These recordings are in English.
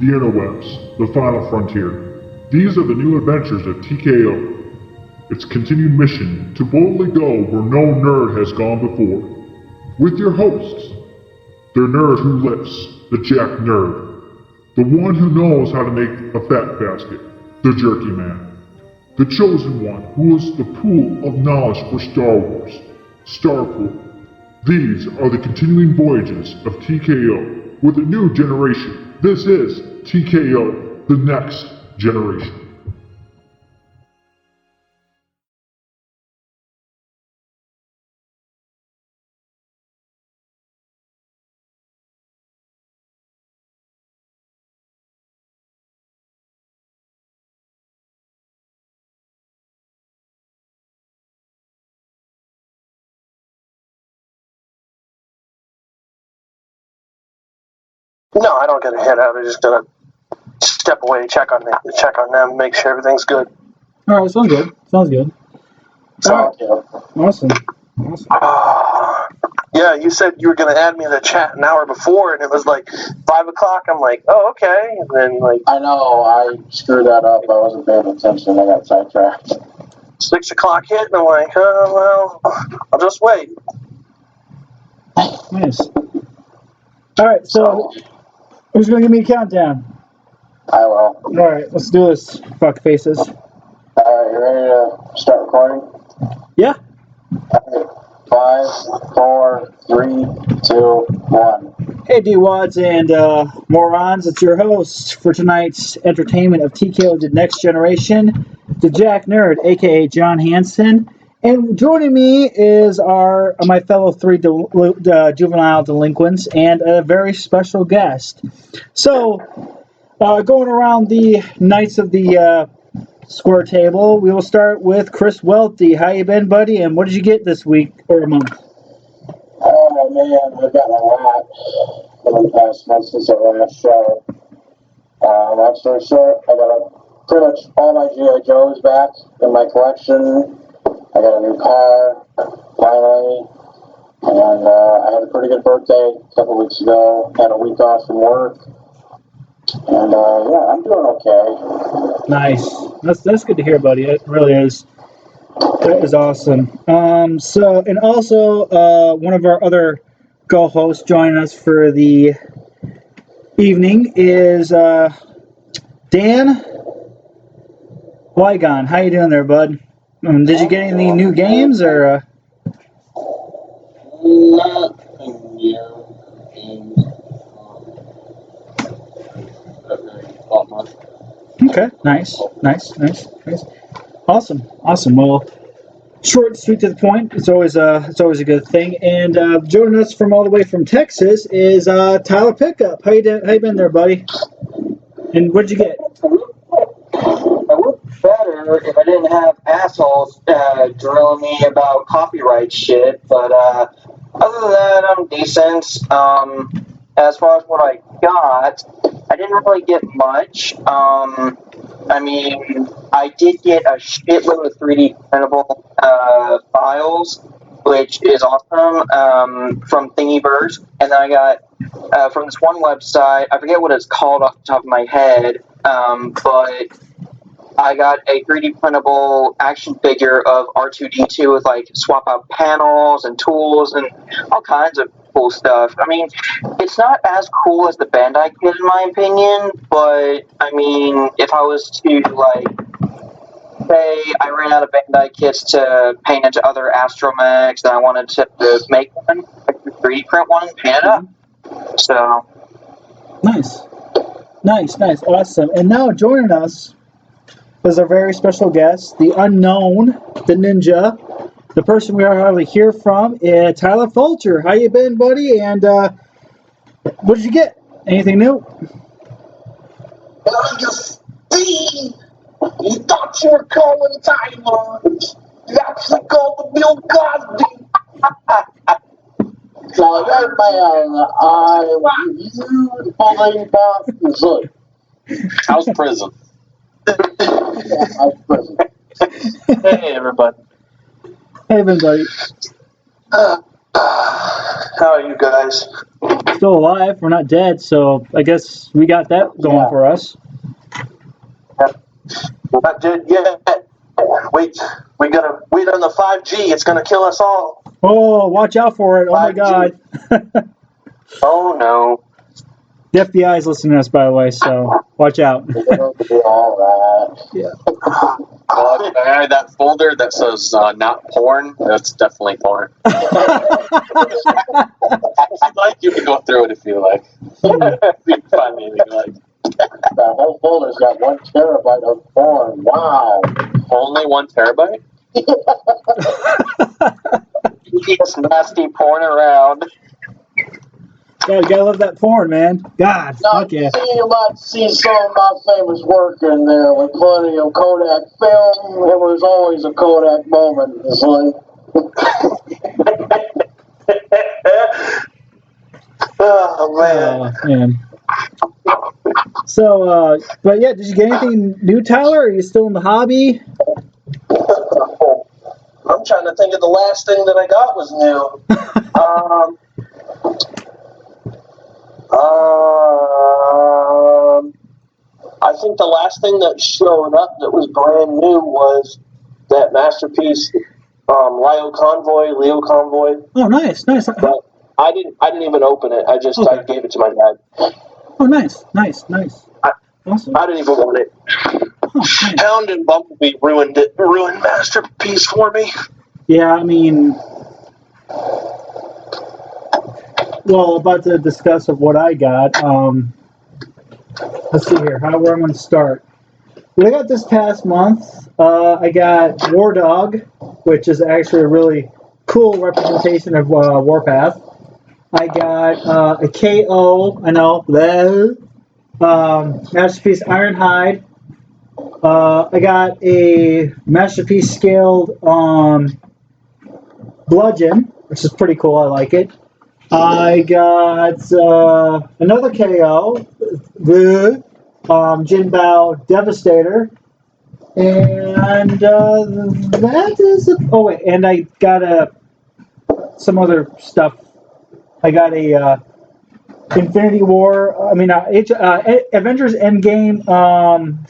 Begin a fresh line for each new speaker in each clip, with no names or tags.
the interwebs, the final frontier. These are the new adventures of TKO. Its continued mission to boldly go where no nerd has gone before. With your hosts, the nerd who lifts, the Jack Nerd. The one who knows how to make a fat basket, the Jerky Man. The chosen one who is the pool of knowledge for Star Wars, Starpool. These are the continuing voyages of TKO with a new generation. This is TKO, the next generation.
No, I don't get a head out. I'm just gonna step away and check on them, make sure everything's good.
All right, sounds good. Sounds good.
So,
Awesome.
Yeah, you said you were gonna add me to the chat an hour before, and it was like 5 o'clock. I'm like, oh, okay, and then like
I know, I screwed that up. I wasn't paying attention. I got sidetracked.
6 o'clock hit, and I'm like, oh well, I'll just wait.
Nice. All right, so who's going to give me a countdown?
I will.
All right, let's do this, fuck faces.
Alright, you ready to start recording?
Yeah.
Alright, 5, 4, 3, 2, 1.
Hey, D-Wads and morons, it's your host for tonight's entertainment of TKO The Next Generation, the Jack Nerd, a.k.a. John Hansen. And joining me is my fellow three juvenile delinquents and a very special guest. So, going around the Knights of the Square Table, we will start with Chris Welty. How you been, buddy? And what did you get this week or month?
Oh man, I've gotten a lot in the past month since our last show. Long story short, I got pretty much all my G.I. Joes back in my collection. I got a new car, finally, and I had a pretty good birthday a couple weeks ago. Had a week off from work, and yeah, I'm doing okay.
Nice. That's good to hear, buddy. It really is. That is awesome. And also one of our other co-hosts joining us for the evening is Dan Wygon. How you doing there, bud? Did you get any new games or?
Nothing new games.
Okay, nice. Awesome. Well, short and sweet to the point. It's always a good thing. And joining us from all the way from Texas is Tyler Pickup. How you been there, buddy? And what'd you get?
I would better if I didn't have assholes drilling me about copyright shit, but other than that, I'm decent. As far as what I got, I didn't really get much. I mean, I did get a shitload of 3D printable files, which is awesome, from Thingiverse, and then I got from this one website, I forget what it's called off the top of my head, but I got a 3D printable action figure of R2-D2 with like swap out panels and tools and all kinds of cool stuff. I mean, it's not as cool as the Bandai kit in my opinion, but I mean, if I was to like say I ran out of Bandai kits to paint into other astromechs and I wanted to make one, I could 3D print one and paint it up. So
Nice, awesome. And now joining us is our very special guest, the unknown, the ninja, the person we are hardly hear from, Tyler Fulcher. How you been, buddy? And what did you get? Anything new?
You thought you were calling Tyler. You actually called the Bill Cosby. So that man, I reviewed Pauline Boston's look.
How's prison?
How's prison?
Hey everybody.
Hey, everybody.
How are you guys?
Still alive. We're not dead, so I guess we got that going for us.
We're not dead yet. Wait, we gotta wait on the 5G. It's gonna kill us all.
Oh, watch out for it. Oh, my
5G.
God.
Oh, no.
The FBI is listening to us, by the way, so watch out.
All right.
Yeah.
That folder that says not porn, that's definitely porn. If you like, you can go through it if you like. If you find anything you like.
That whole folder's got 1 terabyte of porn. Wow.
Only 1 terabyte?
Keeps nasty porn around.
God, you gotta love that porn, man. God, fuck yeah.
You might see some of my famous work in there with plenty of Kodak film. It was always a Kodak moment. It's like,
Oh, man.
Man. So, but yeah, did you get anything new, Tyler? Are you still in the hobby?
I'm trying to think of the last thing that I got was new. I think the last thing that showed up that was brand new was that masterpiece, Leo Convoy.
Oh, nice.
But I didn't even open it. I gave it to my dad.
Oh, nice. Awesome.
I didn't even want it.
Oh, nice.
Hound and Bumblebee ruined masterpiece for me.
Yeah, I mean, well, about to discuss of what I got. Let's see here. Where I'm going to start. What I got this past month, I got War Dog, which is actually a really cool representation of Warpath. I got a KO, I know, masterpiece Ironhide. I got a masterpiece scaled Bludgeon, which is pretty cool. I like it. I got another KO, Jinbao Devastator, and that is. And I got some other stuff. I got a Infinity War. Avengers Endgame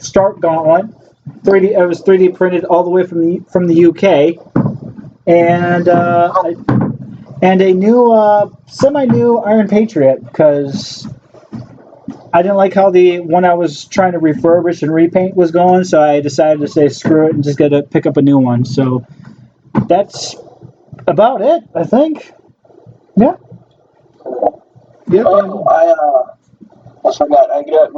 Start Gauntlet. 3D. It was 3D printed all the way from the UK, and a new semi-new Iron Patriot, because I didn't like how the one I was trying to refurbish and repaint was going, so I decided to say screw it and just gotta pick up a new one. So that's about it, I think. Yeah. Yep.
I forgot. I got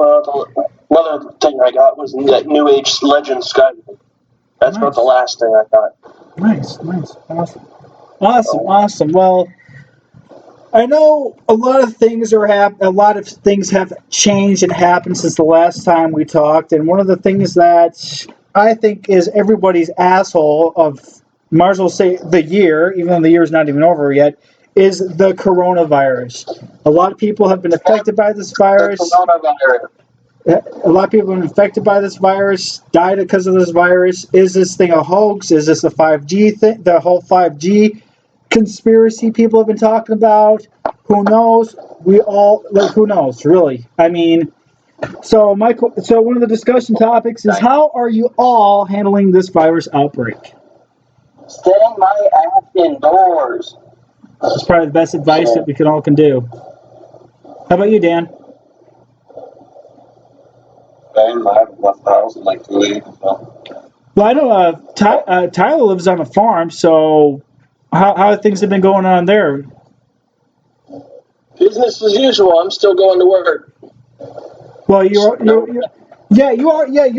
another thing I got was that New Age Legend Skyward. That's about the last thing I got.
Nice. Awesome. Well, I know a lot of things have changed and happened since the last time we talked, and one of the things that I think is everybody's asshole of, might as well say the year, even though the year is not even over yet, is the coronavirus. A lot of people have been affected by this virus. A lot of people have been infected by this virus, died because of this virus. Is this thing a hoax? Is this a 5G thing? The whole 5G conspiracy people have been talking about? Who knows? Who knows, really? I mean, so one of the discussion topics is, how are you all handling this virus outbreak?
Staying my ass indoors.
That's probably the best advice that we all can do. How about you, Dan?
I haven't left the house in like 2 weeks. So.
Well, I know Tyler lives on a farm, so how things have been going on there?
Business as usual. I'm still going to work.
Well, you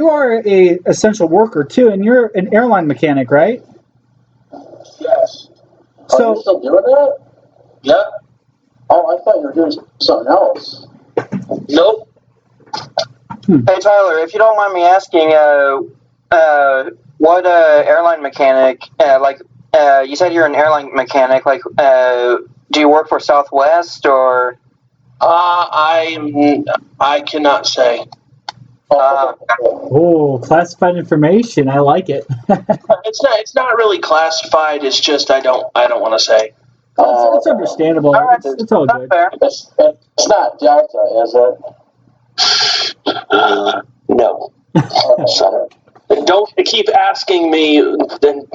are a essential worker too, and you're an airline mechanic, right?
Yes.
Are you still doing that?
Yeah.
Oh, I thought you were doing something else.
Nope.
Hey Tyler, if you don't mind me asking, what airline mechanic? You said you're an airline mechanic. Do you work for Southwest or?
I cannot say.
Oh, classified information. I like it.
It's not really classified. It's just I don't want to say.
It's understandable.
All right,
It's all
that's
good.
fair.
It's not Delta, is it?
No. So, don't keep asking me, then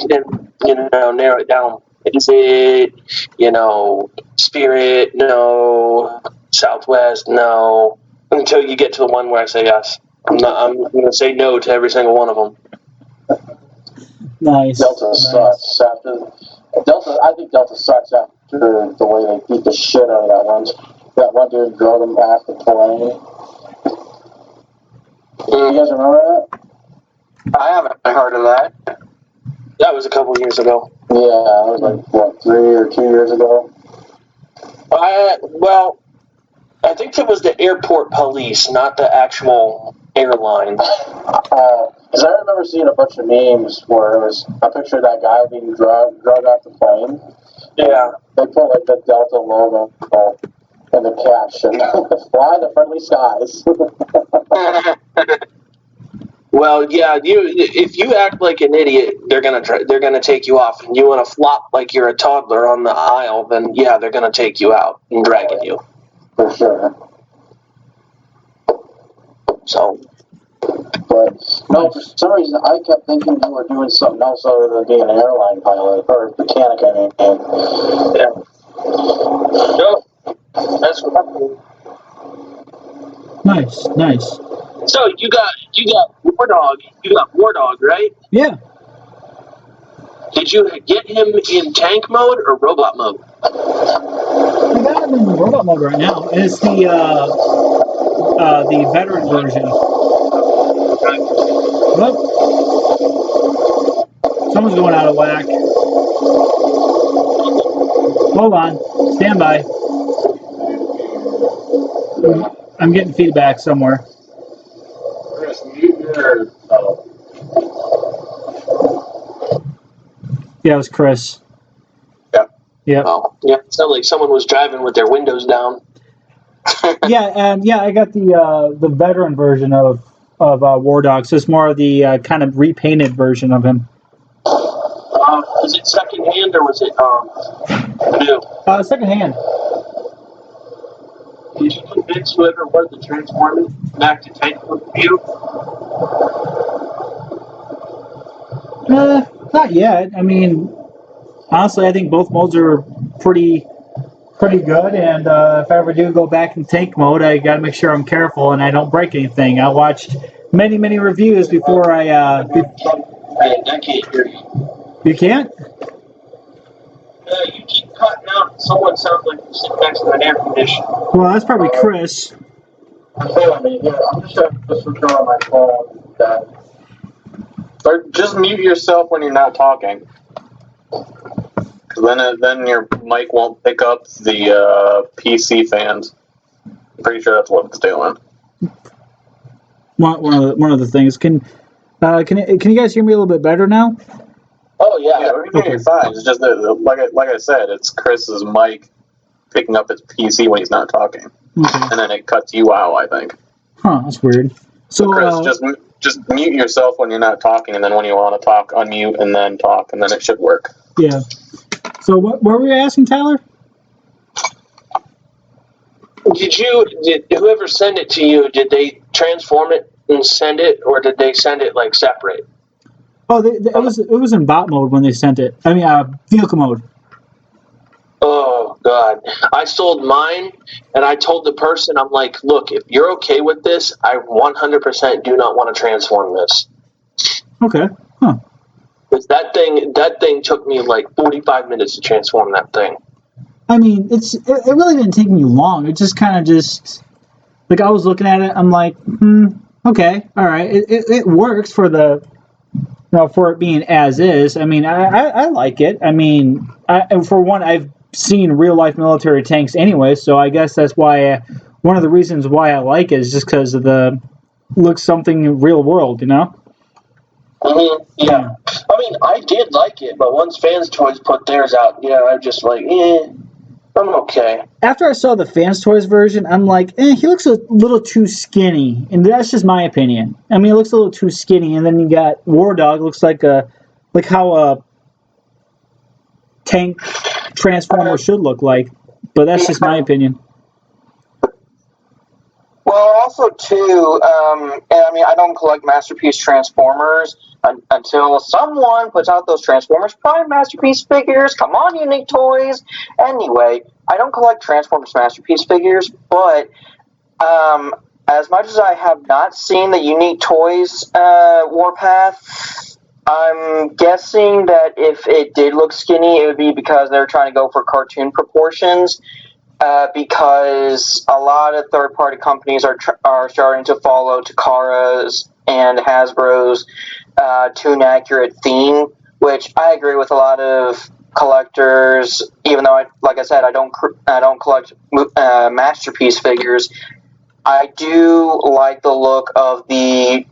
narrow it down. Is it, Spirit? No. Southwest? No. Until you get to the one where I say yes. I'm going to say no to every single one of them.
Nice.
Delta sucks. I think Delta sucks after the way they beat the shit out of that one dude drove them off the plane. You guys remember that?
I haven't heard of that.
That was a couple years ago.
Yeah, it was like, 3 or 2 years ago?
I think it was the airport police, not the actual airline.
Because I remember seeing a bunch of memes where it was a picture of that guy being drugged off the plane.
Yeah.
They put like the Delta logo in the caption. Fly the friendly skies.
Well, yeah. If you act like an idiot, they're gonna take you off, and you want to flop like you're a toddler on the aisle, then yeah, they're gonna take you out and dragging you.
For sure.
So.
But no, for some reason I kept thinking you were doing something else other than being an airline pilot or mechanic. I mean.
Yeah. No, that's what happened.
Nice.
So you got War Dog, right?
Yeah.
Did you get him in tank mode or robot mode?
We got him in robot mode right now. It's the veteran version. Whoop. Someone's going out of whack. Hold on. Stand by. I'm getting feedback somewhere.
Chris, mute your.
Yeah, it was Chris.
Yeah.
Yep.
Oh, yeah. It sounded like someone was driving with their windows down.
Yeah, I got the veteran version of War Dog. So it's more of the kind of repainted version of him.
Was it second hand or was it new?
Second hand.
Did you convince whoever was to transform it back to tank mode for you?
Not yet. I mean, honestly, I think both modes are pretty good. And if I ever do go back in tank mode, I got to make sure I'm careful and I don't break anything. I watched many reviews before I.
I can't hear you.
You can't?
You keep cutting out. Someone sounds like you're sitting next to an air conditioner.
Well, that's probably Chris.
I'm just going to switch on my phone.
Or just mute yourself when you're not talking. Then your mic won't pick up the PC fans. I'm pretty sure that's what it's doing.
One of the things. Can you guys hear me a little bit better now?
Oh yeah.
Yeah, we can hear you fine. It's just that, like I said, it's Chris's mic picking up his PC when he's not talking, and then it cuts you out. I think.
Huh, that's weird. So
Chris, just mute yourself when you're not talking, and then when you want to talk, unmute and then talk, and then it should work.
Yeah. So what were you asking, Tyler?
Did whoever sent it to you? Did they transform it and send it, or did they send it like separate?
Oh, it was in bot mode when they sent it. I mean, vehicle mode.
Oh God! I sold mine, and I told the person, I'm like, look, if you're okay with this, I 100% do not want to transform this.
Okay. Huh.
Because that thing took me like 45 minutes to transform that thing.
I mean, it really didn't take me long. It just kind of like I was looking at it. I'm like, okay, all right. It works for for it being as is. I mean, I like it. I mean, for one, I've seen real life military tanks anyway, so I guess that's why one of the reasons why I like it is just because of the looks something real world, you know.
Mm-hmm. Yeah. I mean, I did like it, but once Fans Toys put theirs out, yeah, I'm just like, I'm okay.
After I saw the Fans Toys version, I'm like, he looks a little too skinny, and that's just my opinion. I mean, he looks a little too skinny, and then you got War Dog, looks like how a tank Transformers should look like. But that's just my opinion.
Well, also too, and I mean, I don't collect Masterpiece Transformers until someone puts out those Transformers Prime Masterpiece figures. Come on, Unique Toys. Anyway, I don't collect Transformers Masterpiece figures, but as much as I have not seen the Unique Toys Warpath, I'm guessing that if it did look skinny, it would be because they're trying to go for cartoon proportions. Because a lot of third-party companies are starting to follow Takara's and Hasbro's toon-accurate theme, which I agree with a lot of collectors. Even though, like I said, I don't collect Masterpiece figures. I do like the look of the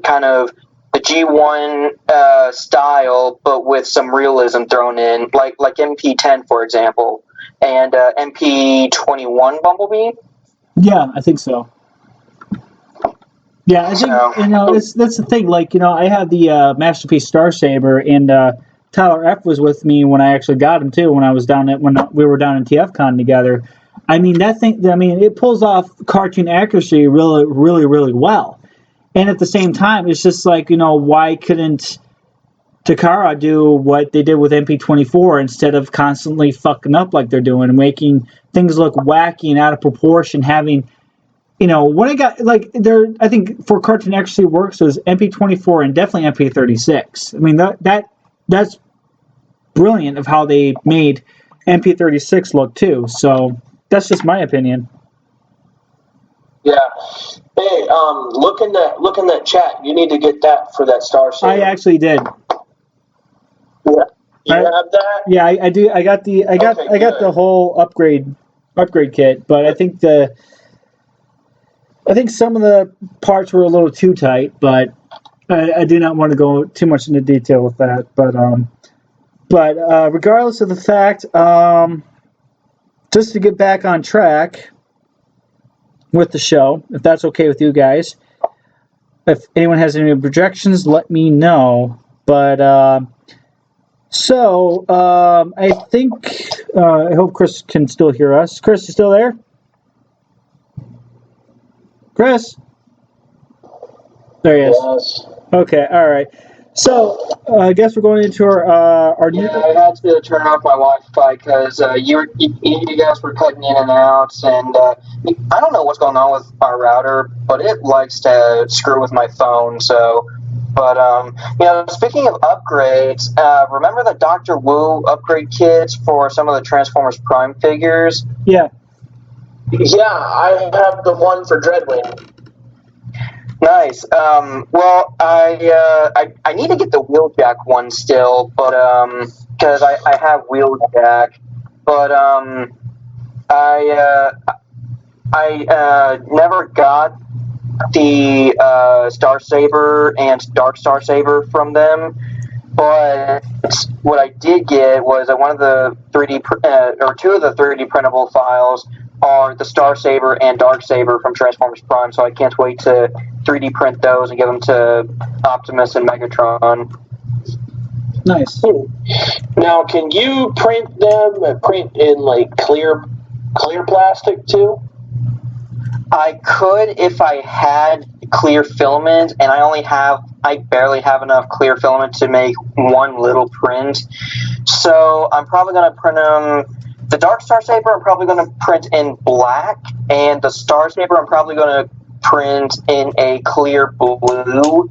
kind of the G1 style, but with some realism thrown in, like MP10, for example. And MP21 Bumblebee?
Yeah, I think so. Yeah, I think, that's the thing. Like, I have the Masterpiece Starsaber, and Tyler F. was with me when I actually got him, too, when we were down in TFCON together. I mean, it pulls off cartoon accuracy really, really, really well. And at the same time, it's just like, why couldn't Takara do what they did with MP24 instead of constantly fucking up like they're doing and making things look wacky and out of proportion, having, when I got, like, I think for cartoon accuracy works was MP24 and definitely MP36. I mean, that's brilliant of how they made MP36 look too. So that's just my opinion.
Yeah. Hey, look in that chat. You need to get that for that Star Saber.
I actually did.
Yeah. You have that?
Yeah, I do. I got the whole upgrade kit, but I think some of the parts were a little too tight, but I do not want to go too much into detail with that. But regardless of the fact, just to get back on track with the show, if that's okay with you guys, if anyone has any projections, let me know. But so, I think, I hope Chris can still hear us. Chris, you still there? Chris? There he is.
Yes.
Okay, all right. So, I guess we're going into our new...
Yeah, I had to turn off my Wi-Fi because you guys were cutting in and out, and I don't know what's going on with our router, but it likes to screw with my phone, so... But, speaking of upgrades, remember the Dr. Wu upgrade kits for some of the Transformers Prime figures?
Yeah.
Yeah, I have the one for Dreadwing.
Nice. Well, I need to get the Wheeljack one still, but, because I have Wheeljack, but, I never got the Starsaber and Dark Starsaber from them, but what I did get was that one of the 3D or two of the 3D printable files are the Starsaber and Dark Saber from Transformers Prime, so I can't wait to 3D print those and give them to Optimus and Megatron.
Nice.
Now, can you print them? Print in like clear plastic too?
I could if I had clear filament, and I barely have enough clear filament to make one little print. So I'm probably going to print them. The Dark Starsaber I'm probably going to print in black, and the Starsaber I'm probably going to print in a clear blue,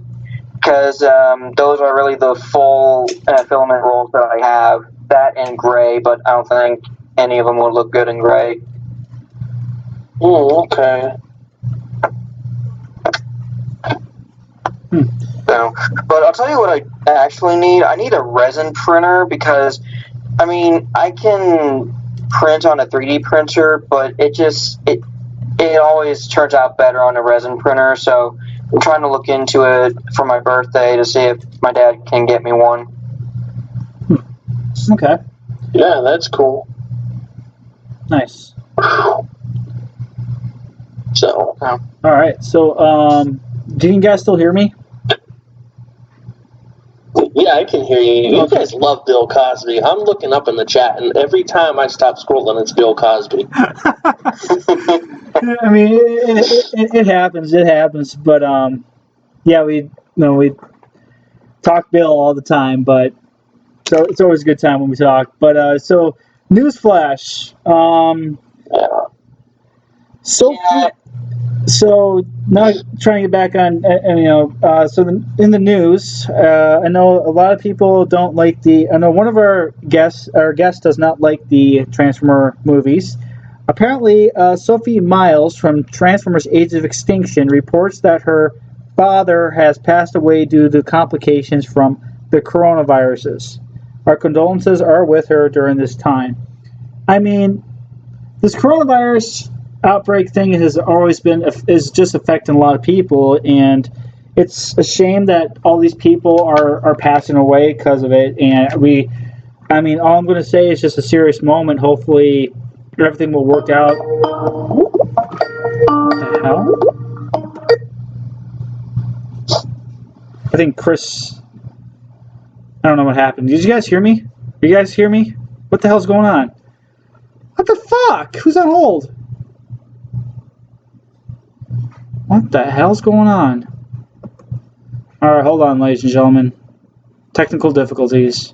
because those are really the full filament rolls that I have. That and gray, but I don't think any of them would look good in gray.
Okay.
So, but I'll tell you what I actually need. I need a resin printer because, I mean, I can print on a 3D printer, but it always turns out better on a resin printer. So I'm trying to look into it for my birthday to see if my dad can get me one.
Okay.
Yeah, that's cool.
Nice.
So.
All right. So, do you guys still hear me?
Yeah, Yeah, I can hear you. You
Okay.
guys love Bill Cosby. I'm looking up in the chat, and every time I stop scrolling, it's Bill Cosby.
I mean, it happens. It happens. But yeah, we talk Bill all the time. But so it's always a good time when we talk. But so newsflash.
Yeah.
So now trying to get back on, in the news, I know a lot of people don't like I know one of our guest does not like the Transformer movies. Apparently, Sophie Miles from Transformers Age of Extinction reports that her father has passed away due to complications from the coronaviruses. Our condolences are with her during this time. I mean, this coronavirus outbreak thing is just affecting a lot of people, and it's a shame that all these people are passing away because of it. And all I'm going to say is just a serious moment. Hopefully everything will work out. What the hell? I think Chris, I don't know what happened. Did you guys hear me? You guys hear me? What the hell's going on? What the fuck? Who's on hold? What the hell's going on? Alright, hold on, ladies and gentlemen. Technical difficulties.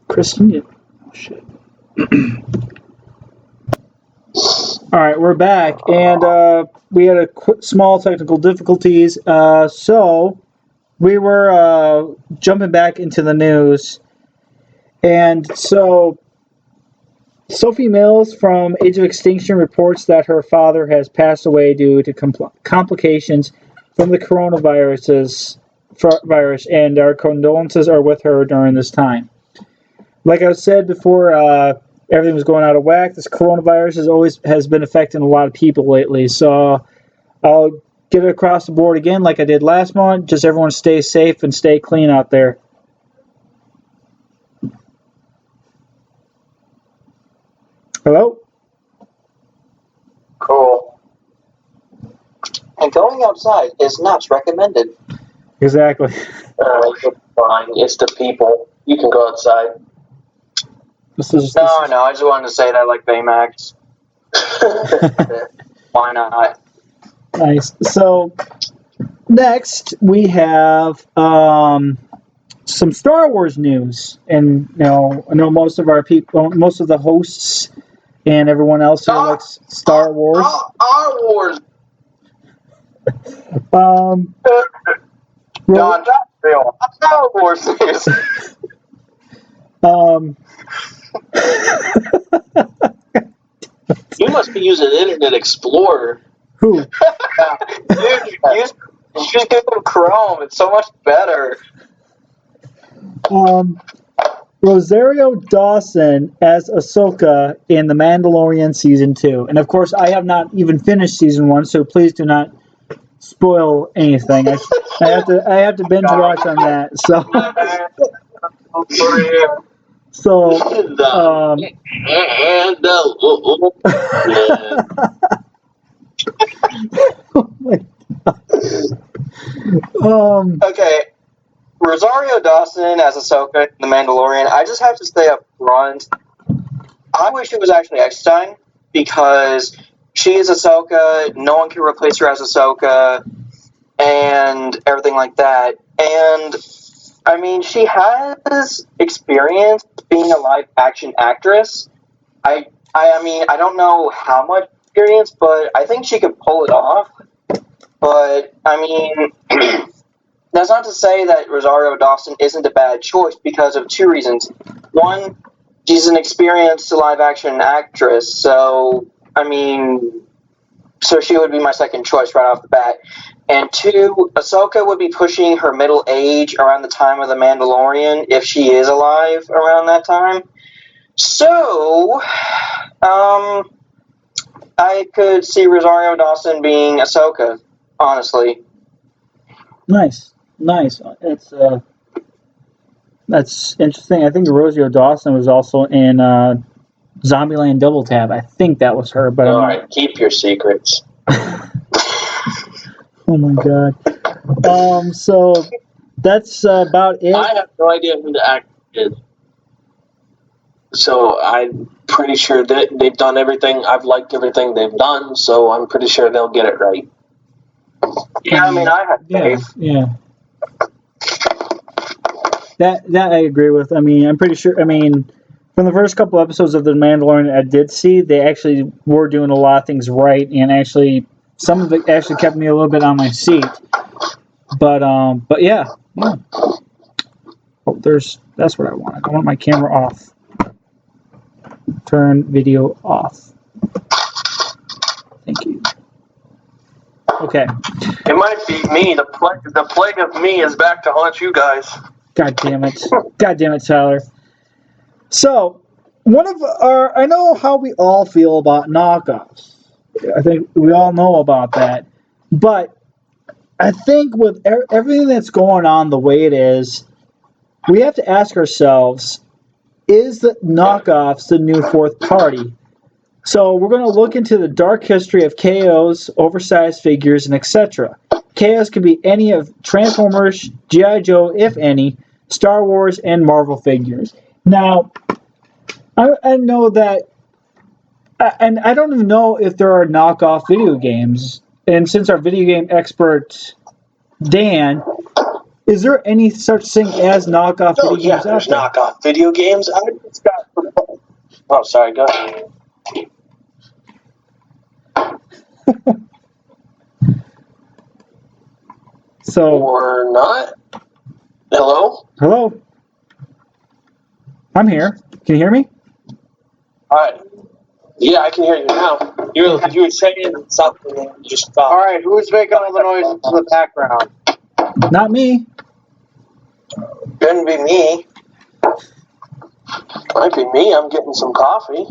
Chris, oh shit. Alright, we're back, and we had small technical difficulties, so we were jumping back into the news, and so Sophie Mills from Age of Extinction reports that her father has passed away due to complications from the coronavirus, and our condolences are with her during this time. Like I said before, everything was going out of whack. This coronavirus has been affecting a lot of people lately. So I'll get it across the board again like I did last month. Just everyone stay safe and stay clean out there. Hello?
Cool. And going outside is not recommended.
Exactly.
You're fine. It's the people. You can go outside.
No, I just wanted to say that I like Baymax. Why not?
Nice. So next we have some Star Wars news, and I know most of the hosts and everyone else here likes Star Wars.
Star Wars.
Well,
that's real. Star Wars news.
You must be using Internet Explorer.
Who?
Dude, use Google Chrome. It's so much better.
Rosario Dawson as Ahsoka in The Mandalorian Season 2. And of course, I have not even finished Season 1, so please do not spoil anything. I have to binge watch on that. Oh my God.
Okay, Rosario Dawson as Ahsoka in The Mandalorian. I just have to say up front, I wish it was actually Eckstein, because she is Ahsoka, no one can replace her as Ahsoka, and everything like that. And I mean, she has experience being a live action actress. I mean, I don't know how much experience, but I think she could pull it off. But I mean, that's not to say that Rosario Dawson isn't a bad choice, because of two reasons. One, she's an experienced live action actress, so she would be my second choice right off the bat. And two, Ahsoka would be pushing her middle age around the time of The Mandalorian, if she is alive around that time. So, I could see Rosario Dawson being Ahsoka, honestly.
Nice. That's interesting. I think Rosario Dawson was also in Zombieland Double Tap. I think that was her, but
All right, keep your secrets.
Oh my god. So that's about it.
I have no idea who the actor is. So I'm pretty sure that they've done everything. I've liked everything they've done, so I'm pretty sure they'll get it right.
Yeah, I mean, I have faith.
Yeah. That I agree with. I mean, I'm pretty sure. I mean, from the first couple episodes of The Mandalorian I did see, they actually were doing a lot of things right, and actually some of it actually kept me a little bit on my seat. But yeah. Oh, that's what I want. I want my camera off. Turn video off. Thank you. Okay.
It might be me. The plague of me is back to haunt you guys.
God damn it, Tyler. So, I know how we all feel about knockoffs. I think we all know about that. But I think with everything that's going on the way it is, we have to ask ourselves, is the knockoffs the new fourth party? So we're going to look into the dark history of KOs, oversized figures, and etc. KOs can be any of Transformers, G.I. Joe, if any, Star Wars, and Marvel figures. Now, I know that, and I don't even know if there are knockoff video games. And since our video game expert, Dan, is there any such thing as knockoff video games out
there's
there?
knockoff video games. Oh, sorry, go ahead.
So,
or not. Hello?
Hello? I'm here. Can you hear me?
All right. Yeah, I can hear you now. You were saying something and you just stopped.
All right, who's making all the noise in the background?
Not me.
Couldn't be me. Might be me. I'm getting some coffee.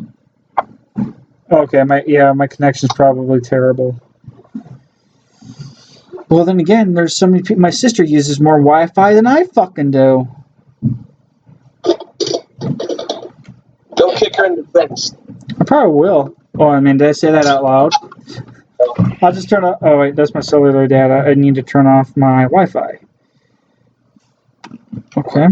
Okay, my connection's probably terrible. Well, then again, there's so many people. My sister uses more Wi-Fi than I fucking do.
Don't kick her in the face.
I probably will. Oh, I mean, did I say that out loud? I'll just turn off. Oh, wait, that's my cellular data. I need to turn off my Wi-Fi. Okay.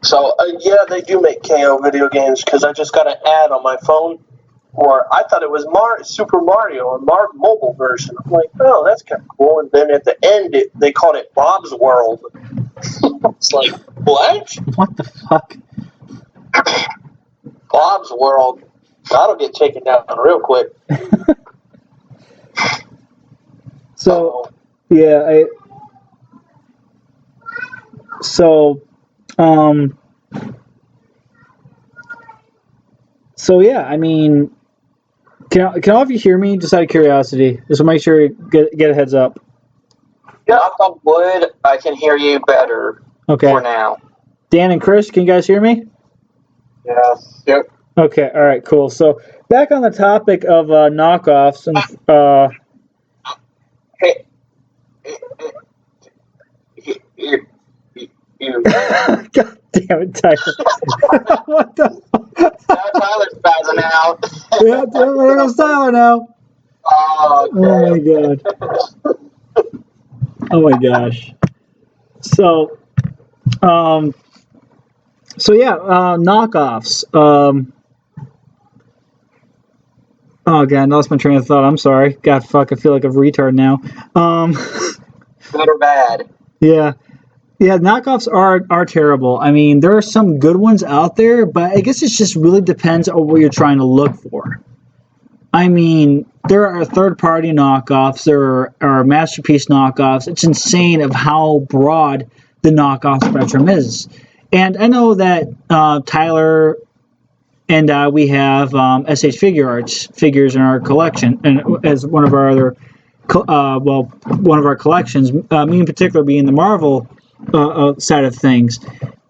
So, yeah, they do make KO video games because I just got an ad on my phone. Or I thought it was Super Mario, a mobile version. I'm like, oh, that's kind of cool. And then at the end, they called it Bob's World. It's like, what?
What the fuck?
Bob's World. That'll get taken down real quick.
So, yeah, So yeah, I mean, can all of you hear me? Just out of curiosity, just to make sure you get a heads up.
Yeah, knock on wood, I can hear you better
Okay.
for now.
Dan and Chris, can you guys hear me?
Yes. Yep.
Okay, all right, cool. So back on the topic of knockoffs and
Hey.
God damn it, Tyler! What the?
Tyler's spazzing out.
Yeah, there goes Tyler now.
Oh,
Oh my god. Oh my gosh. So yeah, knockoffs. Oh god, I lost my train of thought. I'm sorry. God, fuck, I feel like a retard now.
good or bad?
Yeah, knockoffs are terrible. I mean, there are some good ones out there, but I guess it just really depends on what you're trying to look for. I mean, there are third-party knockoffs, there are masterpiece knockoffs. It's insane of how broad the knockoff spectrum is. And I know that Tyler and we have SH Figure Arts figures in our collection, and as one of our other, one of our collections. Me in particular being the Marvel side of things,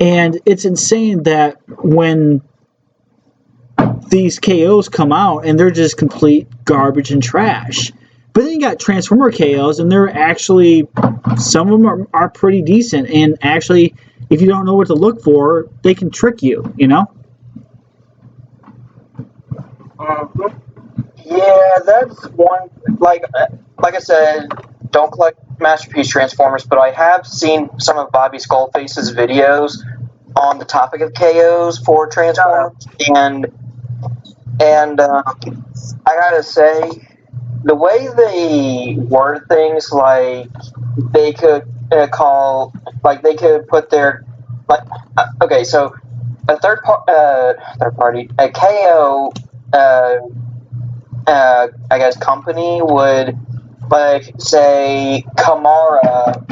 and it's insane that when these KOs come out and they're just complete garbage and trash. But then you got Transformer KOs, and they're actually, some of them are pretty decent. And actually, if you don't know what to look for, they can trick you, you know?
Yeah, that's one. Like I said, don't collect Masterpiece Transformers, but I have seen some of Bobby Skullface's videos on the topic of KOs for Transformers, and I gotta say, the way they word things, like they could they could put their okay, so a third party, a KO, I guess company would like say Kamara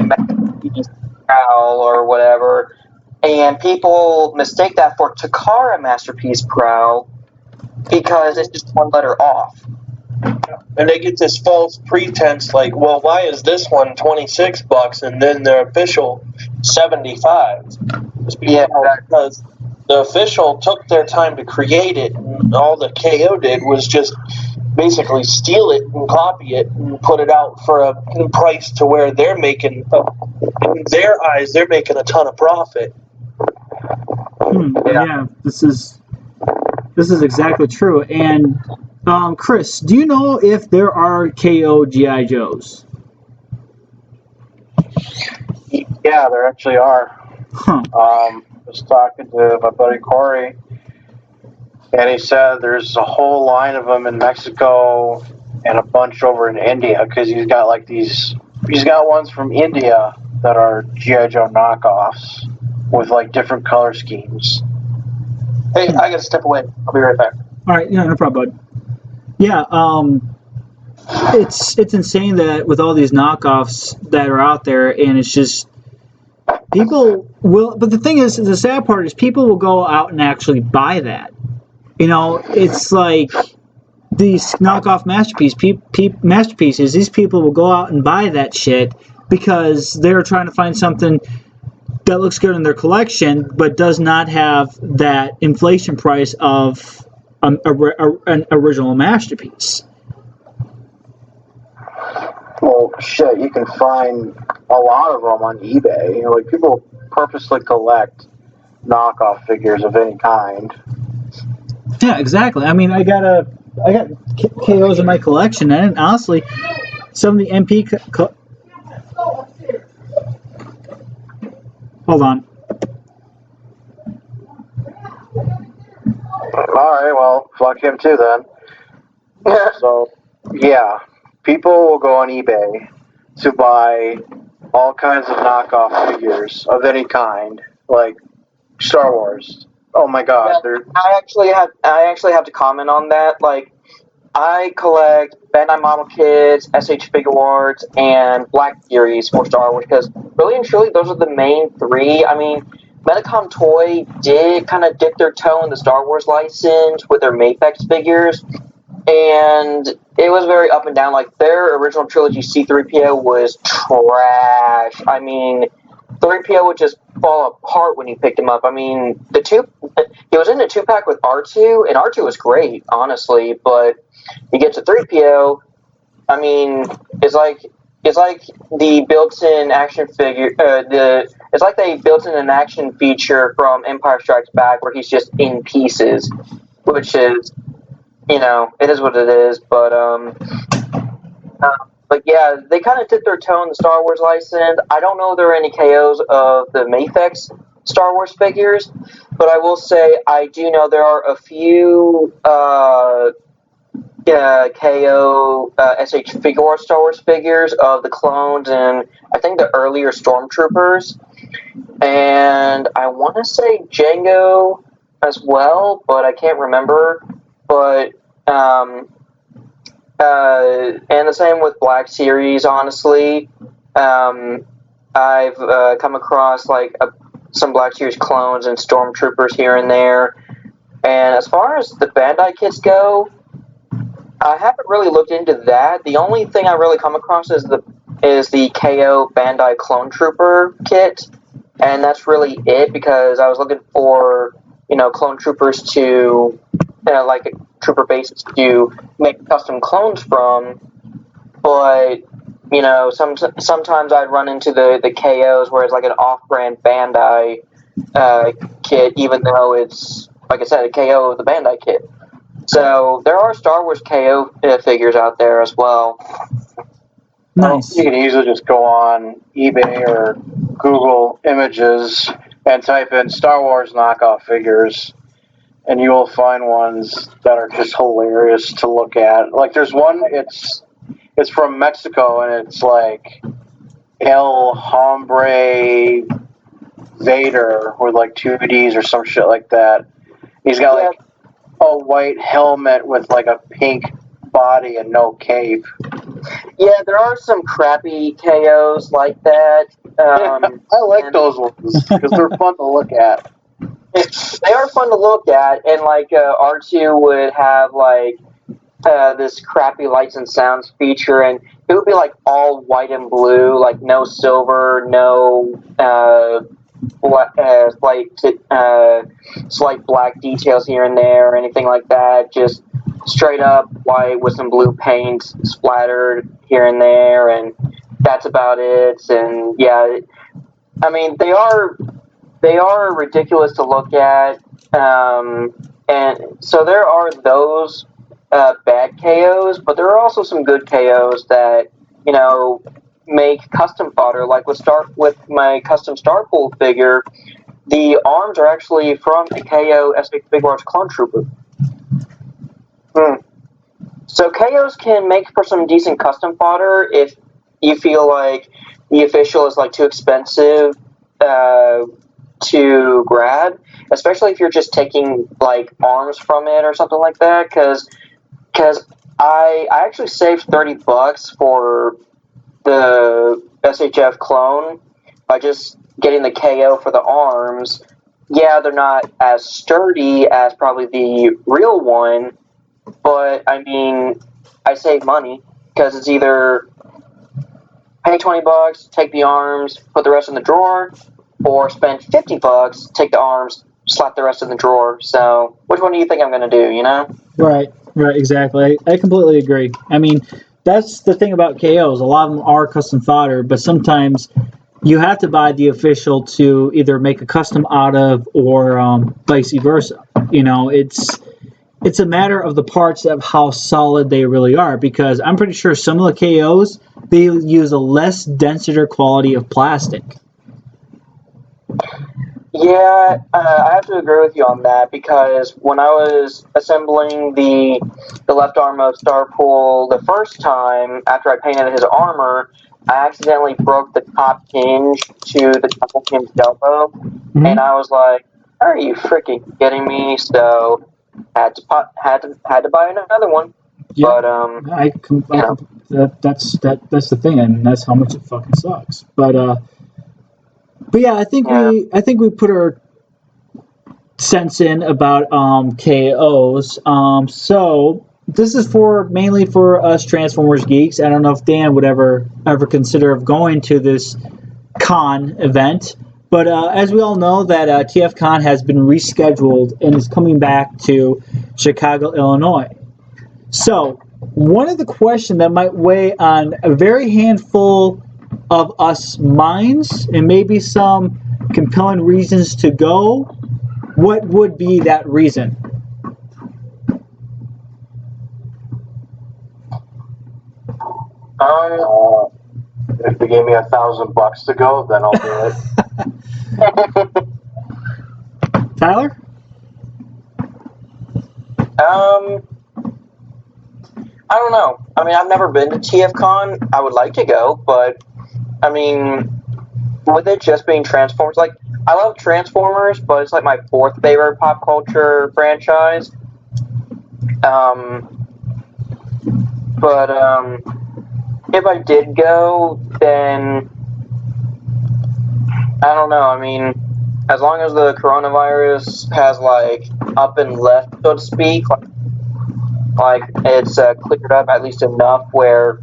Prowl or whatever, and people mistake that for Takara Masterpiece Prowl because it's just one letter off.
And they get this false pretense like, well, why is this one $26 and then the official $75?
Yeah,
because the official took their time to create it, and all the KO did was just basically steal it and copy it and put it out for a price to where they're making, in their eyes, they're making a ton of profit.
Yeah, this is exactly true. And Chris, do you know if there are KO GI Joes?
Yeah, there actually are.
Huh.
I was talking to my buddy Corey, and he said there's a whole line of them in Mexico and a bunch over in India, because he's got ones from India that are G.I. Joe knockoffs with like different color schemes.
Hey, I gotta step away. I'll be right back.
All right, no problem, bud. Yeah, it's insane that with all these knockoffs that are out there, and it's just people will. But the thing is, the sad part is people will go out and actually buy that. You know, it's like these knockoff masterpieces. These people will go out and buy that shit because they're trying to find something that looks good in their collection, but does not have that inflation price of an original masterpiece.
Well, shit, you can find a lot of them on eBay. You know, like people purposely collect knockoff figures of any kind.
Yeah, exactly. I mean, I got KOs in my collection, and honestly, some of the MP. Hold on.
Alright, well, fuck him too then. So, yeah, people will go on eBay to buy all kinds of knockoff figures of any kind, like Star Wars. Oh my god, they're...
I actually have to comment on that. Like, I collect Bandai Model Kits, SH Figure Arts, and Black Series for Star Wars, because really and truly, those are the main three. I mean, Medicom Toy did kind of dip their toe in the Star Wars license with their Maplex figures, and it was very up and down. Like, their original trilogy C-3PO was trash. I mean, 3PO would just fall apart when you picked him up. I mean, he was in a 2-pack with R2, and R2 was great, honestly, but you get to 3PO, I mean, it's like the built-in action figure, it's like they built in an action feature from Empire Strikes Back where he's just in pieces, which is, you know, it is what it is, but yeah, they kind of dipped their toe in the Star Wars license. I don't know if there are any KOs of the Mafex Star Wars figures, but I will say I do know there are a few KO SH Figure Arts Star Wars figures of the clones and I think the earlier Stormtroopers, and I want to say Jango as well, but I can't remember. But and the same with Black Series, honestly. I've come across like some Black Series clones and Stormtroopers here and there. And as far as the Bandai kits go, I haven't really looked into that. The only thing I really come across is the KO Bandai Clone Trooper kit, and that's really it, because I was looking for, you know, Clone Troopers to like trooper bases to make custom clones from. But sometimes I'd run into the KOs where it's like an off-brand Bandai kit, even though it's, like I said, a KO of the Bandai kit. So there are Star Wars KO figures out there as well.
Nice.
You can easily just go on eBay or Google Images and type in Star Wars knockoff figures, and you will find ones that are just hilarious to look at. Like there's one, it's from Mexico, and it's like El Hombre Vader with like 2Ds or some shit like that. He's got like a white helmet with like a pink body and no cape.
Yeah, there are some crappy KOs like that.
I like those ones because they're fun to look at.
They are fun to look at, and like R2 would have like this crappy lights and sounds feature, and it would be like all white and blue, like no silver, no slight black details here and there or anything like that. Just straight up white with some blue paint splattered here and there, and that's about it. And yeah, I mean they are ridiculous to look at, and so there are those bad KOs, but there are also some good KOs that make custom fodder. Like with my custom Starpool figure, the arms are actually from a KO SH Big Large Clone Trooper. So KOs can make for some decent custom fodder if you feel like the official is like too expensive to grab, especially if you're just taking like arms from it or something like that. Because I actually saved $30 for the SHF clone by just getting the KO for the arms. Yeah, they're not as sturdy as probably the real one, but I mean, I save money because it's either pay $20, take the arms, put the rest in the drawer, or spend $50, take the arms, slap the rest in the drawer. So, which one do you think I'm going to do,
Right, exactly. I completely agree. I mean, that's the thing about KOs. A lot of them are custom fodder, but sometimes you have to buy the official to either make a custom out of or vice versa. It's a matter of the parts of how solid they really are, because I'm pretty sure some of the KOs, they use a less denser quality of plastic.
Yeah, I have to agree with you on that, because when I was assembling the left arm of Starpool the first time, after I painted his armor, I accidentally broke the top hinge to the double hinge elbow, and I was like, "Are you freaking kidding me?" So had to buy another one.
Yeah,
But
that's the thing, and that's how much it fucking sucks. But yeah, I think we put our sense in about KOs. So this is mainly for us Transformers geeks. I don't know if Dan would ever consider of going to this con event, but as we all know, that TFCON has been rescheduled and is coming back to Chicago, Illinois. So one of the questions that might weigh on a very handful of us minds, and maybe some compelling reasons to go, what would be that reason?
If they gave me $1,000 to go, then I'll do it.
Tyler?
I don't know. I mean, I've never been to TFCON. I would like to go, but I mean, with it just being Transformers, like, I love Transformers, but it's like my fourth favorite pop culture franchise. But if I did go, then I don't know. I mean, as long as the coronavirus has like up and left, so to speak, like it's cleared up at least enough where,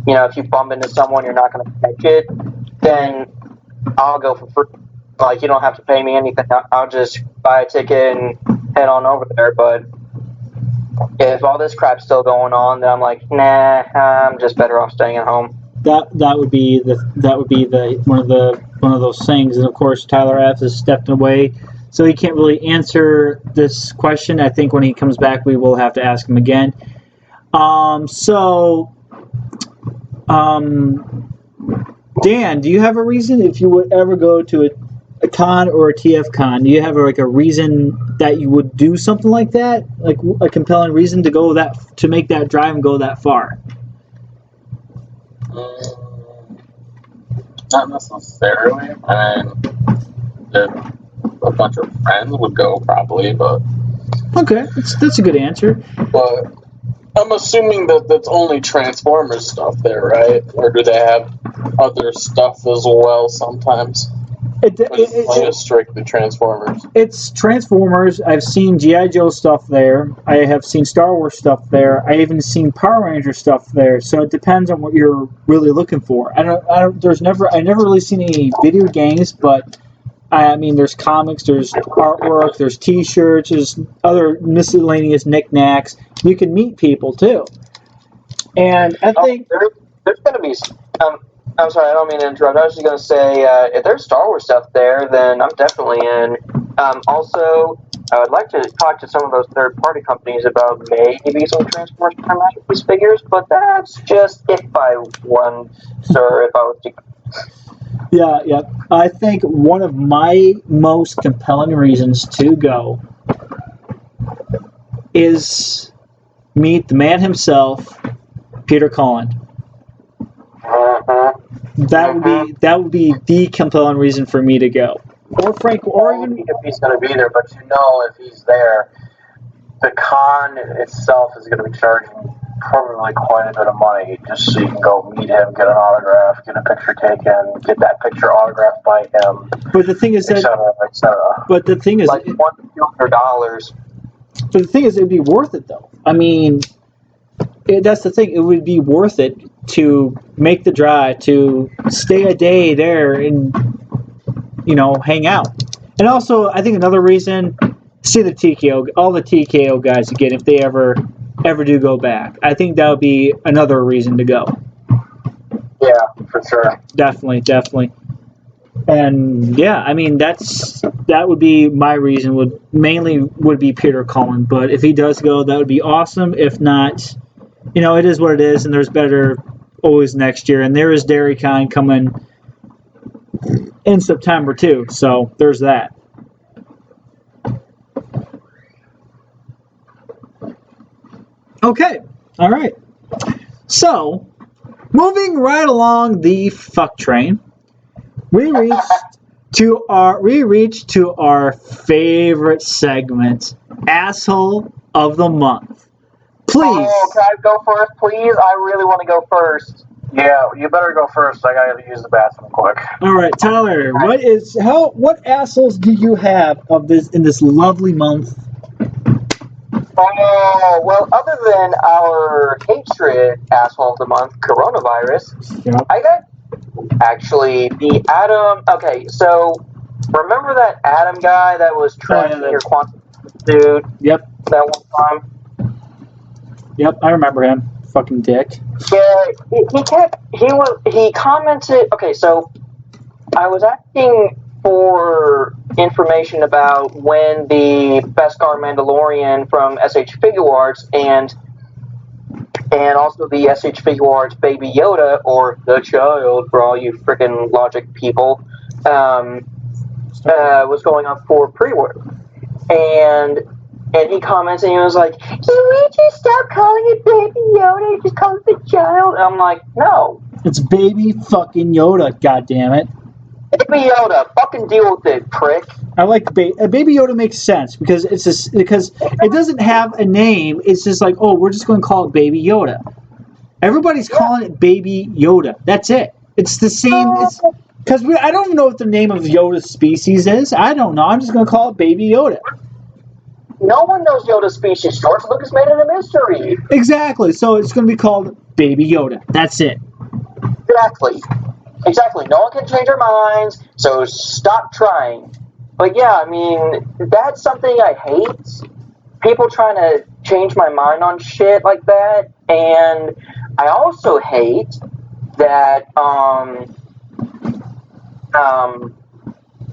if you bump into someone, you're not going to catch it, then I'll go for free. Like, you don't have to pay me anything. I'll just buy a ticket and head on over there. But if all this crap's still going on, then I'm like, nah, I'm just better off staying at home.
That would be the one of those things. And of course, Tyler F has stepped away, so he can't really answer this question. I think when he comes back, we will have to ask him again. Dan, do you have a reason if you would ever go to a con or a TFCON? Do you have a reason that you would do something like that, like a compelling reason to make that drive and go that far?
Not necessarily. I mean, if a bunch of friends would go, probably, but.
Okay, that's a good answer.
But I'm assuming that that's only Transformers stuff there, right? Or do they have other stuff as well sometimes? It's strictly Transformers.
It's Transformers. I've seen G.I. Joe stuff there. I have seen Star Wars stuff there. I even seen Power Ranger stuff there. So it depends on what you're really looking for. I never really seen any video games, but I mean, there's comics, there's artwork, there's T-shirts, there's other miscellaneous knickknacks. You can meet people too. And I think
there's going to be. I'm sorry, I don't mean to interrupt. I was just going to say, if there's Star Wars stuff there, then I'm definitely in. Also, I would like to talk to some of those third-party companies about maybe some Transformers Prime Masterpiece figures, but that's just if I won, sir, if I was to...
Yeah. I think one of my most compelling reasons to go is meet the man himself, Peter Cullen. That would be the compelling reason for me to go. Or Frank, or even
if he's going to be there, but if he's there, the con itself is going to be charging probably quite a bit of money just so you can go meet him, get an autograph, get a picture taken, get that picture autographed by him.
But the thing is
et cetera.
But the thing is,
like $100.
But the thing is, it'd be worth it though. I mean, that's the thing. It would be worth it to make the drive, to stay a day there and, hang out. And also, I think another reason, see the TKO, all the TKO guys again, if they ever do go back. I think that would be another reason to go.
Yeah, for sure.
Definitely. And yeah, I mean, that would be my reason, would be Peter Cullen. But if he does go, that would be awesome. If not, it is what it is, and there's better always next year. And there is DairyCon coming in September too, so there's that. Okay, all right. So, moving right along the fuck train, we reached to our favorite segment, Asshole of the Month. Please.
Oh, can I go first, please? I really want to go first.
Yeah, you better go first. I gotta use the bathroom quick.
All right, Tyler. What assholes do you have in this lovely month?
Oh, well, other than our hatred asshole of the month, coronavirus,
Yep.
I got actually the Adam. Okay, so remember that Adam guy that was trashing your quantum dude?
Yep.
That one time.
Yep, I remember him. Fucking dick.
Yeah, he commented. Okay, so I was asking for information about when the Beskar Mandalorian from SH Figure Arts and also the SH Figure Arts Baby Yoda, or the child for all you freaking logic people, was going up for pre-order. And he comments and he was like, "Can we just stop calling it Baby Yoda? Just call it the child." And I'm like, no.
It's Baby fucking Yoda, goddammit.
Baby Yoda, fucking deal with it, prick.
I like Baby Yoda makes sense because because it doesn't have a name. It's just like, oh, we're just going to call it Baby Yoda. Everybody's calling it Baby Yoda. That's it. It's the same. Because I don't even know what the name of Yoda's species is. I don't know. I'm just going to call it Baby Yoda.
No one knows Yoda's species. George Lucas made it a mystery.
Exactly. So it's going to be called Baby Yoda. That's it.
Exactly. No one can change our minds, so stop trying. But yeah, I mean, that's something I hate. people trying to change my mind on shit like that, and I also hate that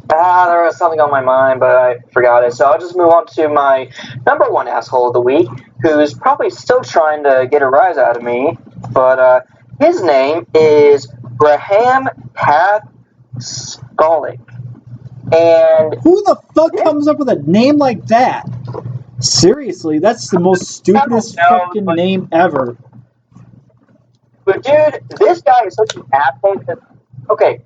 there was something on my mind, but I forgot it. So I'll just move on to my number one asshole of the week, who's probably still trying to get a rise out of me. But his name is Graham Skolik. And
who the fuck comes up with a name like that? Seriously, that's the most stupidest fucking name ever.
But dude, this guy is such an asshole. Okay,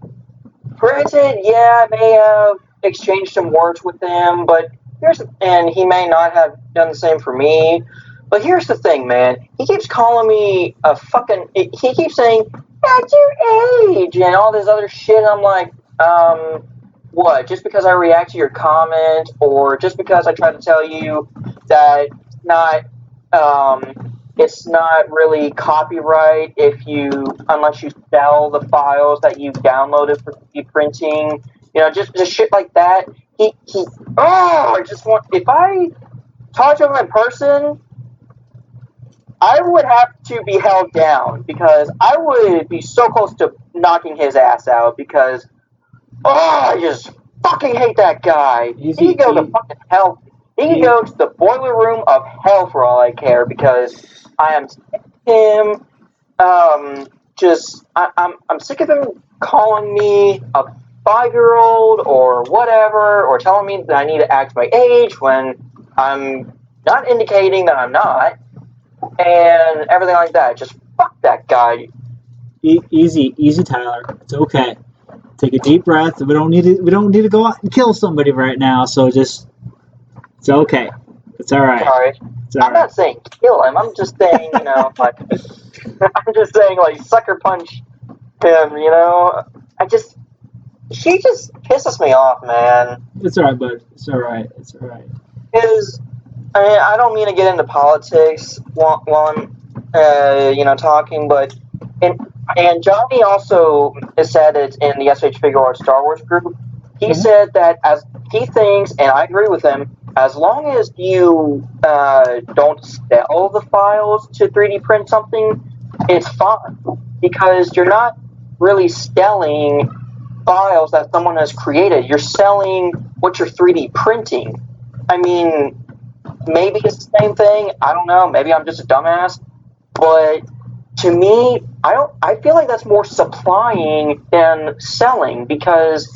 granted, yeah, I may have exchanged some words with him, but and he may not have done the same for me. But here's the thing, man. He keeps calling me a fucking. He keeps saying, "That's your age," and all this other shit. And I'm like, what? Just because I react to your comment, or just because I try to tell you that it's not really copyright unless you sell the files that you've downloaded for printing, just shit like that. I just want, if I talk to him in person, I would have to be held down because I would be so close to knocking his ass out because, I just fucking hate that guy. He can go to fucking hell. He can go to the boiler room of hell for all I care because I am sick of him. I'm sick of him calling me a 5-year-old or whatever, or telling me that I need to act my age when I'm not indicating that I'm not, and everything like that. Just fuck that guy.
Easy, Tyler. It's okay. Take a deep breath. We don't need to go out and kill somebody right now. So it's okay. It's all right.
Sorry. I'm not saying kill him. I'm just saying, like, I'm just saying, like, sucker punch him. She just pisses me off, man.
It's all right, bud. It's all right.
Because, I don't mean to get into politics while I'm, talking, but and Johnny also said it in the SH Figure Art Star Wars group. He said that as he thinks, and I agree with him, as long as you don't sell the files to 3D print something, it's fine. Because you're not really selling files that someone has created. You're selling what you're 3D printing. I mean, maybe it's the same thing. I don't know. Maybe I'm just a dumbass. But to me, I feel like that's more supplying than selling because,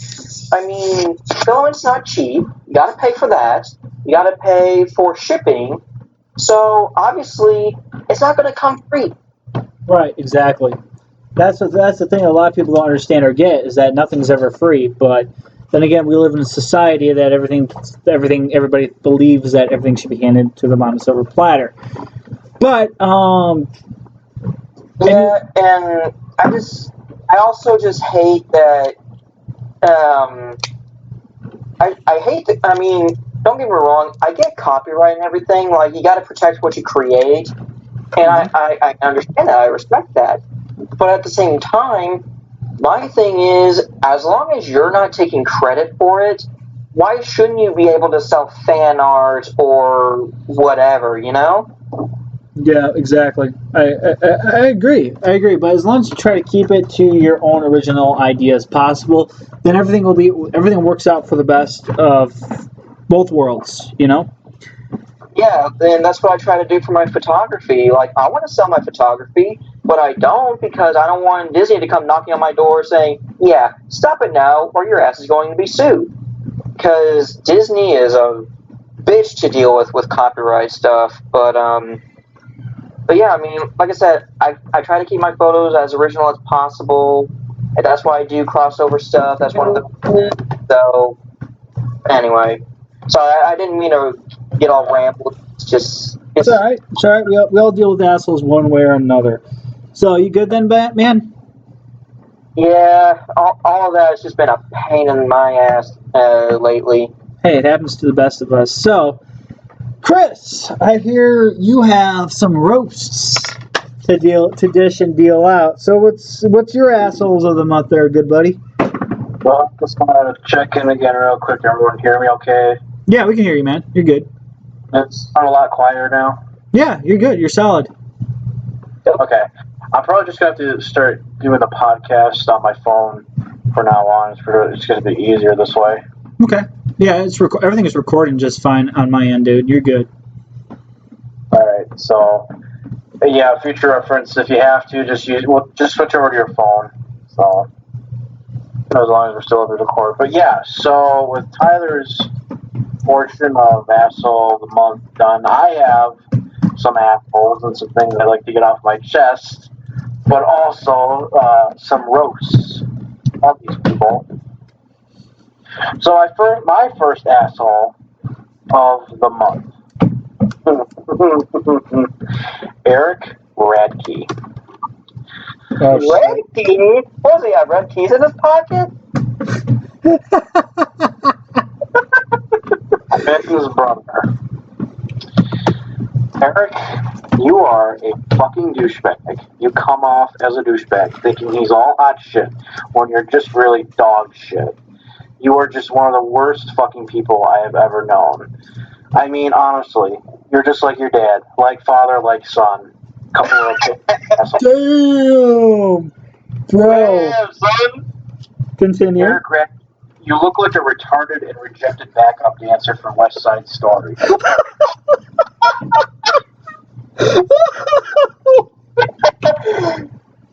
filament's not cheap. You got to pay for that. You got to pay for shipping. So obviously, it's not going to come free.
Right, exactly. That's the thing a lot of people don't understand or get is that nothing's ever free. But then again, we live in a society that everybody believes that everything should be handed to them on a silver platter. But
yeah, and I also just hate that. I hate that. I mean, don't get me wrong. I get copyright and everything. Like, you got to protect what you create, and I understand that. I respect that. But at the same time, my thing is, as long as you're not taking credit for it, why shouldn't you be able to sell fan art or whatever?
Yeah, exactly. I agree. But as long as you try to keep it to your own original idea as possible, then everything works out for the best of both worlds.
Yeah, and that's what I try to do for my photography. Like, I want to sell my photography, but I don't because I don't want Disney to come knocking on my door saying, "Yeah, stop it now, or your ass is going to be sued." Because Disney is a bitch to deal with copyright stuff. But yeah, I mean, like I said, I try to keep my photos as original as possible, and that's why I do crossover stuff. That's one of the so. Anyway, sorry, I didn't mean to get all rambled. It's
all right. It's all right. We all deal with assholes one way or another. So you good then, Batman?
Yeah, all of that has just been a pain in my ass lately.
Hey, it happens to the best of us. So, Chris, I hear you have some roasts to dish and deal out. So what's your assholes of the month there, good buddy?
Well, just want to check in again real quick. Everyone hear me okay?
Yeah, we can hear you, man. You're good.
It's a lot quieter now.
Yeah, you're good. You're solid.
Okay. I'm probably just going to have to start doing the podcast on my phone from now on. It's going to be easier this way.
Okay. Yeah, everything is recording just fine on my end, dude. You're good.
All right. So, yeah, future reference. If you have to, just switch over to your phone. So, as long as we're still able to record. But yeah. So with Tyler's portion of asshole of the month done, I have some assholes and some things I'd like to get off my chest, but also some roasts of these people. So my first asshole of the month, Eric Radke.
Radke? What does he have? Red keys in his pocket?
Ben's brother. Eric, you are a fucking douchebag. You come off as a douchebag, thinking he's all hot shit when you're just really dog shit. You are just one of the worst fucking people I have ever known. I mean, honestly, you're just like your dad, like father, like son. Couple of assholes.
Damn, bro.
Damn, son.
Continue.
Eric Radke, you look like a retarded and rejected backup dancer from West Side Story.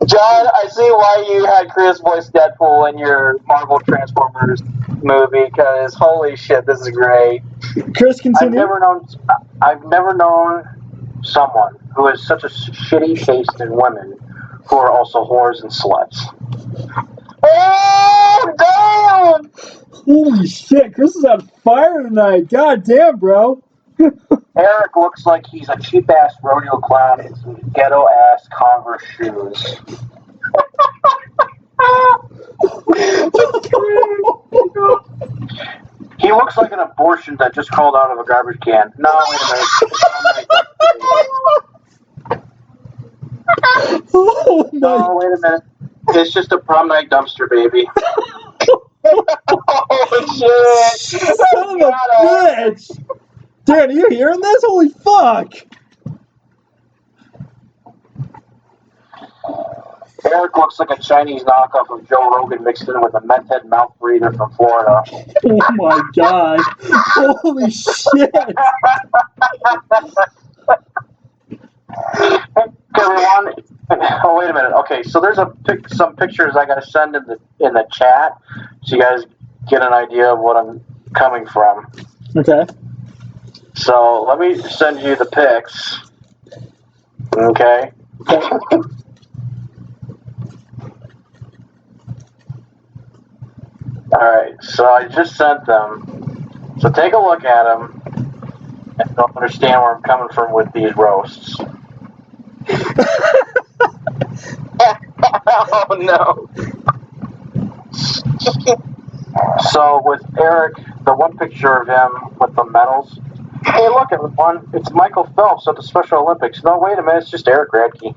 John, I see why you had Chris voice Deadpool in your Marvel Transformers movie, because holy shit, this is great.
Chris, continue.
I've never known someone who has such a shitty taste in women who are also whores and sluts.
Oh, damn!
Holy shit, Chris is on fire tonight. God damn, bro.
Eric looks like he's a cheap-ass rodeo clown in some ghetto-ass Converse shoes. He looks like an abortion that just crawled out of a garbage can. No, wait a minute.
Oh my.
No, wait a minute. It's just a prom night dumpster, baby.
Oh, shit!
Son of a bitch. Dan, are you hearing this? Holy fuck.
Eric looks like a Chinese knockoff of Joe Rogan mixed in with a meth head mouth breather from Florida.
Oh my god. Holy shit.
Everyone, oh wait a minute. Okay, so there's some pictures I got to send in the chat, so you guys get an idea of what I'm coming from.
Okay.
So let me send you the pics. Okay. Alright, so I just sent them. So take a look at them and you'll understand where I'm coming from with these roasts.
Oh, no.
So with Eric, the one picture of him with the medals. Hey, look, everyone, it's Michael Phelps at the Special Olympics. No, wait a minute, it's just Eric Radke.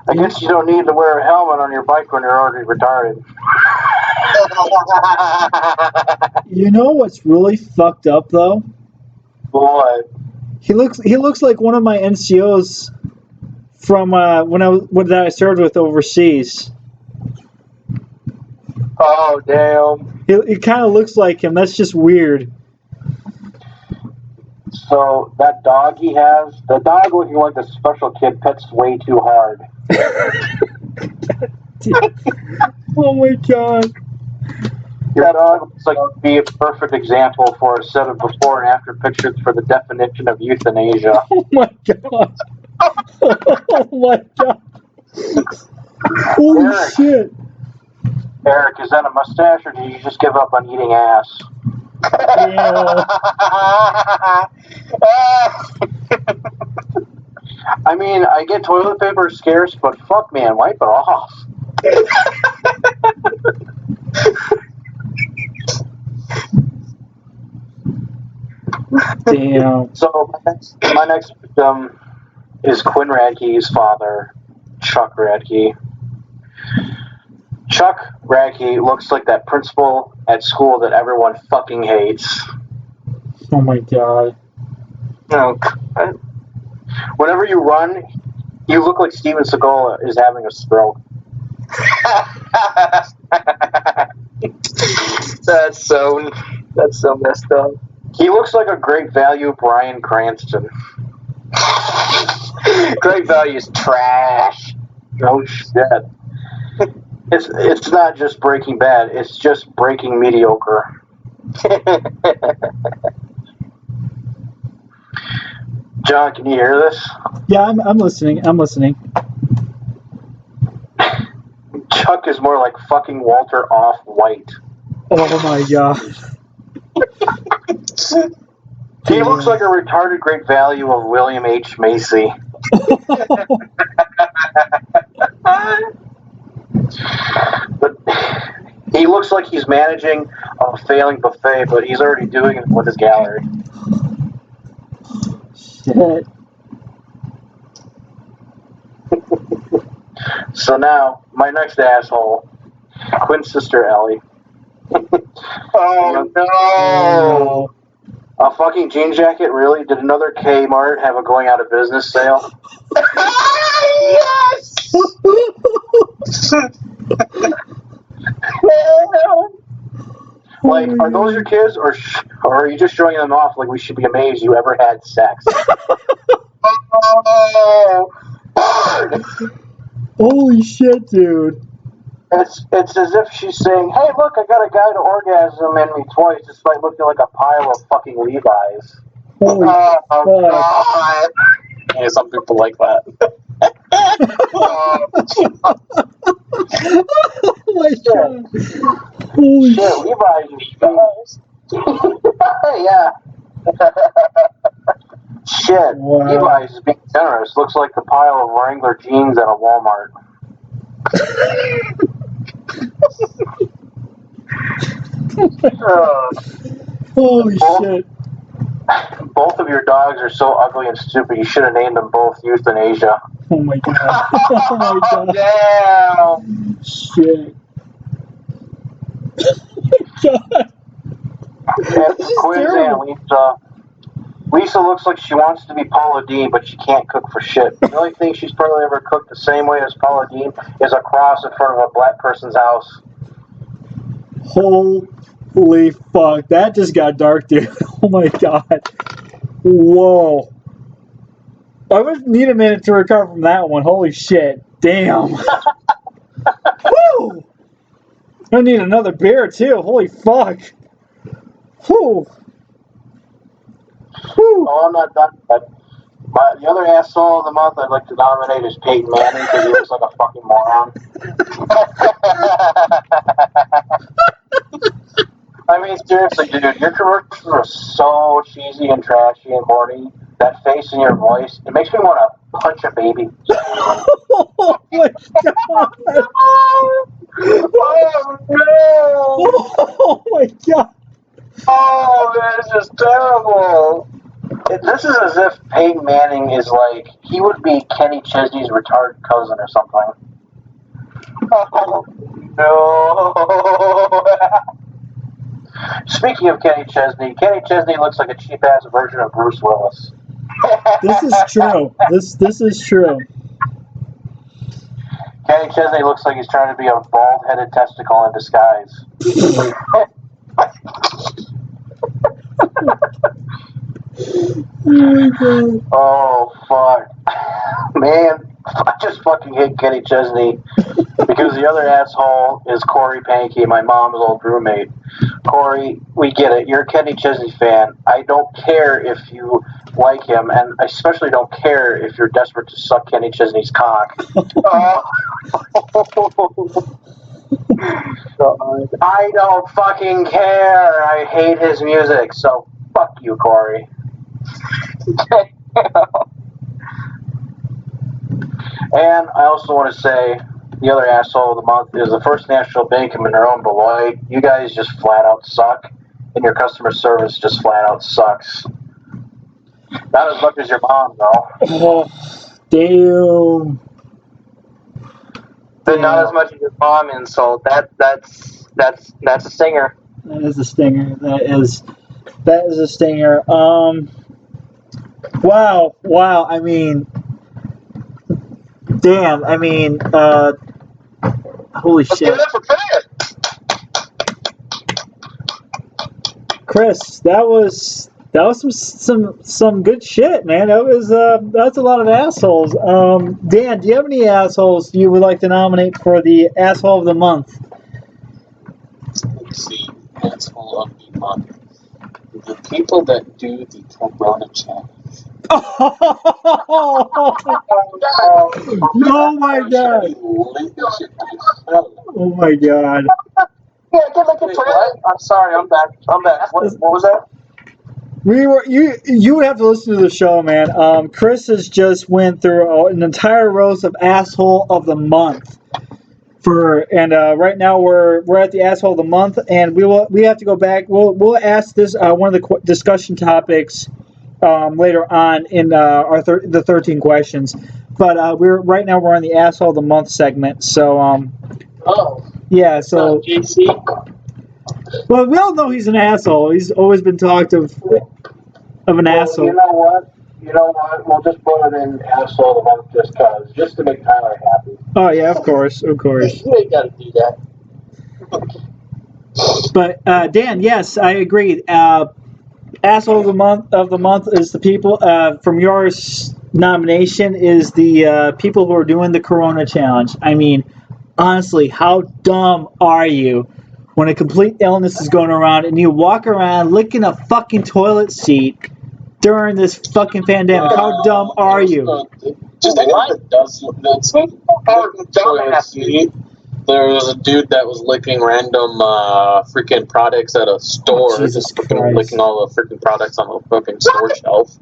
I guess you don't need to wear a helmet on your bike when you're already retarded.
You know what's really fucked up though?
What?
He looks like one of my NCOs from when I served with overseas.
Oh, damn.
It kind of looks like him. That's just weird.
So that dog he has, the dog looking like the special kid pets way too hard.
Oh my god.
Your dog looks like it'd be a perfect example for a set of before and after pictures for the definition of euthanasia.
Oh my god. Oh my god. Holy
Eric.
shit.
Eric, is that a mustache or did you just give up on eating ass?
Yeah.
I mean, I get toilet paper scarce, but fuck, man, wipe it off.
Damn.
So my next victim is Quinn Radke's father, Chuck Radke. Chuck Radke looks like that principal at school that everyone fucking hates.
Oh my god.
No, whenever you run, you look like Steven Seagal is having a stroke.
That's so messed up.
He looks like a Great Value Bryan Cranston.
Great Value is trash.
Oh shit. It's not just Breaking Bad, it's just Breaking Mediocre. John, can you hear this?
Yeah, I'm listening. I'm listening.
Chuck is more like fucking Walter Off-White.
Oh my god.
He looks like a retarded Great Value of William H. Macy. But he looks like he's managing a failing buffet, but he's already doing it with his gallery.
Shit.
So now, my next asshole, Quinn's sister Ellie.
Oh no!
A fucking jean jacket, really? Did another Kmart have a going out of business sale?
Yes!
Like, are those your kids, or are you just showing them off like we should be amazed you ever had sex?
Oh!
Holy shit, dude.
It's as if she's saying, hey, look, I got a guy to orgasm in me twice, despite looking like a pile of fucking Levi's.
Holy
Oh,
fuck.
God!
Yeah, some people like that.
Oh my god. Holy
Shit, Levi's. Yeah. Shit,
Wow.
Levi's is being generous. Looks like the pile of Wrangler jeans at a Walmart.
Holy shit.
Both of your dogs are so ugly and stupid, you should have named them both Euthanasia.
Oh my god. Oh my god.
Damn!
Shit. God.
And Quinn's Aunt Lisa. Lisa looks like she wants to be Paula Deen, but she can't cook for shit. The only thing she's probably ever cooked the same way as Paula Deen is a cross in front of a black person's house.
Holy fuck. That just got dark, dude. Oh my god. Whoa. I would need a minute to recover from that one. Holy shit. Damn. Woo! I need another beer, too. Holy fuck. Whew. Whew.
Oh, I'm not done, but the other asshole of the month I'd like to nominate is Peyton Manning because he looks like a fucking moron. I mean, seriously, dude, your commercials are so cheesy and trashy and corny. That face and your voice, it makes me want to punch a baby.
Oh my god.
Oh no!
Oh my god.
Oh, that is just terrible.
This is as if Peyton Manning is like, he would be Kenny Chesney's retarded cousin or something.
Oh no!
Speaking of Kenny Chesney looks like a cheap-ass version of Bruce Willis.
This is true. This is true.
Kenny Chesney looks like he's trying to be a bald-headed testicle in disguise.
Oh my god.
Oh, fuck. Man, I just fucking hate Kenny Chesney because the other asshole is Corey Pankey, my mom's old roommate. Corey, we get it. You're a Kenny Chesney fan. I don't care if you like him, and I especially don't care if you're desperate to suck Kenny Chesney's cock. I don't fucking care. I hate his music, so fuck you, Corey. And I also want to say the other asshole of the month is the First National Bank of Monroe and Beloit. You guys just flat out suck, and your customer service just flat out sucks. Not as much as your mom, though.
Oh, damn.
but not as much as your mom insult. That's a stinger.
That is a stinger. That is a stinger. Wow. I mean, damn. I mean, holy
Let's
shit.
give it up for Pat.
Chris, that was some good shit, man. That's a lot of assholes. Dan, do you have any assholes you would like to nominate for the asshole of the month?
Let's see. Asshole of the month. The people that do the Corona challenge.
Oh my god! Oh my god!
Yeah, get like a what? I'm sorry, I'm back. What was that?
You would have to listen to the show, man. Chris has just went through an entire roast of asshole of the month. Right now we're at the asshole of the month, and we have to go back. We'll ask this one of the discussion topics later on in the 13 questions. But we're on the asshole of the month segment. So yeah. So
JC.
well, we all know he's an asshole. He's always been talked of an asshole.
You know what? We'll just put it in asshole of the month just to make Tyler happy.
Oh yeah, of course.
You ain't gotta do that.
But Dan, yes, I agree. Asshole of the month is the people from your nomination is the people who are doing the Corona challenge. I mean, honestly, how dumb are you when a complete illness is going around and you walk around licking a fucking toilet seat during this fucking pandemic? How dumb are you?
Just anyone that does that's there was a dude that was licking random freaking products at a store.
Jesus
just freaking
Christ.
licking all the freaking products on the fucking store shelf.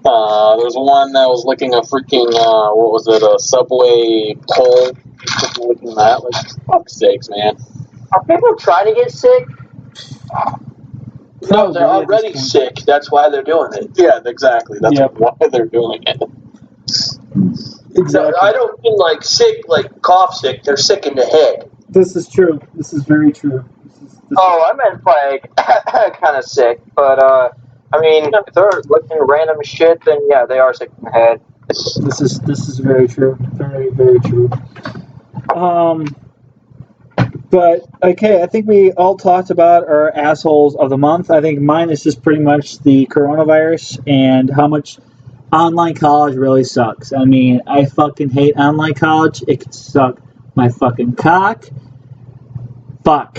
There's one that was licking a freaking a Subway pole. Just licking that. Like, fuck's sakes, man.
Are people trying to get sick?
No, they're already sick. That's why they're doing it.
Yeah, exactly. That's why they're doing it.
Exactly.
No, I don't mean like sick, like cough sick. They're sick in the head.
This is true. This is very true.
Oh, I meant like kind of sick, but I mean, if they're looking at random shit, then yeah, they are sick in the head.
This is very true. Very, very true. But okay, I think we all talked about our assholes of the month. I think mine is just pretty much the coronavirus and how much online college really sucks. I mean, I fucking hate online college. It could suck my fucking cock. Fuck.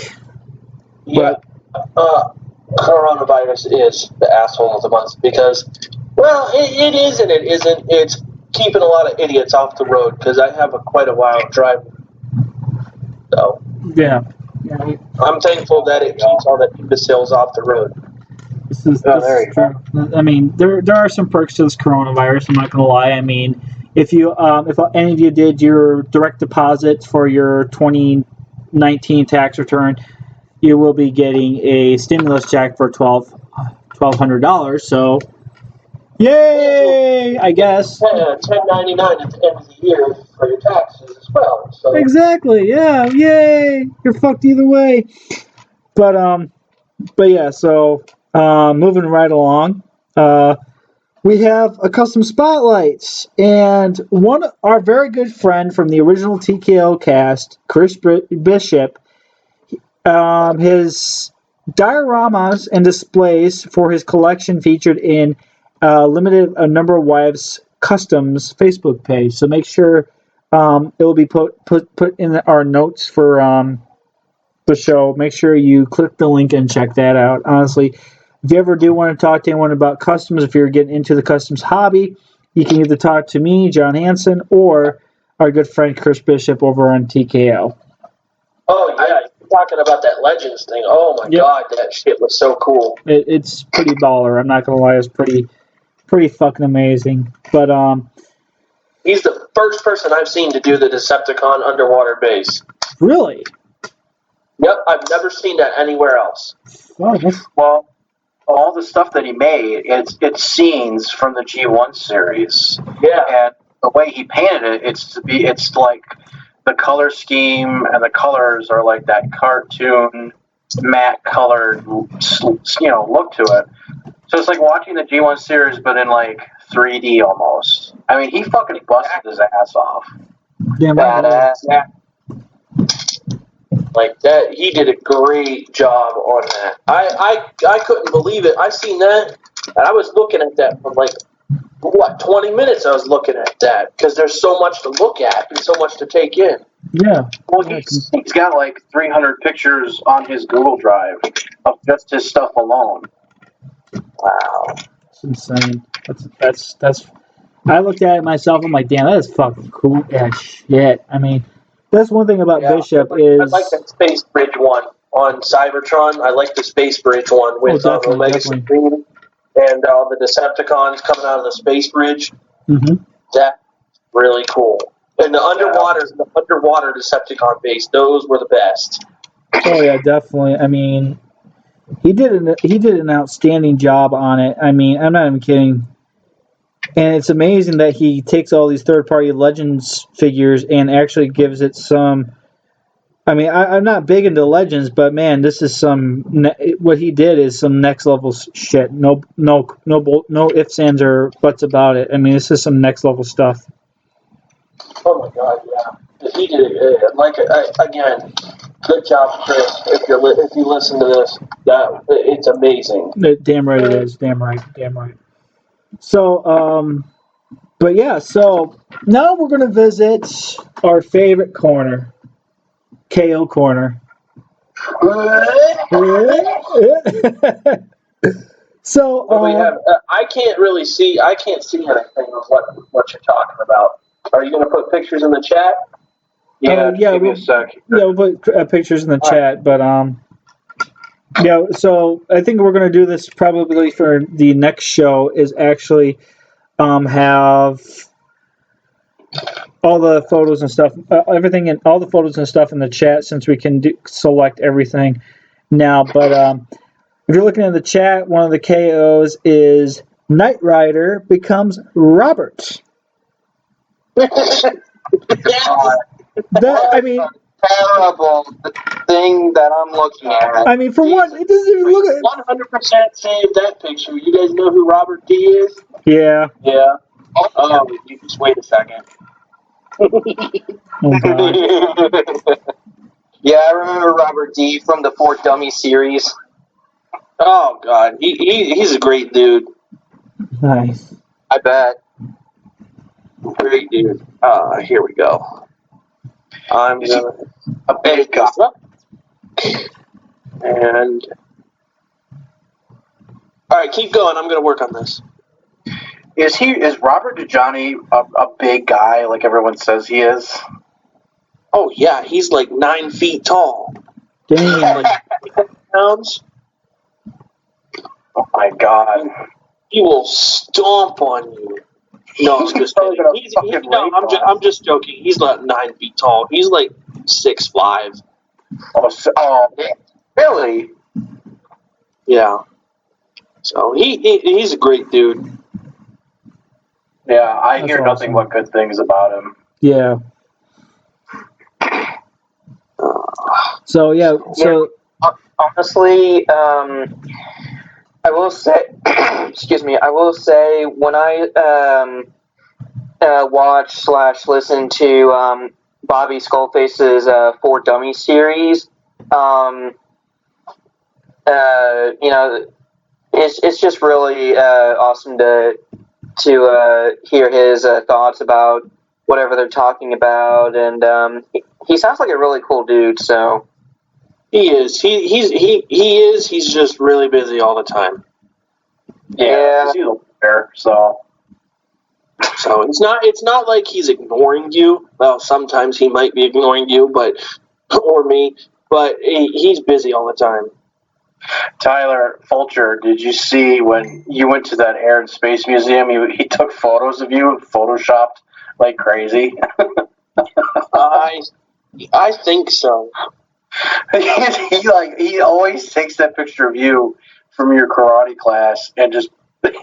Yeah. Coronavirus is the asshole of the month because, well, it is and it isn't. It's keeping a lot of idiots off the road because I have quite a while driving. So.
Yeah.
I'm thankful that it keeps all the imbeciles off the road.
This is true. I mean, there are some perks to this coronavirus. I'm not gonna lie. I mean, if any of you did your direct deposit for your 2019 tax return, you will be getting a stimulus check for $1,200. So, yay! I guess.
$10.99 at the end of the year for your taxes as well. So.
Exactly. Yeah. Yay! You're fucked either way. But yeah. So. Moving right along, we have a custom spotlights, and our very good friend from the original TKO cast, Chris Bishop, his dioramas and displays for his collection featured in limited number of wives customs Facebook page. So make sure it will be put in our notes for the show. Make sure you click the link and check that out. Honestly. If you ever do want to talk to anyone about customs, if you're getting into the customs hobby, you can either talk to me, John Hansen, or our good friend Chris Bishop over on TKO.
Oh, yeah. You're talking about that Legends thing. Oh, my God. That shit was so cool.
It's pretty baller. I'm not going to lie. It's pretty fucking amazing. But
he's the first person I've seen to do the Decepticon underwater base.
Really?
Yep. I've never seen that anywhere else.
Well, all the stuff that he made, it's scenes from the G1 series.
Yeah.
And the way he painted it, it's like the color scheme and the colors are like that cartoon matte colored, look to it. So it's like watching the G1 series, but in like 3D almost. I mean, he fucking busted his ass off.
Damn
Badass. Like that, he did a great job on that. I couldn't believe it. I seen that, and I was looking at that for like 20 minutes. I was looking at that because there's so much to look at and so much to take in.
Yeah.
Well, he's got like 300 pictures on his Google Drive of just his stuff alone.
Wow,
It's insane. That's. I looked at it myself. I'm like, damn, that is fucking cool as shit. I mean, that's one thing about Bishop is.
I like that Space Bridge one on Cybertron. I like the Space Bridge one with Omega Supreme and the Decepticons coming out of the Space Bridge.
Mm-hmm.
That's really cool. And the underwater Decepticon base, those were the best.
Oh yeah, definitely. I mean, he did an outstanding job on it. I mean, I'm not even kidding. And it's amazing that he takes all these third-party Legends figures and actually gives it some. I mean, I'm not big into Legends, but man, this is what he did is some next level shit. No ifs, ands, or buts about it. I mean, this is some next level stuff.
Oh my god, yeah. He did it. Again, good job, Chris. If you listen to this, it's amazing.
Damn right it is. Damn right. So, but yeah. So now we're gonna visit our favorite corner, KO corner. So
we have. I can't see anything of what you're talking about. Are you going to put pictures in the chat?
Yeah, give me a sec.
Yeah, we'll put pictures in the chat, but yeah. So I think we're going to do this probably for the next show. Is actually have all the photos and stuff, everything, and all the photos and stuff in the chat, since we can select everything now. But if you're looking at the chat, one of the KOs is Knight Rider becomes Robert.
That,
I mean,
terrible thing that I'm looking at.
I mean, for one, it doesn't even look at
100% save that picture. You guys know who Robert D is?
Yeah.
Yeah. Oh, you just wait a second.
Oh, God.
Yeah, I remember Robert D from the Fort Dummy series. Oh God, he's a great dude.
Nice.
I bet. Great dude. Here we go. I'm gonna a big guy. And all right, keep going. I'm gonna work on this.
Is Robert DeJohnny a big guy like everyone says he is?
Oh yeah, he's like 9 feet tall.
Damn.
Like 50 pounds.
Oh my God.
He will stomp on you. No, I'm just kidding. I'm just joking. He's not 9 feet tall. He's like 6'5".
Oh, really?
Yeah. So he's a great dude.
Yeah, I
That's
hear nothing
awesome.
but good things about him.
Yeah. So yeah. So
honestly, I will say, excuse me. I will say when I watch/listen to Bobby Skullface's Fort Dummy series, it's just really awesome to hear his thoughts about whatever they're talking about, and he sounds like a really cool dude. So he is. He's just really busy all the time.
Yeah. He's a player, so
it's not like he's ignoring you. Well, sometimes he might be ignoring you, or me, but he's busy all the time.
Tyler, Fulcher, did you see when you went to that Air and Space Museum, he took photos of you, photoshopped like crazy?
I think so.
he always takes that picture of you from your karate class and just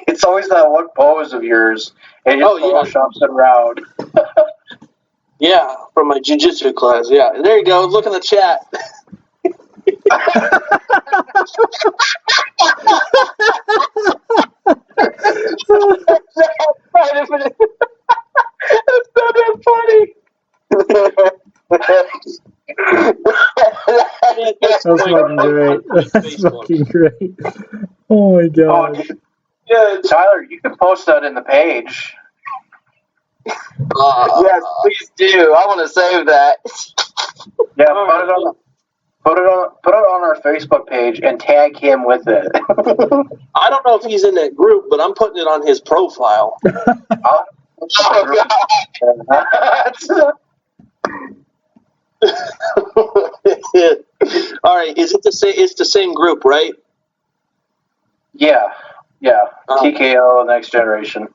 it's always that one pose of yours and just photoshops it around.
Yeah, from my jiu-jitsu class. Yeah, there you go. Look in the chat. That's not that funny.
That's fucking great. That's fucking great. Oh my god.
Yeah, Tyler, you can post that in the page.
Yes, please do. I want to save that.
Yeah, put it on our Facebook page and tag him with it.
I don't know if he's in that group, but I'm putting it on his profile. All right, is it the same? It's the same group, right?
Yeah. TKO Next Generation.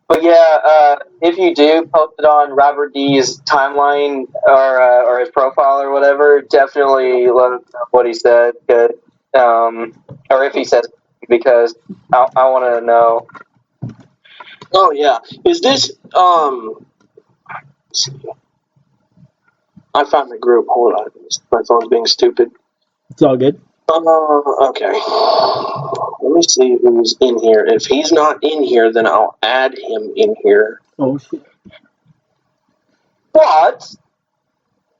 But yeah, if you do post it on Robert D's timeline or his profile or whatever, definitely let him know what he said, or if he says, because I want to know.
Oh yeah, is this let's see. I found the group. Hold on, my phone's being stupid.
It's all good.
Okay. Let me see who's in here. If he's not in here, then I'll add him in here.
Oh shit.
What?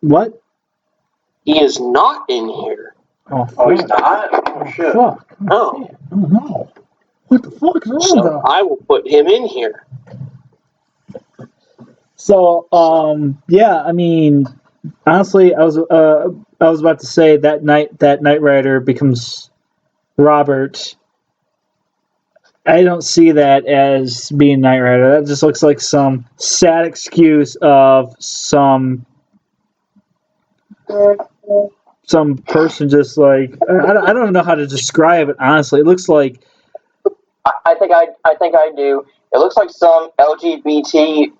What?
He is not in here.
Oh, fuck.
Oh, he's not? Oh, shit.
Fuck.
Oh.
Oh no. What the fuck is wrong with
So
that?
I will put him in here.
So, yeah, I mean, honestly, I was about to say that Knight Rider becomes Robert. I don't see that as being Knight Rider. That just looks like some sad excuse of some person just like I don't know how to describe it. Honestly, it looks like
I think I do. It looks like some LGBT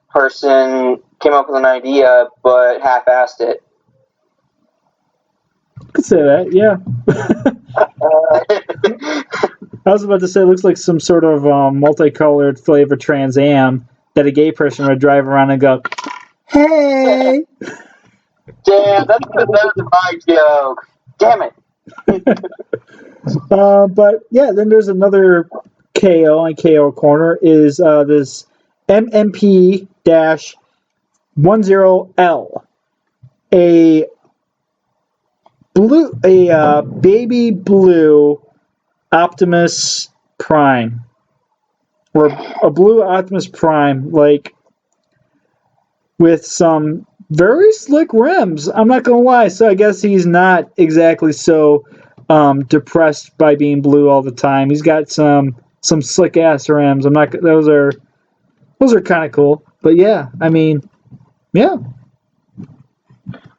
person came up with an idea but half-assed it.
I could say that, yeah. I was about to say it looks like some sort of multicolored flavor Trans Am that a gay person would drive around and go, "Hey."
Damn, that's my joke. Damn it.
But yeah, then there's another KO on KO Corner is this MMP-10L, a baby blue Optimus Prime, or a blue Optimus Prime, like with some very slick rims. I'm not gonna lie, so I guess he's not exactly so depressed by being blue all the time. He's got some slick ass rims. I'm not. Those are kind of cool. But yeah, I mean, yeah.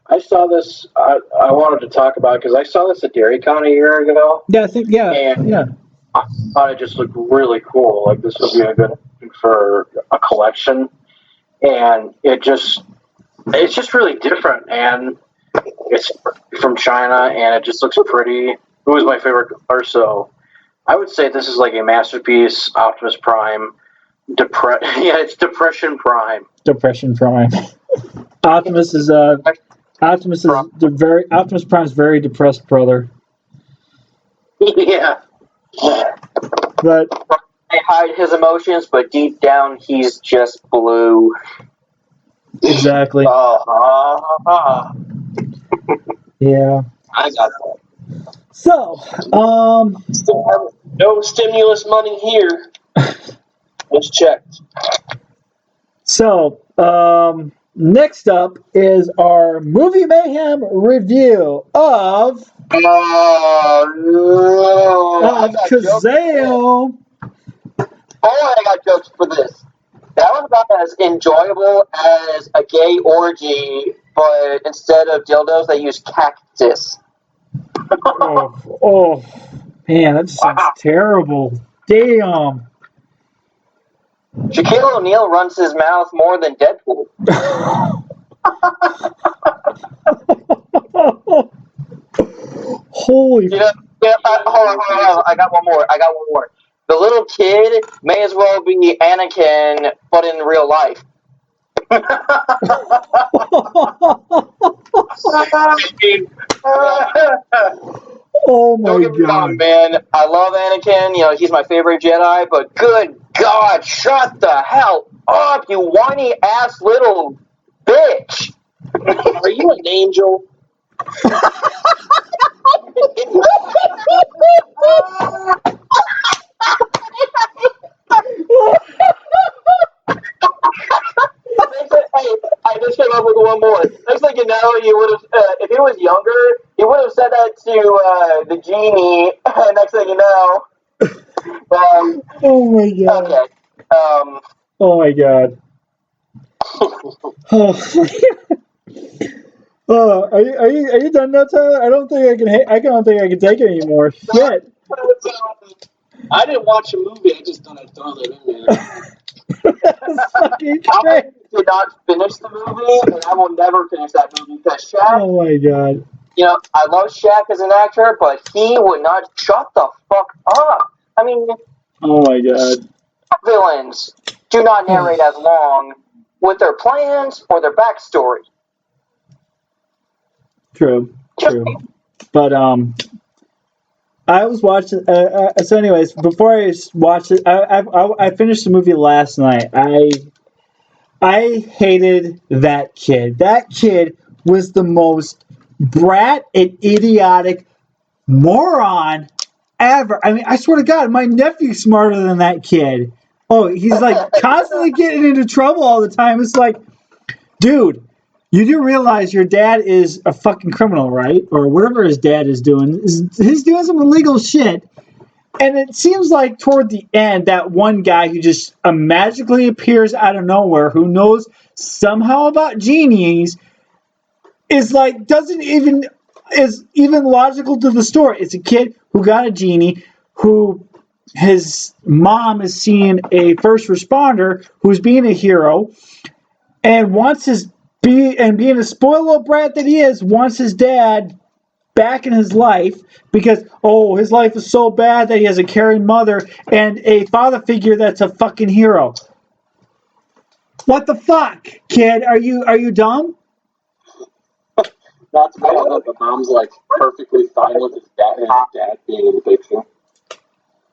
I saw this. I wanted to talk about because I saw this at DairyCon a year ago.
Yeah, I think
And
yeah.
I thought it just looked really cool. Like this would be a good thing for a collection, and it's just really different, and it's from China, and it just looks pretty. It was my favorite color, so I would say this is like a masterpiece. Optimus Prime, it's Depression Prime.
Depression Prime. Optimus Prime's very depressed brother.
Yeah.
But
They hide his emotions, but deep down, he's just blue.
exactly. Yeah.
I got that.
So,
Still have no stimulus money here. Just checked.
So, next up is our Movie Mayhem review of Kazam.
I got jokes for this. That was about as enjoyable as a gay orgy, but instead of dildos, they use cactus.
Oh, man, that just sounds terrible. Damn.
Shaquille O'Neal runs his mouth more than Deadpool.
Holy.
Hold on. I got one more. the little kid may as well be Anakin, but in real life.
Oh my
Don't get me wrong,
god.
man. I love Anakin. You know, he's my favorite Jedi. But good God, shut the hell up, you whiny ass little bitch.
Are you an angel?
Hey, I just came up with one more. Next thing you know, you would have, if he was younger, he would have said that to the genie. Next thing you know,
Oh my god.
okay.
Oh my god. Oh. Are you done now, Tyler? I don't think I can. I don't think I can take it anymore. Shit.
I didn't watch a movie. I just thought I'd throw that in there.
That's fucking
I
great.
did not finish the movie, and I will never finish that movie because Shaq.
Oh my god.
You know, I love Shaq as an actor, but he would not shut the fuck up. I mean,
Oh my god.
villains do not narrate as long with their plans or their backstory.
True. But I was watching. So, anyways, before I watched it, I finished the movie last night. I hated that kid. That kid was the most brat and idiotic moron ever. I mean, I swear to God, my nephew's smarter than that kid. Oh, he's like constantly getting into trouble all the time. It's like, dude, you do realize your dad is a fucking criminal, right? Or whatever his dad is doing. He's doing some illegal shit. And it seems like toward the end, that one guy who just magically appears out of nowhere, who knows somehow about genies, is like, is even logical to the story. It's a kid who got a genie, who his mom is seeing a first responder who's being a hero, and being a spoiled little brat that he is, wants his dad back in his life because, his life is so bad that he has a caring mother and a father figure that's a fucking hero. What the fuck, kid? Are you dumb?
Not to mention that the mom's like perfectly fine with his dad being in the picture.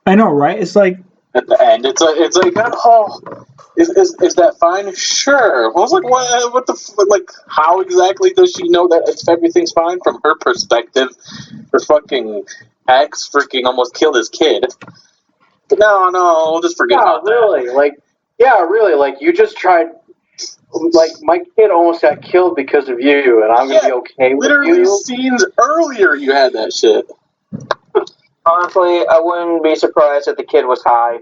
I know, right? It's like
At the end, it's like is that fine? Sure. I was like, what like, how exactly does she know that everything's fine from her perspective? Her fucking ex freaking almost killed his kid. But no, we'll just forget about
really,
that.
like you just tried. Like my kid almost got killed because of you, and I'm gonna be okay with
Literally
you.
scenes earlier, you had that shit.
Honestly, I wouldn't be surprised if the kid was high.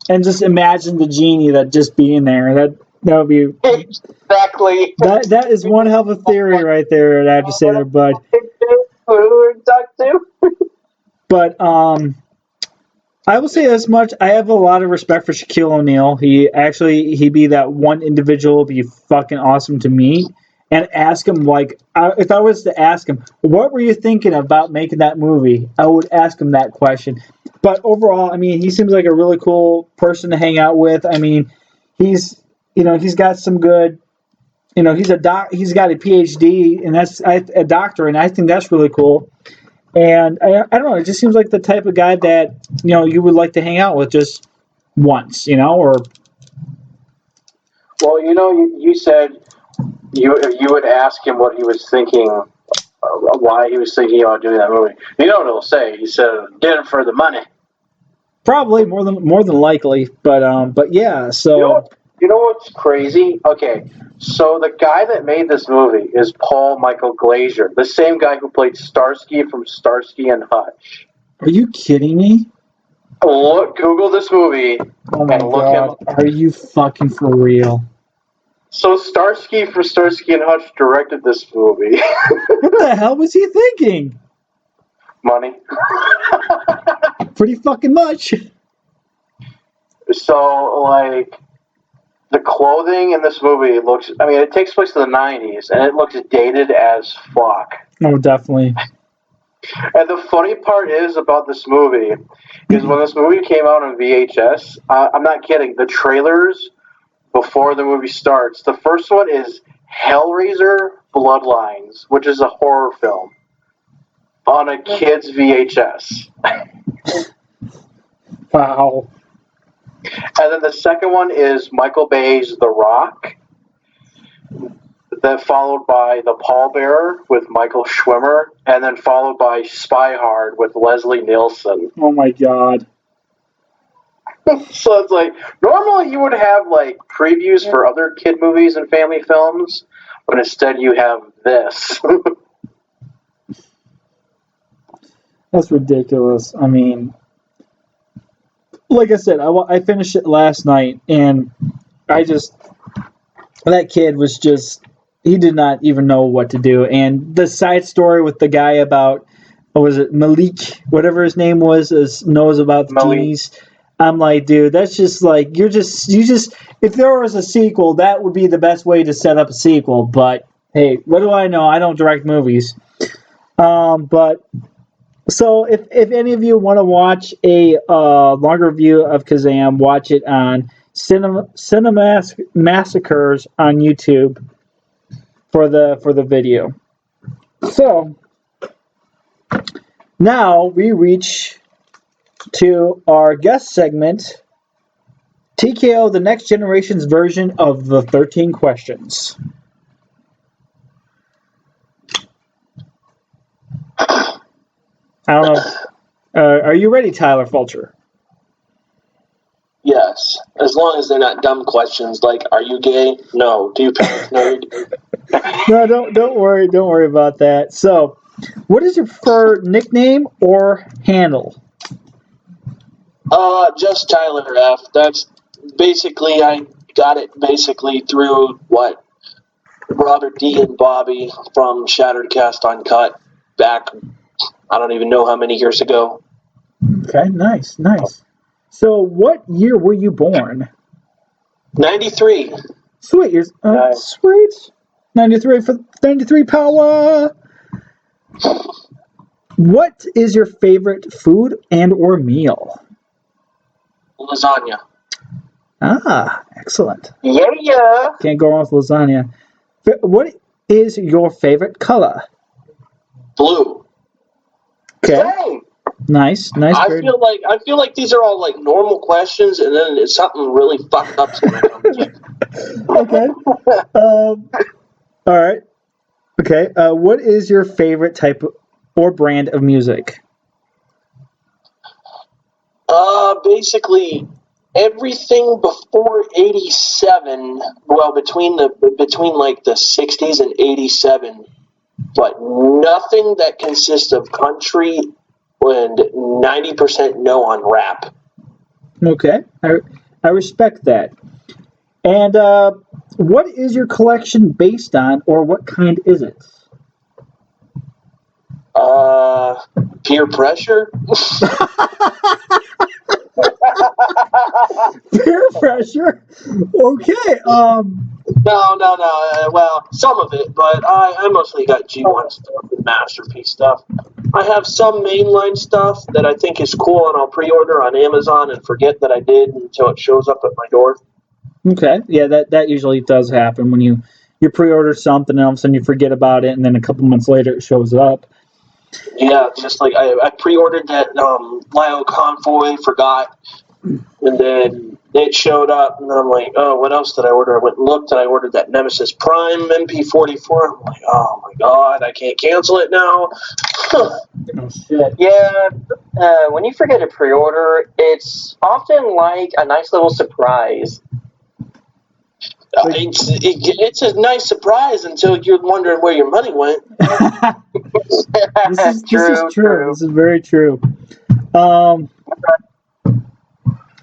and just imagine the genie that just being there. That would be
Exactly.
that is one hell of a theory right there. I'd have to say there, bud. But I will say this much: I have a lot of respect for Shaquille O'Neal. He'd be that one individual, be fucking awesome to meet, and ask him if I was to ask him, what were you thinking about making that movie? I would ask him that question. But overall, I mean, he seems like a really cool person to hang out with. I mean, he's got some good, he's he's got a PhD, and that's a doctor, and I think that's really cool. And I don't know, it just seems like the type of guy that, you would like to hang out with just once, or...
Well, you said you would ask him what he was thinking, why he was thinking about doing that movie. You know what he'll say? He said, "Did it for the money."
Probably more than likely, but yeah. So
you know what's crazy? Okay, so the guy that made this movie is Paul Michael Glazier, the same guy who played Starsky from Starsky and Hutch.
Are you kidding me?
Google this movie
Oh my
and look
god! Are you fucking for real?
So Starsky from Starsky and Hutch directed this movie.
What the hell was he thinking?
Money.
Pretty fucking much.
So, like, the clothing in this movie it takes place in the 90s, and it looks dated as fuck.
Oh, definitely.
And the funny part is about this movie is when this movie came out on VHS, I'm not kidding, the trailers before the movie starts, the first one is Hellraiser Bloodlines, which is a horror film on a kid's VHS.
Wow.
And then the second one is Michael Bay's The Rock. Then followed by The Pallbearer with Michael Schwimmer, and then followed by Spy Hard with Leslie Nielsen.
Oh my god.
So it's like, normally you would have like previews for other kid movies and family films, but instead you have this.
That's ridiculous. I mean, like I said, I finished it last night, and that kid was just, he did not even know what to do. And the side story with the guy about, what was it, Malik, whatever his name was, knows about the genies. I'm like, dude, that's just like, you just, if there was a sequel, that would be the best way to set up a sequel. But hey, what do I know? I don't direct movies. But so if any of you want to watch a longer review of Kazam, watch it on Cinema Massacres on YouTube for the video. So now we reach to our guest segment, TKO, the next generation's version of the 13 questions. I don't know. Are you ready, Tyler Fulcher?
Yes, as long as they're not dumb questions like, "Are you gay?" No. Do you parents know you're gay?
No, don't worry about that. So, what is your preferred nickname or handle?
Just Tyler F. That's basically, I got it basically through Robert D and Bobby from Shattered Cast Uncut back, I don't even know how many years ago.
Okay, nice. So, what year were you born?
93.
Sweet, you're sweet. 93 for 93 power. What is your favorite food and or meal?
Lasagna.
Ah, excellent.
Yeah.
Can't go wrong with lasagna. What is your favorite color?
Blue.
Okay.
Same.
Nice.
I feel like these are all like normal questions, and then it's something really fucked up.
Okay. All right. Okay. What is your favorite type or brand of music?
Basically everything before 87. Well, between like the 60s and 87, but nothing that consists of country and 90% no on rap.
Okay, I respect that. And what is your collection based on, or what kind is it?
Peer pressure.
Peer pressure. Okay.
No. Well, some of it, but I mostly got G1 stuff and Masterpiece stuff. I have some mainline stuff that I think is cool, and I'll pre-order on Amazon and forget that I did until it shows up at my door.
Okay. Yeah, that usually does happen when you pre-order something and all of a sudden you forget about it, and then a couple months later it shows up.
Yeah, just like I pre-ordered that Lio Convoy, forgot, and then it showed up, and then I'm like, oh, what else did I order? I went and looked, and I ordered that Nemesis Prime MP44. I'm like, oh my god, I can't cancel it now.
Oh shit.
Yeah, when you forget to pre-order, it's often like a nice little surprise.
It's a nice surprise until you're wondering where your money went.
This is true. This is very true.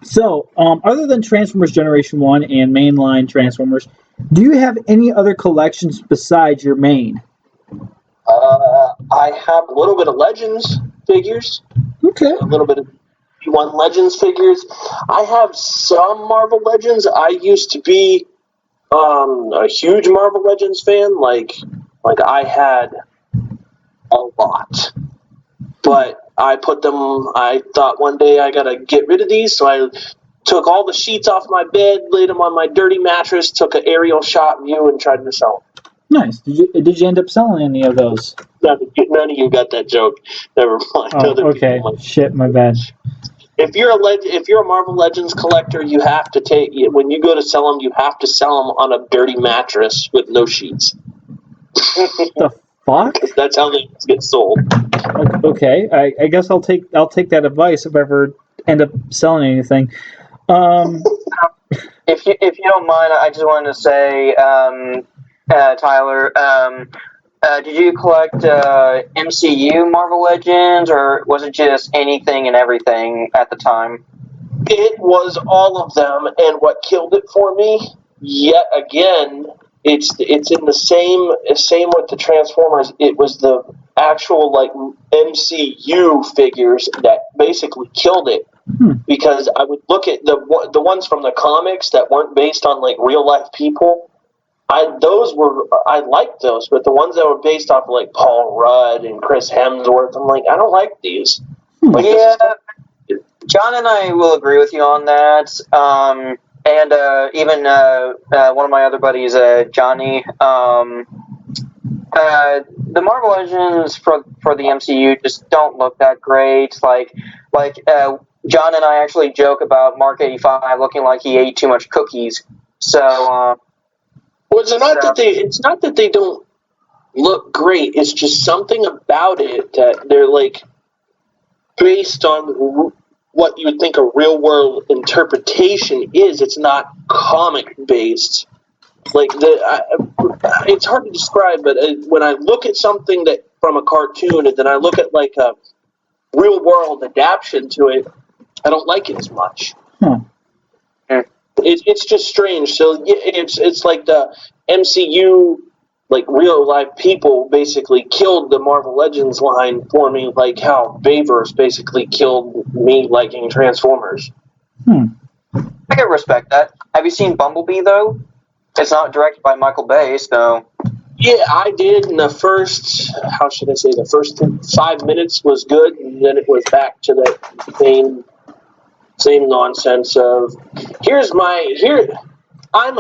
So, other than Transformers Generation 1 and mainline Transformers, do you have any other collections besides your main?
I have a little bit of Legends figures.
Okay.
A little bit of G1 Legends figures. I have some Marvel Legends. I used to be a huge Marvel Legends fan. Like I had a lot. But I thought one day I gotta get rid of these, so I took all the sheets off my bed, laid them on my dirty mattress, took an aerial shot view, and tried to sell them.
Nice. Did you end up selling any of those?
None of you got that joke. Never mind.
Oh,
Other
okay.
people might.
Shit, my bad.
If you're a Marvel Legends collector, you have to when you go to sell them, you have to sell them on a dirty mattress with no sheets.
The fuck?
That's how they get sold.
Okay, I guess I'll take that advice if I ever end up selling anything.
If you don't mind, I just wanted to say, Tyler, did you collect MCU Marvel Legends, or was it just anything and everything at the time?
It was all of them, and what killed it for me, yet again, it's in the same with the Transformers. It was the actual MCU figures that basically killed it. Because I would look at the ones from the comics that weren't based on real life people. I liked those, but the ones that were based off of Paul Rudd and Chris Hemsworth, I'm I don't like these.
John and I will agree with you on that. And even one of my other buddies, Johnny. The Marvel Legends for the MCU just don't look that great. John and I actually joke about Mark 85 looking like he ate too much cookies. So,
well, it's not that they don't look great. It's just something about it that they're based on what you would think a real world interpretation is. It's not comic based. It's hard to describe, but when I look at something that from a cartoon and then I look at a real world adaptation to it, I don't like it as much. It's just strange. So it's like the MCU, real life people basically killed the Marvel Legends line for me, like how Bayverse basically killed me liking Transformers.
I can respect that. Have you seen Bumblebee though? It's not directed by Michael Bay, so.
Yeah, I did. And the first 5 minutes was good, and then it was back to the same nonsense of I'm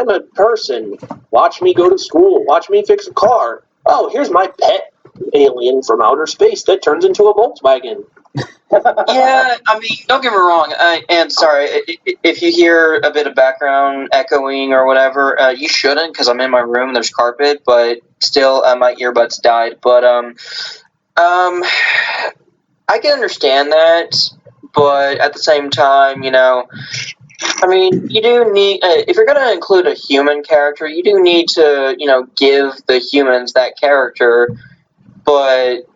a person. Watch me go to school. Watch me fix a car. Oh, here's my pet alien from outer space that turns into a Volkswagen.
Yeah, I mean, don't get me wrong. And sorry if you hear a bit of background echoing or whatever. You shouldn't, because I'm in my room and there's carpet. But still, my earbuds died. But I can understand that. But at the same time, I mean, you do need, if you're going to include a human character, you do need to, give the humans that character. But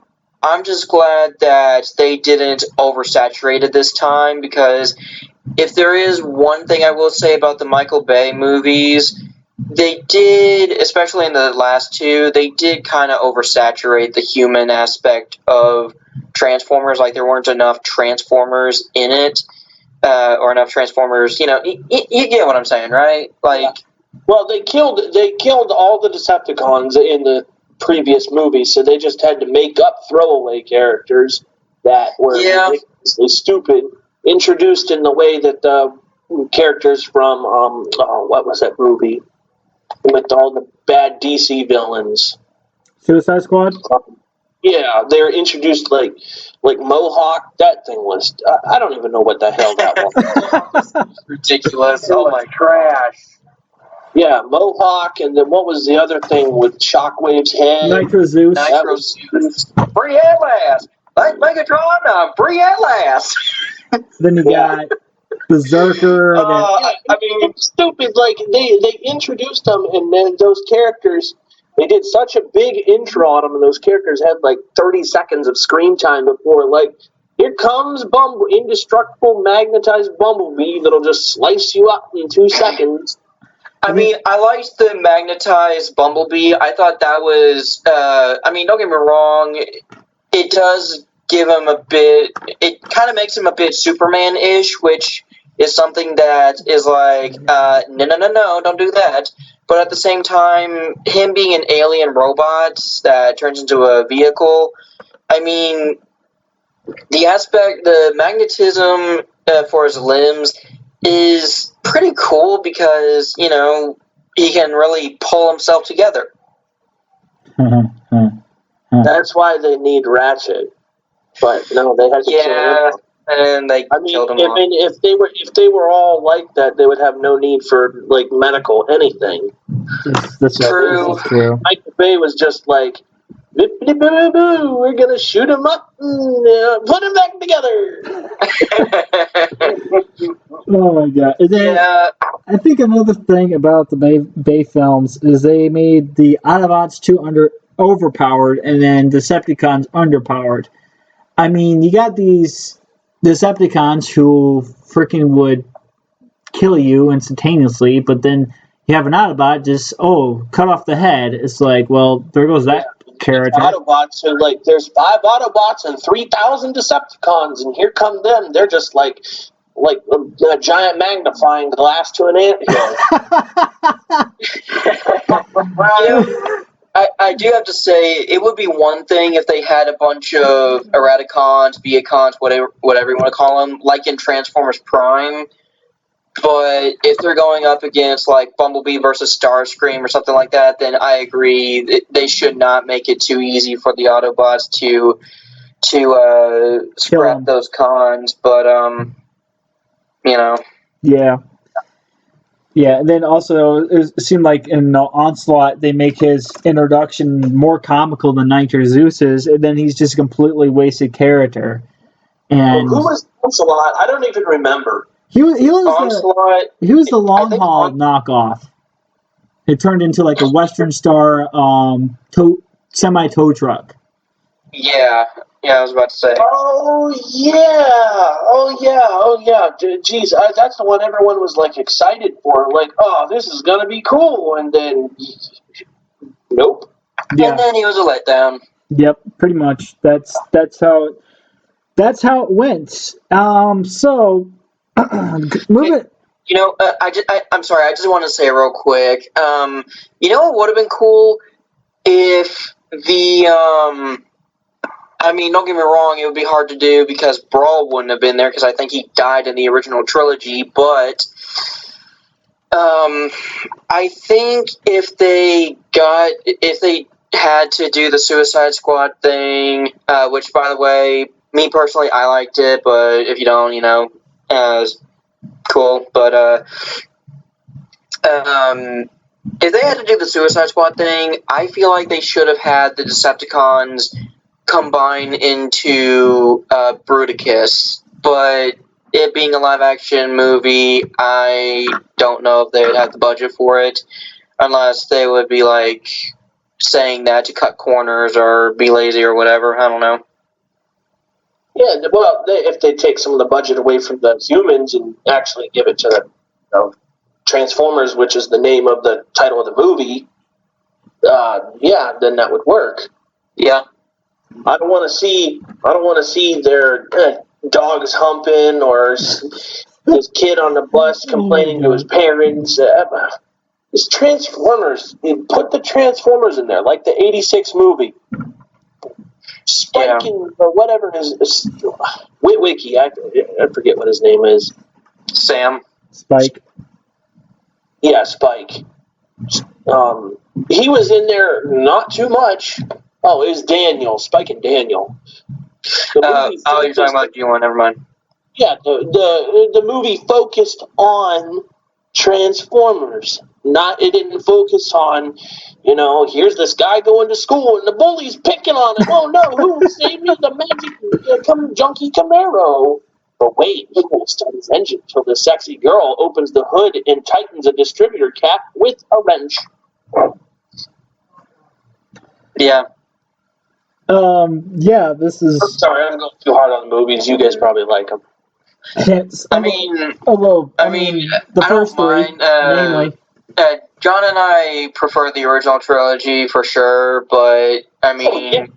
I'm just glad that they didn't oversaturate it this time, because if there is one thing I will say about the Michael Bay movies, they did, especially in the last two, they did kind of oversaturate the human aspect of Transformers. There weren't enough Transformers in it, or enough Transformers. You get what I'm saying, right?
Well, they killed all the Decepticons in the previous movies, so they just had to make up throwaway characters that were ridiculously stupid, introduced in the way that the characters from what was that movie with all the bad DC villains?
Suicide Squad?
Yeah, they're introduced like Mohawk. That thing was I don't even know what the hell that was.
Ridiculous. Oh my trash.
Yeah, Mohawk, and then what was the other thing with Shockwave's head?
Nitro Zeus.
Free at last. Like Megatron, free at last.
Then you got Berserker.
I mean, it's stupid. They introduced them, and then those characters, they did such a big intro on them, and those characters had 30 seconds of screen time before, here comes indestructible magnetized Bumblebee that'll just slice you up in 2 seconds.
I mean, I liked the magnetized Bumblebee. I thought that was, I mean, don't get me wrong, it does give him a bit, it kind of makes him a bit Superman-ish, which is something that is no, don't do that. But at the same time, him being an alien robot that turns into a vehicle, I mean, the magnetism for his limbs is pretty cool because, you know, he can really pull himself together.
That's why they need Ratchet. But no, they had to kill him.
And they killed him off.
If they were all like that, they would have no need for like medical anything.
That's true. That's true.
Michael Bay was just like, we're gonna shoot him up and put him back together.
Oh my god! And then, I think another thing about the Bay films is they made the Autobots too overpowered, and then Decepticons underpowered. I mean, you got these Decepticons who freaking would kill you instantaneously, but then you have an Autobot just, cut off the head. It's like, well, there goes that character.
Autobots are like, there's 5 Autobots and 3,000 Decepticons, and here come them. They're just like a giant magnifying glass to an anthill.
I do have to say, it would be one thing if they had a bunch of Eradicons, Viacons, whatever you want to call them, like in Transformers Prime. But if they're going up against like Bumblebee versus Starscream or something like that, then I agree they should not make it too easy for the Autobots to scrap those cons. But you know.
Yeah. Yeah, and then also it seemed like in Onslaught they make his introduction more comical than Nitro Zeus's, and then he's just a completely wasted character. And
who was Onslaught? I don't even remember.
He was the long haul knockoff. It turned into like a Western Star semi tow truck.
Yeah, I was about to say.
Oh yeah. Geez, that's the one everyone was like excited for. Like, oh, this is gonna be cool, and then nope.
Yeah.
And then he was a letdown.
Yep, pretty much. That's how it went. So moving.
You know, I'm sorry. I just want to say real quick. You know what would have been cool if the I mean, don't get me wrong, it would be hard to do because Brawl wouldn't have been there because I think he died in the original trilogy, but I think if they had to do the Suicide Squad thing, which, by the way, me personally, I liked it, but if you don't, you know, it's cool, but if they had to do the Suicide Squad thing, I feel like they should have had the Decepticons combine into Bruticus, but it being a live-action movie, I don't know if they would have the budget for it, unless they would be, like, saying that to cut corners or be lazy or whatever, I don't know.
Yeah, well, if they take some of the budget away from the humans and actually give it to the Transformers, which is the name of the title of the movie, then that would work.
Yeah.
I don't want to see their dogs humping or this kid on the bus complaining to his parents. It's Transformers. Put the Transformers in there, like the '86 movie. Spike or whatever his Witwicky. I forget what his name is.
Sam.
Spike.
Yeah, Spike. He was in there not too much. Oh, it was Daniel, Spike and Daniel.
You're talking about G1, never mind.
Yeah, the movie focused on Transformers. It didn't focus on, here's this guy going to school and the bully's picking on him. Oh no, who will save me? The magic junkie Camaro. But wait, he won't start his engine until the sexy girl opens the hood and tightens a distributor cap with a wrench.
Yeah.
This is...
I'm sorry, I'm going too hard on the movies. You guys probably like them.
The first three, mainly.
John and I prefer the original trilogy for sure, but I mean...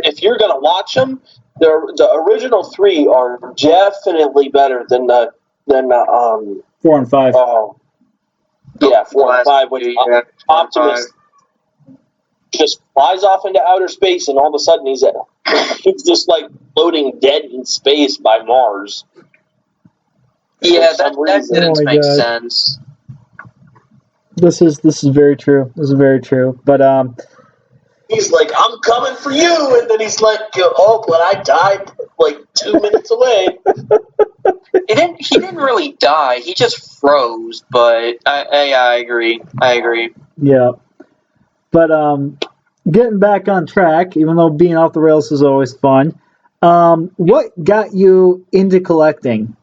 If you're going to watch them, the original 3 are definitely better than
4 and 5.
4 and 5, which Optimus just flies off into outer space, and all of a sudden he's at he's just like floating dead in space by Mars.
Yeah,
For some
that
reason.
didn't
Oh my
make
God.
sense.
This is very true. This is very true. But
He's like, I'm coming for you, and then he's like, oh, but I died like 2 minutes away.
He didn't really die. He just froze. But I agree.
yeah. But getting back on track, even though being off the rails is always fun. What got you into collecting?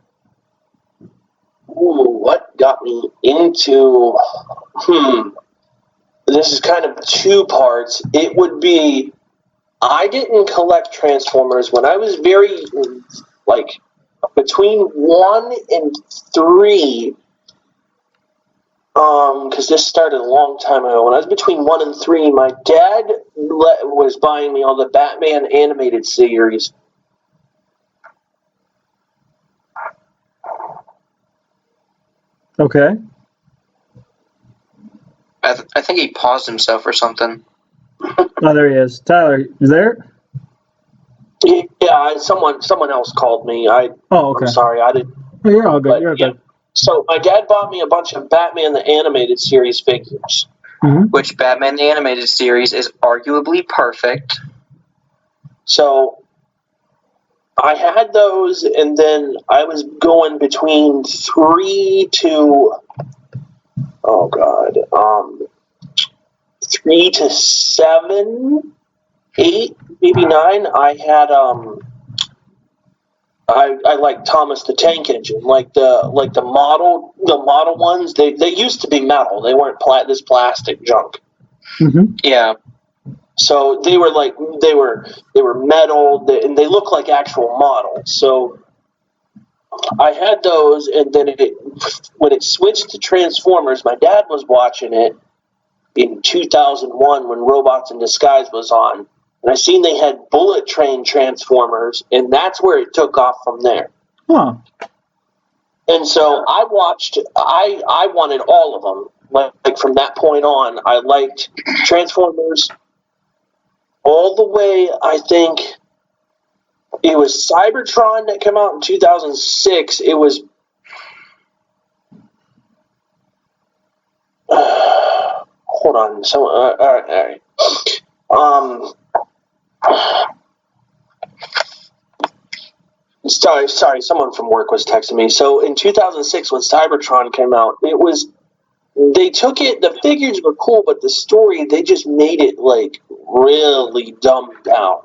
Ooh, what got me into? This is kind of 2 parts. It would be, I didn't collect Transformers when I was very, like, between 1 and 3. Because this started a long time ago. When I was between 1 and 3, my dad was buying me all the Batman animated series.
Okay.
I think he paused himself or something.
Oh, there he is. Tyler, you there?
Yeah, someone else called me.
Oh, okay.
I'm sorry, I didn't.
Oh, you're all good.
But,
You're all
yeah.
good.
So my dad bought me a bunch of Batman the Animated Series figures.
Mm-hmm.
Which Batman the Animated Series is arguably perfect.
So I had those, and then I was going between 3 to 3 to 7, 8, maybe 9. I had I like Thomas the Tank Engine, like the model ones. They used to be metal. They weren't this plastic junk.
Mm-hmm.
Yeah.
So they were metal, and they look like actual models. So I had those, and then when it switched to Transformers, my dad was watching it in 2001 when Robots in Disguise was on. And I seen they had Bullet Train Transformers, and that's where it took off from there.
Huh.
And so I wanted all of them. Like from that point on, I liked Transformers all the way. I think it was Cybertron that came out in 2006. It was hold on. So all right. Sorry, someone from work was texting me. So in 2006, when Cybertron came out, they took it, the figures were cool, but the story, they just made it, like, really dumbed down.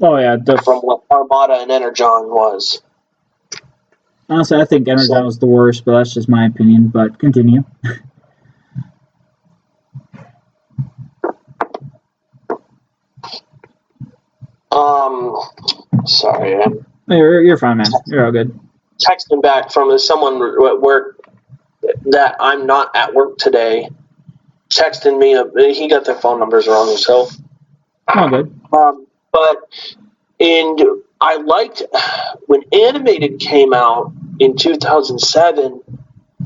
Oh, yeah.
From what Armada and Energon was.
Honestly, I think Energon was the worst, but that's just my opinion. But continue.
Sorry,
You're fine, man. You're all good.
Texting back from someone at work that I'm not at work today. Texting me, he got their phone numbers wrong, so.
All good.
And I liked when Animated came out in 2007.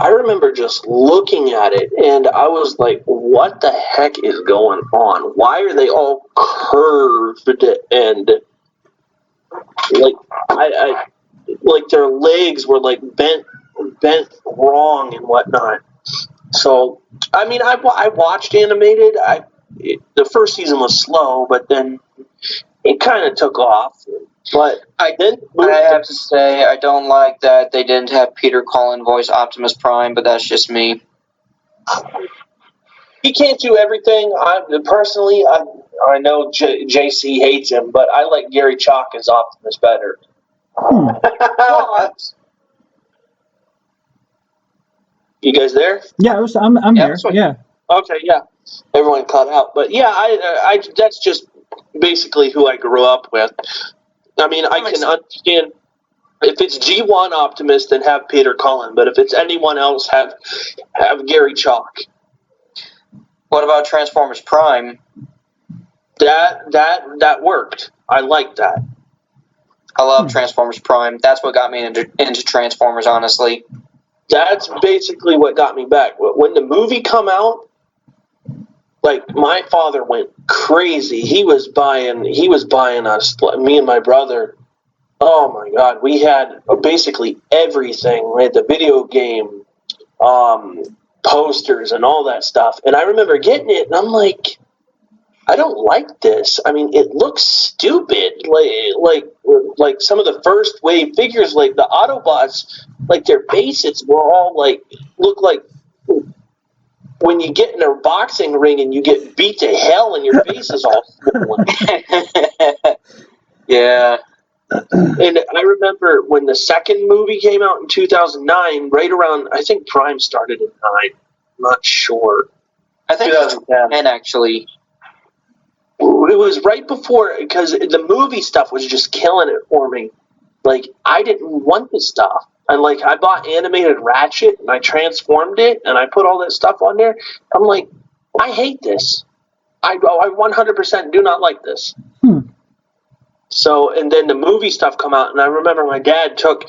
I remember just looking at it, and I was like, "What the heck is going on? Why are they all curved and like I like their legs were like bent wrong and whatnot?" So, I mean, I watched Animated. The first season was slow, but then it kind of took off. But
I have to say, I don't like that they didn't have Peter Cullen voice Optimus Prime, but that's just me.
He can't do everything. I know JC hates him, but I like Gary Chalk as Optimus better. You guys there?
Yeah, I'm here. Yeah.
Okay, yeah. Everyone cut out, but yeah, I that's just basically who I grew up with. I mean, I can understand if it's G1 Optimus, then have Peter Cullen, but if it's anyone else, have Gary Chalk.
What about Transformers Prime?
That worked. I liked that.
I love Transformers Prime. That's what got me into Transformers, honestly.
That's basically what got me back. When the movie come out, like my father went crazy. He was buying us, me and my brother. Oh my God, we had basically everything. We had the video game, posters and all that stuff. And I remember getting it and I'm like, I don't like this. I mean, it looks stupid. Like some of the first wave figures, like the Autobots, like their bases were all like, look like when you get in a boxing ring and you get beat to hell and your face is all swollen.
Yeah.
And I remember when the second movie came out in 2009, right around, I think Prime started in 9. I'm not sure.
I think 2010, actually.
It was right before, because the movie stuff was just killing it for me. Like, I didn't want this stuff. And, like, I bought animated Ratchet, and I transformed it, and I put all that stuff on there. I'm like, I hate this. I 100% do not like this. So, and then the movie stuff come out, and I remember my dad took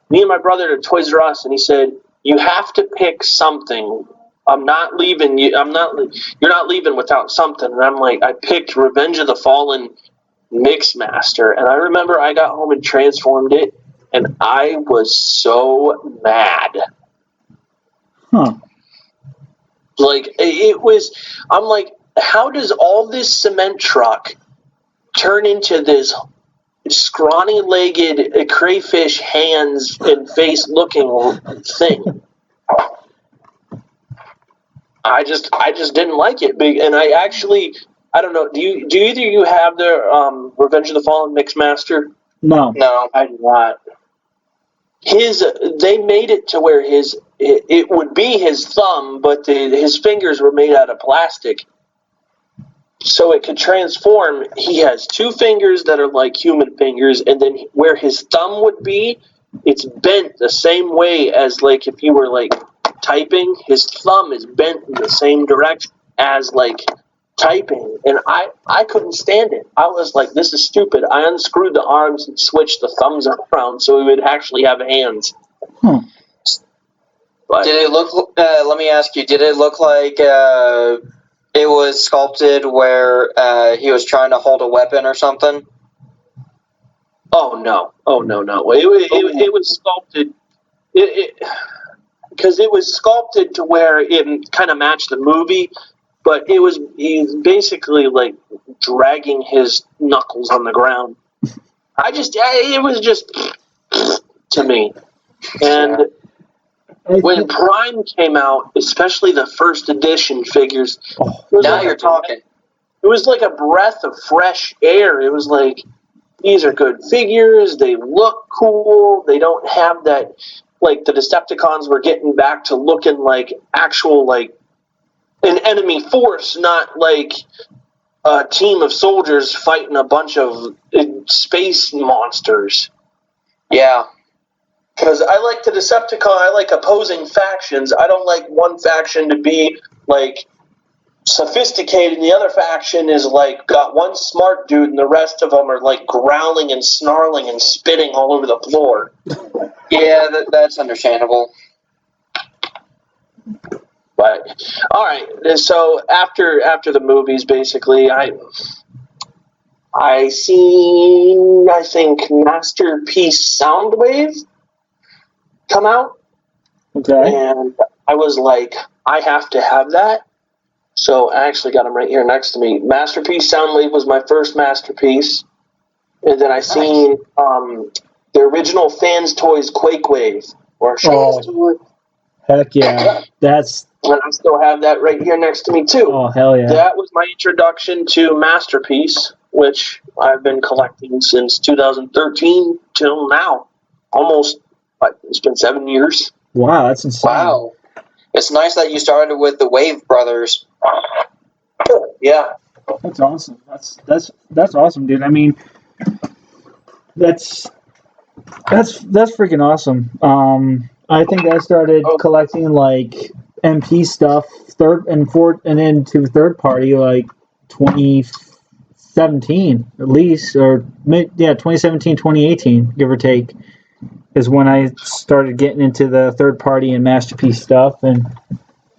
me and my brother to Toys R Us, and he said, you have to pick something. I'm not leaving you. You're not leaving without something. And I'm like, I picked Revenge of the Fallen Mixmaster, and I remember I got home and transformed it, and I was so mad. Like, it was, I'm like, how does all this cement truck turn into this scrawny-legged crayfish hands and face-looking thing? I just didn't like it. And I don't know. Do either of you have the Revenge of the Fallen Mixmaster?
No,
I do not. They made it to where it would be his thumb, but his fingers were made out of plastic, so it could transform. He has 2 fingers that are like human fingers, and then where his thumb would be, it's bent the same way as like if you were like typing. His thumb is bent in the same direction as like typing, and I couldn't stand it. I was like, this is stupid. I unscrewed the arms and switched the thumbs around so he would actually have hands. But,
did it look? Let me ask you. Did it look like it was sculpted where he was trying to hold a weapon or something?
Oh no! It was sculpted. Because it was sculpted to where it kind of matched the movie, but he was basically like dragging his knuckles on the ground. It was just to me. And when Prime came out, especially the first edition figures,
now you're talking.
It was like a breath of fresh air. It was like, these are good figures. They look cool. They don't have that, like the Decepticons were getting back to looking like actual, like an enemy force, not like a team of soldiers fighting a bunch of space monsters.
Yeah.
Because I like the Decepticon, I like opposing factions. I don't like one faction to be, like, sophisticated, and the other faction is, like, got one smart dude, and the rest of them are, like, growling and snarling and spitting all over the floor.
Yeah, that's understandable.
But, alright, so after the movies, basically, I seen, I think, Masterpiece Soundwave come out.
Okay.
And I was like, I have to have that. So I actually got them right here next to me. Masterpiece Soundwave was my first Masterpiece. And then I seen the original Fans Toys Quake Wave.
Heck yeah.
And I still have that right here next to me too.
Oh, hell yeah.
That was my introduction to Masterpiece, which I've been collecting since 2013 till now. Almost, it's been 7 years.
Wow, that's insane.
Wow. It's nice that you started with the Wave Brothers.
Yeah.
That's awesome. That's awesome, dude. I mean, that's freaking awesome. I think I started collecting like MP stuff and into third party like 2017 at least, or 2017, 2018, give or take, is when I started getting into the third party and Masterpiece stuff. And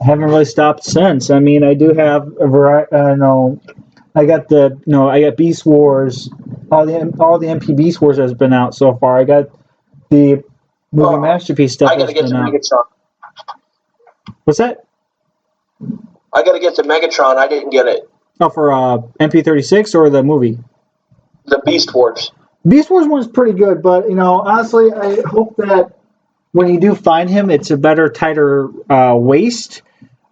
I haven't really stopped since. I mean, I do have a variety. No, I got I got Beast Wars. All the MP Beast Wars has been out so far. I got the movie masterpiece stuff.
I gotta get to Megatron.
What's that?
I gotta get to Megatron. I didn't get it.
Oh, for MP36 or the movie?
The Beast Wars.
Beast Wars one's pretty good, but honestly, I hope that when you do find him, it's a better, tighter waist.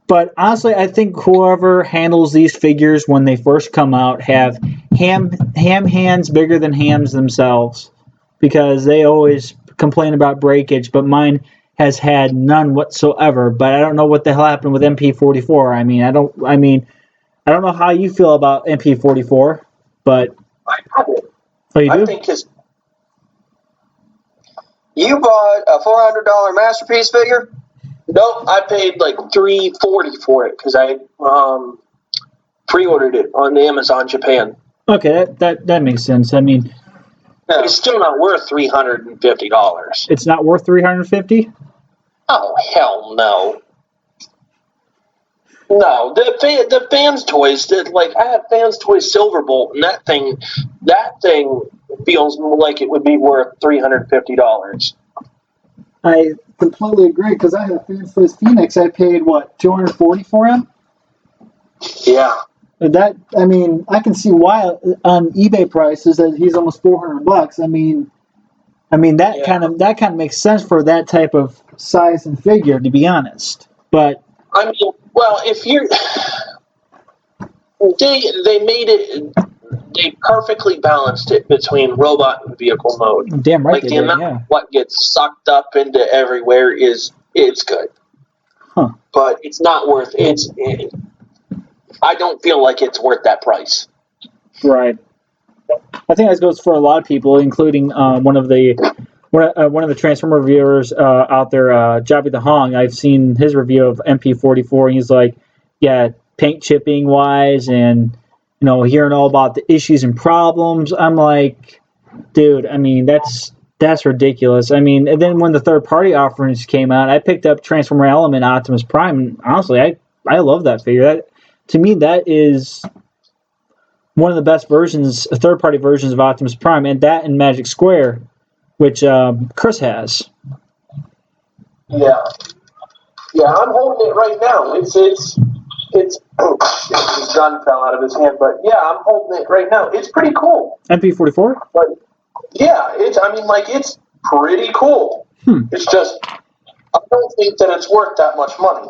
But honestly, I think whoever handles these figures when they first come out have ham hands bigger than hams themselves, because they always complain about breakage, but mine has had none whatsoever. But I don't know what the hell happened with MP44. I don't know how you feel about MP44, but
I have it.
Oh, you do?
I think you bought a $400 masterpiece figure. Nope, I paid like $340 for it because I pre-ordered it on Amazon Japan.
Okay, that makes sense. I mean,
it's still not worth $350.
It's not worth $350?
Oh hell no! No, the fans toys. I have fans toys Silverbolt, and that thing feels like it would be worth $350.
I completely agree, because I have fans toys Phoenix. I paid what, $240 for him?
Yeah.
I can see why on eBay prices that he's almost $400. I mean that kind of makes sense for that type of size and figure, to be honest. But
well, if you're, they made it, they perfectly balanced it between robot and vehicle mode.
Damn right,
the amount of what gets sucked up into everywhere it's good.
Huh.
But it's not worth it. I don't feel like it's worth that price.
Right. I think that goes for a lot of people, including one of the Transformer reviewers out there, Jobby the Hong. I've seen his review of MP44, and he's like, yeah, paint chipping wise, and hearing all about the issues and problems. I'm like, dude, that's ridiculous. And then when the third party offerings came out, I picked up Transformer Element Optimus Prime, and honestly, I love that figure. To me, that is one of the best versions, third-party versions of Optimus Prime, and that in Magic Square, which Chris has.
Yeah, I'm holding it right now. It's his gun fell out of his hand, but yeah, I'm holding it right now. It's pretty cool.
MP44?
But yeah, it's pretty cool. It's just, I don't think that it's worth that much money.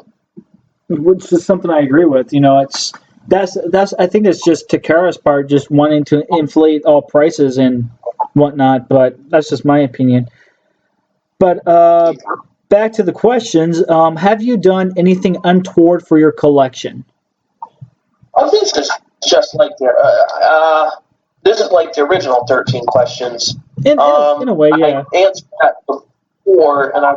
Which is something I agree with. That's I think it's just Takara's part, just wanting to inflate all prices and whatnot, but that's just my opinion. But back to the questions. Have you done anything untoward for your collection?
This is just like this is like the original 13 questions.
In a way, yeah.
I answered that before, and I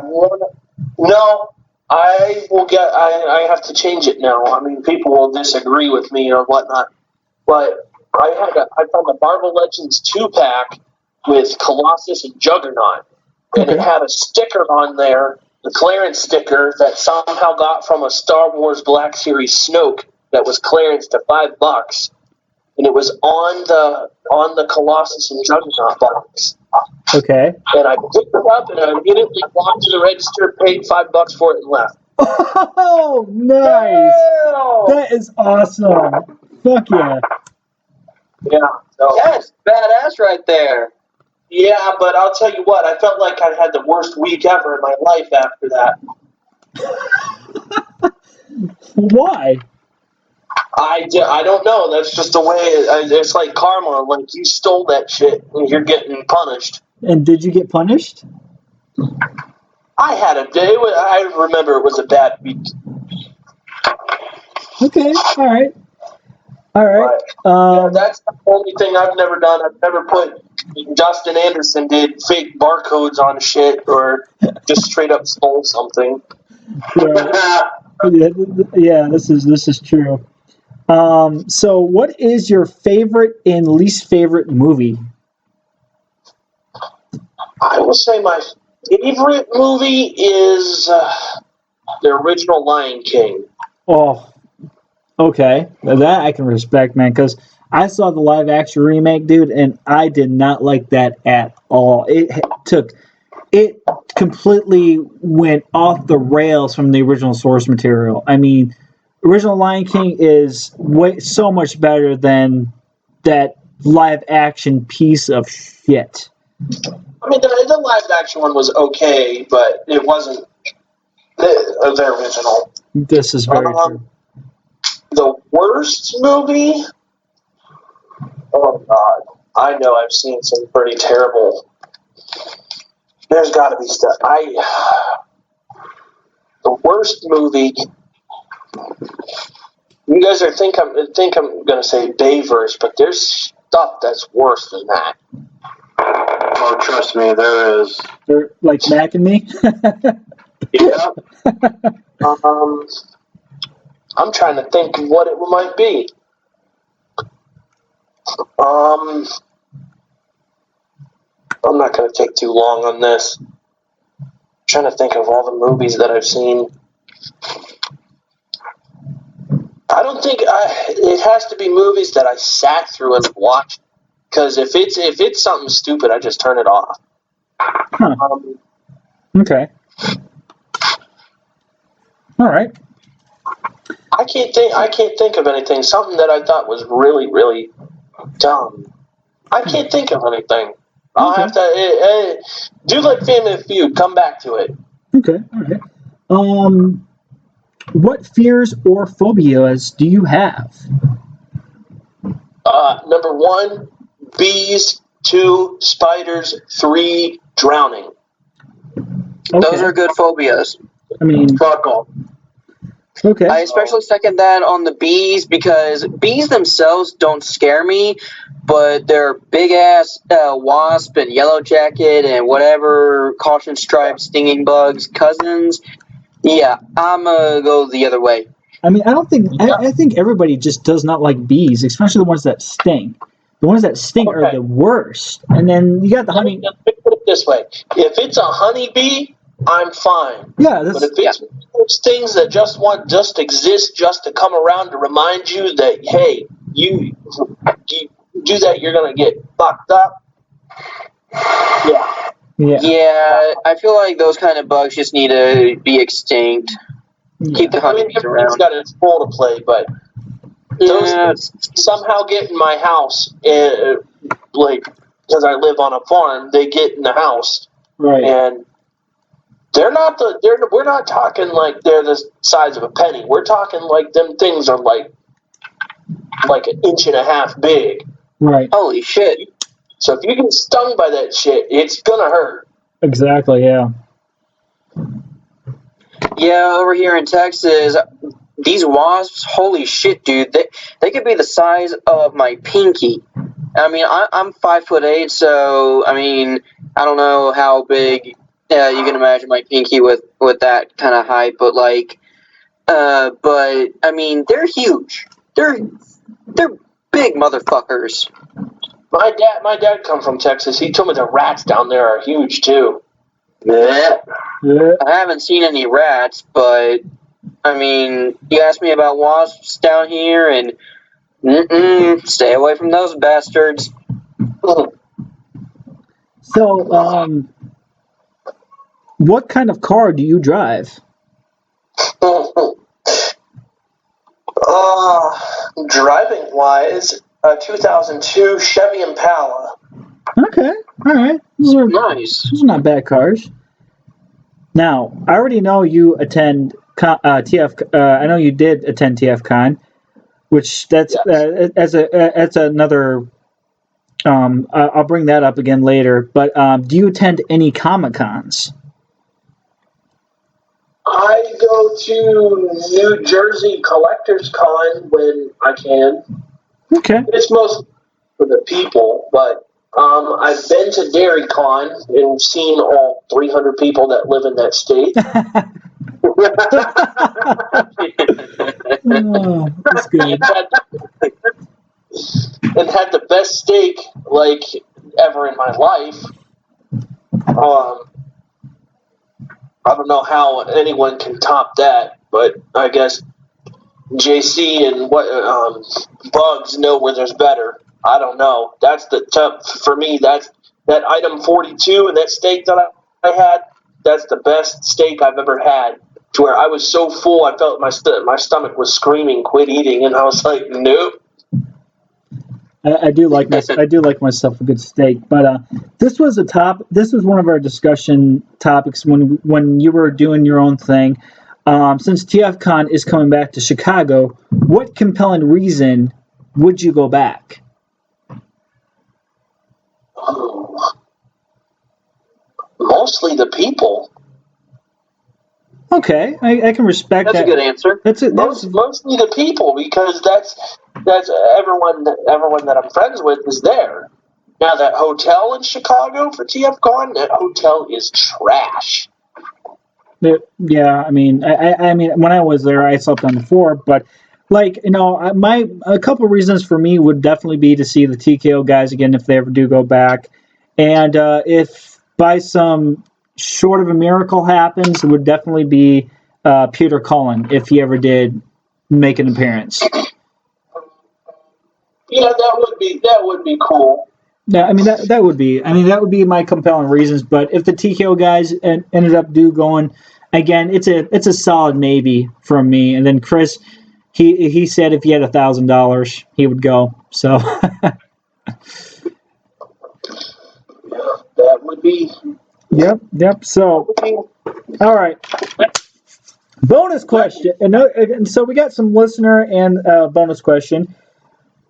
have to change it now. People will disagree with me or whatnot, but I found the Marvel Legends 2-pack with Colossus and Juggernaut, and it had a sticker on there, the clearance sticker that somehow got from a Star Wars Black Series Snoke that was clearance to $5, and it was on the Colossus and Juggernaut box.
Okay.
And I picked it up and I immediately walked to the register, paid $5 for it, and left.
Oh, nice! Yeah. That is awesome. Fuck yeah.
Yeah. So,
yes, badass right there.
Yeah, but I'll tell you what, I felt like I had the worst week ever in my life after that.
Why?
I don't know. That's just the way it's like karma. Like, you stole that shit and you're getting punished.
And did you get punished?
I had a day. I remember it was a bad week.
Okay. All right.
Yeah, that's the only thing I've never done. I've never put Justin Anderson did fake barcodes on shit or just straight up stole something.
Yeah, this is true. So what is your favorite and least favorite movie?
I will say my favorite movie is The original Lion King.
Oh, okay. Now that I can respect, man, because I saw the live action remake, dude, and I did not like that at all. It completely went off the rails from the original source material. I mean, original Lion King is so much better than that live action piece of shit.
I mean, the live action one was okay, but it wasn't the original.
This is very true.
The worst movie? Oh, God. I know I've seen some pretty terrible... There's got to be stuff. The worst movie... You guys think I'm going to say Bayverse, but there's stuff that's worse than that.
Oh, trust me, there is.
They're like Mac and me?
Yeah. I'm trying to think of what it might be. I'm not going to take too long on this. I'm trying to think of all the movies that I've seen. I don't think it has to be movies that I sat through and watched. Because if it's something stupid, I just turn it off.
Huh. Okay. All right.
I can't think of anything. Something that I thought was really, really dumb. I can't think of anything. I'll have to do like Family Feud. Come back to it.
Okay. All right. What fears or phobias do you have?
Number 1, bees. 2, spiders. 3, drowning.
Okay.
Those are good phobias.
I mean,
Fuck off.
Okay.
I especially second that on the bees because bees themselves don't scare me, but they're big ass wasp and yellow jacket and whatever caution stripe stinging bugs cousins. Yeah, I'm gonna go the other way.
I mean, I don't think I think everybody just does not like bees, especially the ones that sting. The ones that sting are the worst. And then you got the honey.
Let me put it this way: if it's a honeybee, I'm fine.
Yeah,
but if it's those things that just exist just to come around to remind you that hey, you do that, you're gonna get fucked up.
Yeah, I feel like those kind of bugs just need to be extinct.
Yeah.
Keep the honeybees around.
Got its role to play, but those somehow get in my house, like because I live on a farm. They get in the house,
right?
And we're not talking like they're the size of a penny. We're talking like them things are like 1.5 inches big.
Right.
Holy shit.
So if you get stung by that shit, it's gonna hurt.
Exactly, yeah.
Yeah, over here in Texas, these wasps, holy shit, dude, they could be the size of my pinky. I mean, I'm 5'8", so, I mean, I don't know how big you can imagine my pinky with that kind of height, but, like, but, I mean, they're huge. They're big motherfuckers.
My dad come from Texas. He told me the rats down there are huge, too.
Yeah. I haven't seen any rats, but, I mean, you asked me about wasps down here, and stay away from those bastards.
So, what kind of car do you drive?
Driving-wise, a 2002 Chevy Impala.
Okay, all right. Those are
nice.
Those are not bad cars. Now, I already know you attend TF. I know you did attend TFCON, which that's another. I'll bring that up again later. But do you attend any Comic Cons?
I go to New Jersey Collectors Con when I can.
Okay.
It's mostly for the people, but I've been to Dairy Con and seen all 300 people that live in that state.
Oh, that's good.
And had the best steak ever in my life. I don't know how anyone can top that, but I guess JC and Bugs know where there's better. I don't know. That's the top for me. That's that item 42 and that steak that I had. That's the best steak I've ever had. To where I was so full, I felt my stomach was screaming, "Quit eating!" And I was like, "Nope."
I do like myself a good steak, but this was one of our discussion topics when you were doing your own thing. Since TFCON is coming back to Chicago, what compelling reason would you go back?
Mostly the people.
Okay, I can respect that.
That's a good answer.
Mostly the people, because that's everyone that I'm friends with is there. Now that hotel in Chicago for TFCon, that hotel is trash.
Yeah, I mean when I was there, I slept on the floor, but a couple of reasons for me would definitely be to see the TKO guys again if they ever do go back, and if by some short of a miracle happens, it would definitely be Peter Cullen if he ever did make an appearance.
Yeah, that would be cool.
Yeah, I mean that would be my compelling reasons. But if the TKO guys ended up going again, it's a solid maybe from me. And then Chris, he said if he had $1,000, he would go. So
that would be.
Yep. So, all right. Bonus question. And so we got some listener and bonus question.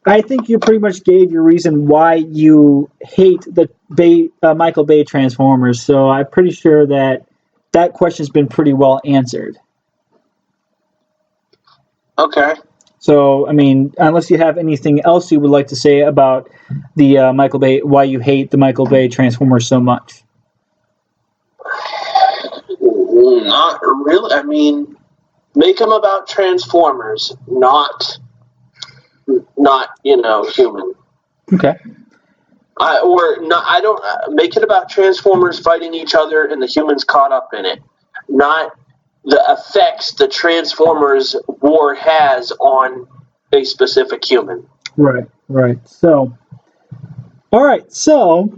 I think you pretty much gave your reason why you hate the Michael Bay Transformers. So I'm pretty sure that question's been pretty well answered.
Okay.
So, I mean, unless you have anything else you would like to say about the Michael Bay, why you hate the Michael Bay Transformers so much.
Not really. I mean, make them about Transformers, not human.
Okay.
I don't make it about Transformers fighting each other and the humans caught up in it, not the effects the Transformers war has on a specific human.
Right. So, all right. So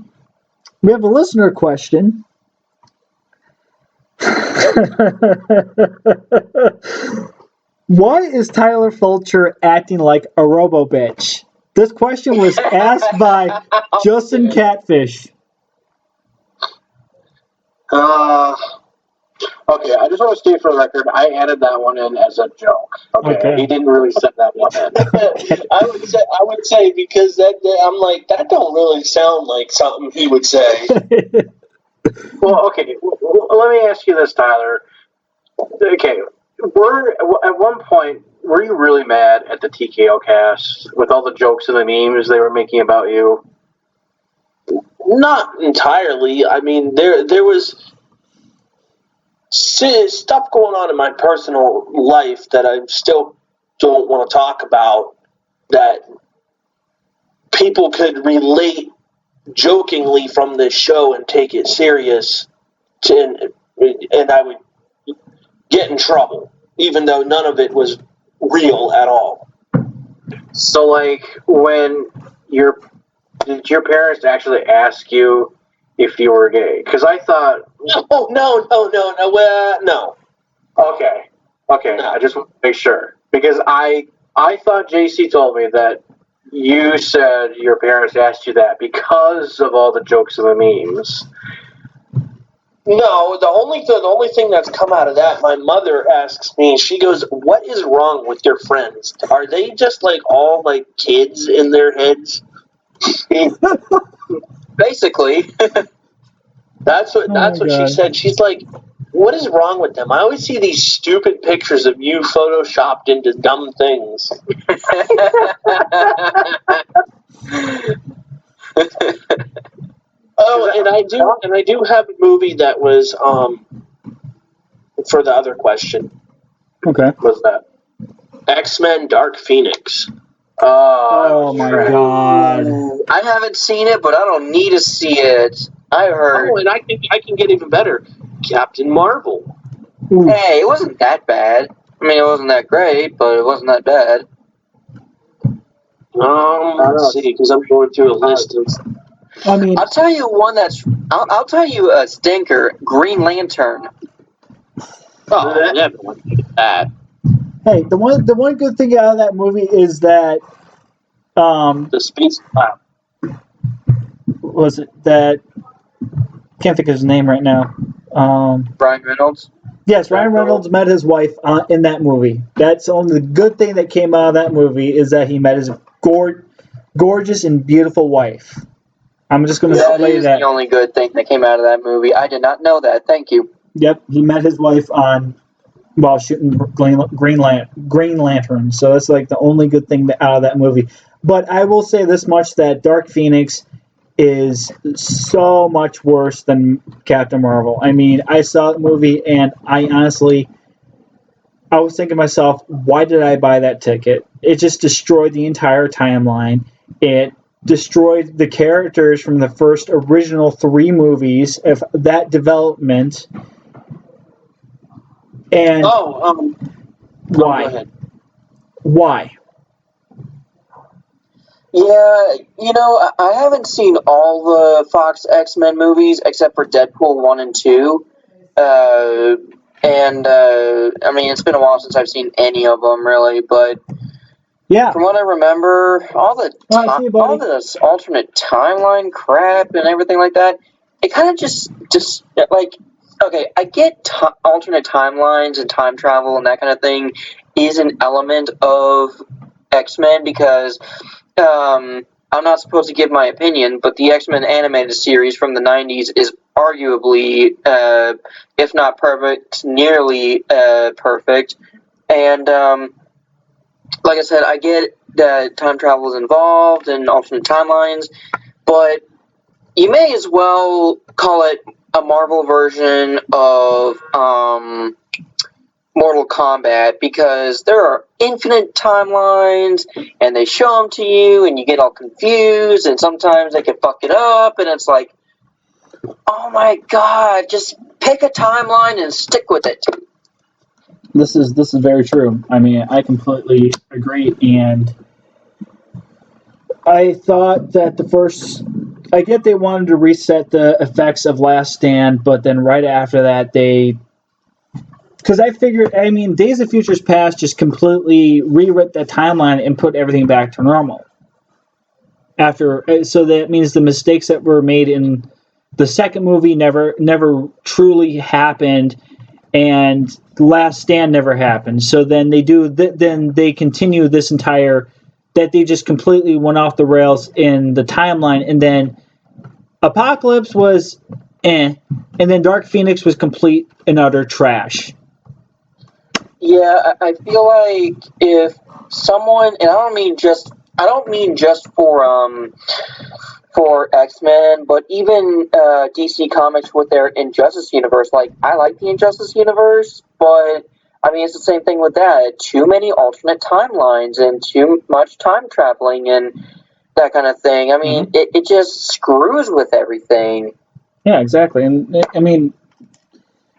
we have a listener question. Why is Tyler Fulcher acting like a robo-bitch? This question was asked by Justin Catfish.
Okay, I just want to state for the record, I added that one in as a joke. Okay. He didn't really send that one in.
I would say because I'm like, that don't really sound like something he would say.
Well, okay. Let me ask you this, Tyler. Okay, at one point, were you really mad at the TKO cast with all the jokes and the memes they were making about you?
Not entirely. I mean, there was stuff going on in my personal life that I still don't want to talk about that people could relate jokingly from this show and take it serious, and I would get in trouble, even though none of it was real at all.
So, like, did your parents actually ask you if you were gay? Because I thought...
No. No.
Okay. No. I just want to make sure. Because I thought JC told me that you said your parents asked you that because of all the jokes and the memes.
No, the only thing that's come out of that, my mother asks me, she goes, "What is wrong with your friends? Are they just like all like kids in their heads?" Basically. That's what she said. She's like, "What is wrong with them? I always see these stupid pictures of you photoshopped into dumb things." Oh, and I do have a movie that was for the other question.
Okay.
What's that? X-Men Dark Phoenix.
Oh my god!
I haven't seen it, but I don't need to see it. I heard.
Oh, and I can get even better. Captain Marvel.
Ooh.
Hey, it wasn't that bad. I mean, it wasn't that great, but it wasn't that bad.
Let's see, because I'm going through a list of.
I mean,
I'll tell you one that's. I'll tell you a stinker. Green Lantern.
Oh, everyone hated that.
hey, the one good thing out of that movie is that
The space cloud.
was it that can't think of his name right now.
Ryan Reynolds.
Yes, Ryan Reynolds met his wife in that movie. That's the only good thing that came out of that movie is that he met his gorgeous and beautiful wife. I'm just going to
That
say
is
that.
the only good thing that came out of that movie. I did not know that. Thank you.
Yep, he met his wife while shooting Green Lantern. So that's like the only good thing out of that movie. But I will say this much, that Dark Phoenix is so much worse than Captain Marvel. I mean, I saw the movie and I honestly was thinking to myself, why did I buy that ticket? It just destroyed the entire timeline. It destroyed the characters from the first original 3 movies of that development. And why?
Go ahead.
Why?
Yeah, I haven't seen all the Fox X-Men movies except for Deadpool 1 and 2. I mean, it's been a while since I've seen any of them, really, but
yeah,
from what I remember, all this alternate timeline crap and everything like that, it kind of just like, okay, I get alternate timelines and time travel and that kind of thing is an element of X-Men because I'm not supposed to give my opinion, but the X-Men animated series from the 90s is arguably, if not perfect, nearly perfect. And like I said, I get that time travel is involved and alternate timelines, but you may as well call it a Marvel version of Mortal Kombat, because there are infinite timelines and they show them to you and you get all confused and sometimes they can fuck it up and it's like, oh my god, just pick a timeline and stick with it.
This is very true. I mean, I completely agree, and I thought that I get they wanted to reset the effects of Last Stand, but then right after that because I figured, I mean, Days of Futures Past just completely rewrote that timeline and put everything back to normal. So that means the mistakes that were made in the second movie never truly happened, and Last Stand never happened. So then they continue this entire, that they just completely went off the rails in the timeline, and then Apocalypse was and then Dark Phoenix was complete and utter trash.
Yeah, I feel like if someone, and I don't mean just for X-Men, but even DC Comics with their Injustice universe. Like, I like the Injustice universe, but I mean, it's the same thing with that. Too many alternate timelines and too much time traveling and that kind of thing. I mean, it just screws with everything.
Yeah, exactly. And I mean,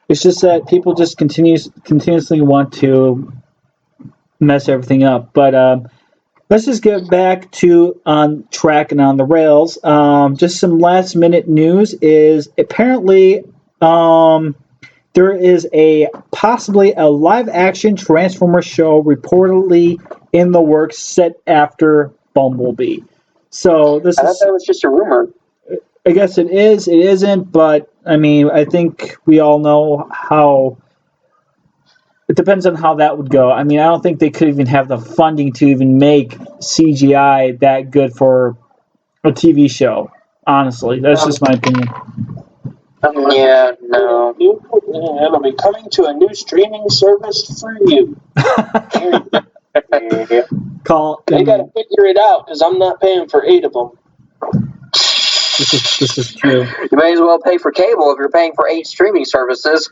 it's just that people just continuously want to mess everything up. But let's just get back to on track and on the rails. Just some last minute news is apparently there is possibly a live action Transformers show reportedly in the works set after Bumblebee. So I
thought that was just a rumor.
I guess it is. It isn't, but I mean, I think we all know how. It depends on how that would go. I mean, I don't think they could even have the funding to even make CGI that good for a TV show. Honestly, that's just my opinion.
Yeah, no.
It'll be coming to a new streaming service for you. They gotta figure it out because I'm not paying for 8 of them.
This is true.
You may as well pay for cable if you're paying for 8 streaming services.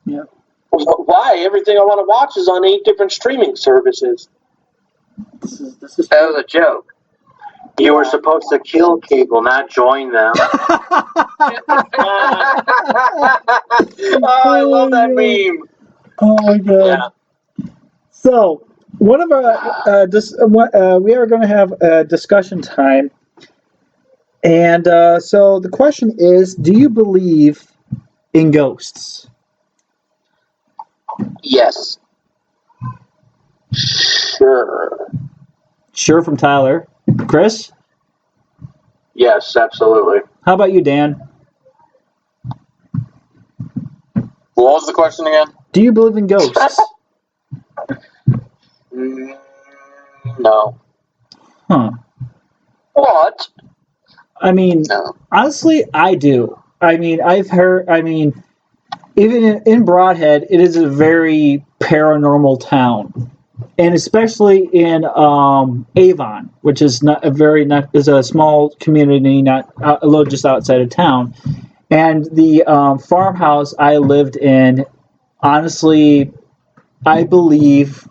Yeah.
Why? Everything I want to watch is on 8 different streaming services.
This is
That was a joke. You were supposed to kill Cable, not join them.
I love that meme.
Oh my god.
Yeah.
So, one of our we are going to have a discussion time, and so the question is: do you believe in ghosts?
Yes. Sure.
Sure, from Tyler. Chris,
Yes, absolutely.
how about you, Dan?
What was the question again?
Do you believe in ghosts?
No.
Huh.
What?
I mean,
No.
honestly, I do. I mean, even in Broadhead, it is a very paranormal town, and especially in Avon, which is is a small community, not a little just outside of town. And the farmhouse I lived in, honestly, I believe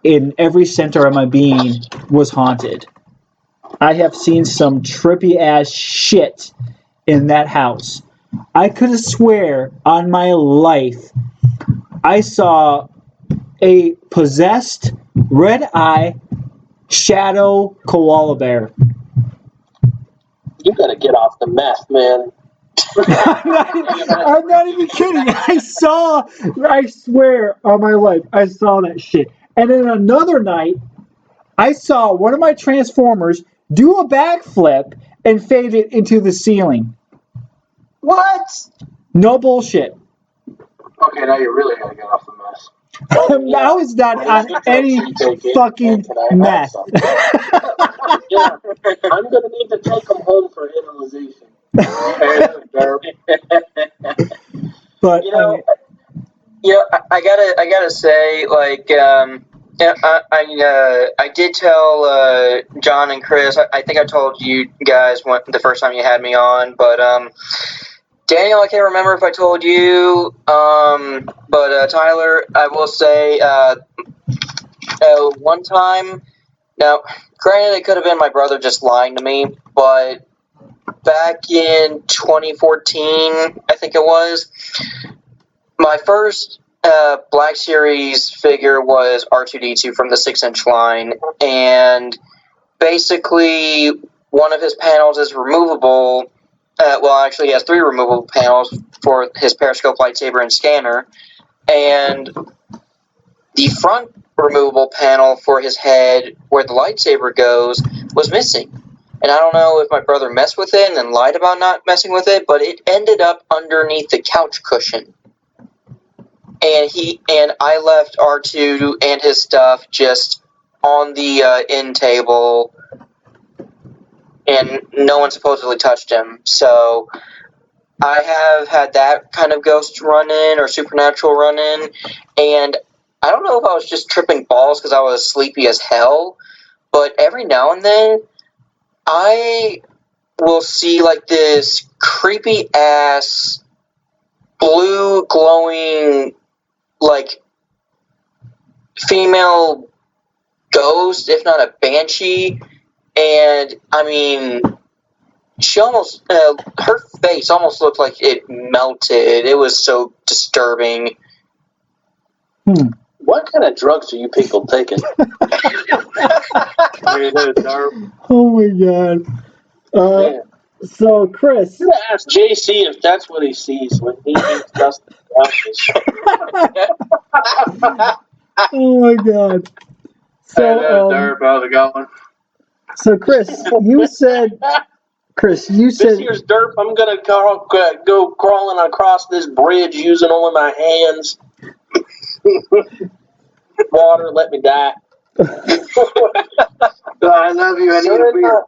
in every center of my being was haunted. I have seen some trippy ass shit in that house. I could have swear on my life I saw a possessed red eye shadow koala bear.
You gotta get off the meth, man.
I'm not even kidding. I swear on my life, I saw that shit. And then another night, I saw one of my Transformers do a backflip and fade it into the ceiling.
What?
No bullshit.
Okay, now you really gotta get off the mess.
I was not on any fucking meth.
Yeah. I'm gonna need to take them home for analyzation.
But
I gotta say, like, I did tell John and Chris. I think I told you guys the first time you had me on, but Daniel, I can't remember if I told you. But Tyler, I will say, one time. Now, granted, it could have been my brother just lying to me, but back in 2014, I think it was, my first Black Series figure was R2-D2 from the 6-inch line, and basically one of his panels is removable. Actually, he has 3 removable panels for his periscope, lightsaber, and scanner, and the front removable panel for his head, where the lightsaber goes, was missing. And I don't know if my brother messed with it and then lied about not messing with it, but it ended up underneath the couch cushion. And I left R2 and his stuff just on the end table, and no one supposedly touched him. So I have had that kind of ghost run-in or supernatural run-in, and I don't know if I was just tripping balls because I was sleepy as hell, but every now and then I will see like this creepy ass blue glowing like female ghost, if not a banshee, and I mean, she almost her face almost looked like it melted. It was so disturbing.
What kind of drugs are you people taking?
oh my god. So, Chris.
I'm gonna ask JC if that's what he sees when he eats Dustin.
Oh my god. So,
how's it going?
So, Chris, you said.
This here's derp. I'm gonna go crawling across this bridge using only my hands. Water, let me die.
I love you. I need a beer.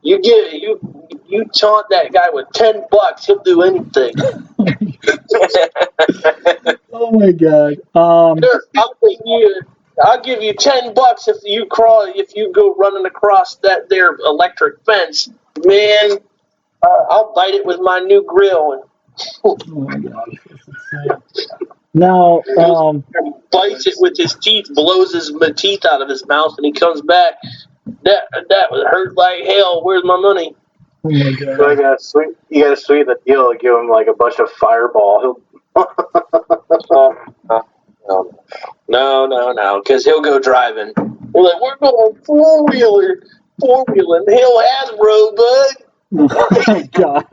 You taunt that guy with $10, he'll do anything.
Oh my god.
I'll give you $10 if you go running across that there electric fence, man. I'll bite it with my new grill.
Oh my god. Now,
bites it with his teeth, blows his teeth out of his mouth, and he comes back. That hurt like hell. Where's my money?
oh my
So
god.
you gotta sweeten the deal and give him like a bunch of Fireball.
No, because he'll go driving. We're like, we're going four-wheeling. Hell Hasbro, bud.
Oh my god.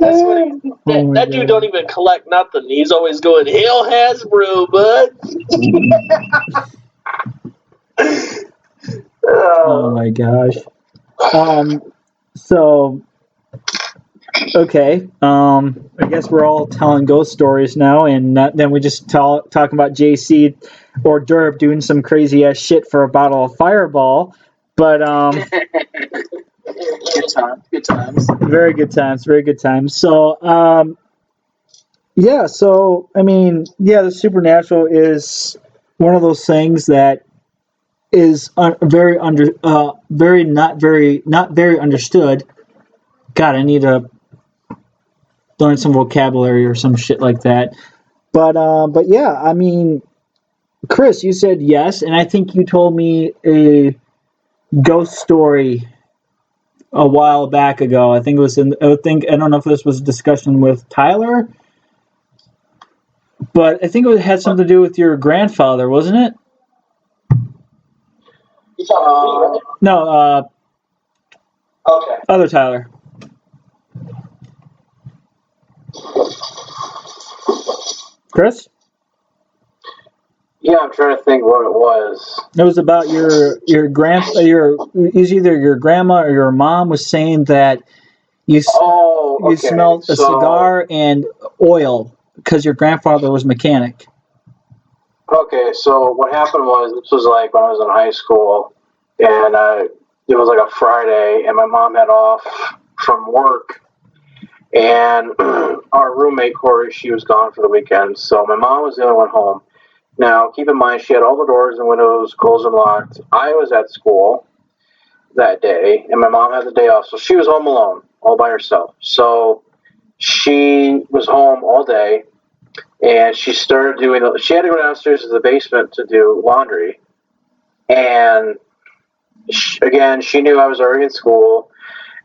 That's what that dude don't even collect nothing. He's always going, hell Hasbro, bud.
Oh my gosh. So, okay. I guess we're all telling ghost stories now, and then we just talking about JC or Derp doing some crazy ass shit for a bottle of Fireball. But
Good times.
very good times. So, yeah. So, I mean, yeah, the supernatural is one of those things that is not very understood. God, I need to learn some vocabulary or some shit like that. But yeah, I mean, Chris, you said yes, and I think you told me a ghost story a while back ago. I think it was I don't know if this was a discussion with Tyler, but I think it had something to do with your grandfather, wasn't it?
You talking to me, right?
No,
Okay.
other Tyler. Chris?
Yeah, I'm trying to think what it was.
It was about your either your grandma or your mom was saying that you smelled a cigar and oil because your grandfather was a mechanic.
Okay, so what happened was, this was like when I was in high school, and it was like a Friday, and my mom had off from work, and our roommate, Corey, she was gone for the weekend, so my mom was the only one home. Now, keep in mind, she had all the doors and windows closed and locked. I was at school that day, and my mom had the day off, so she was home alone, all by herself. So she was home all day, and she started she had to go downstairs to the basement to do laundry. And she knew I was already in school,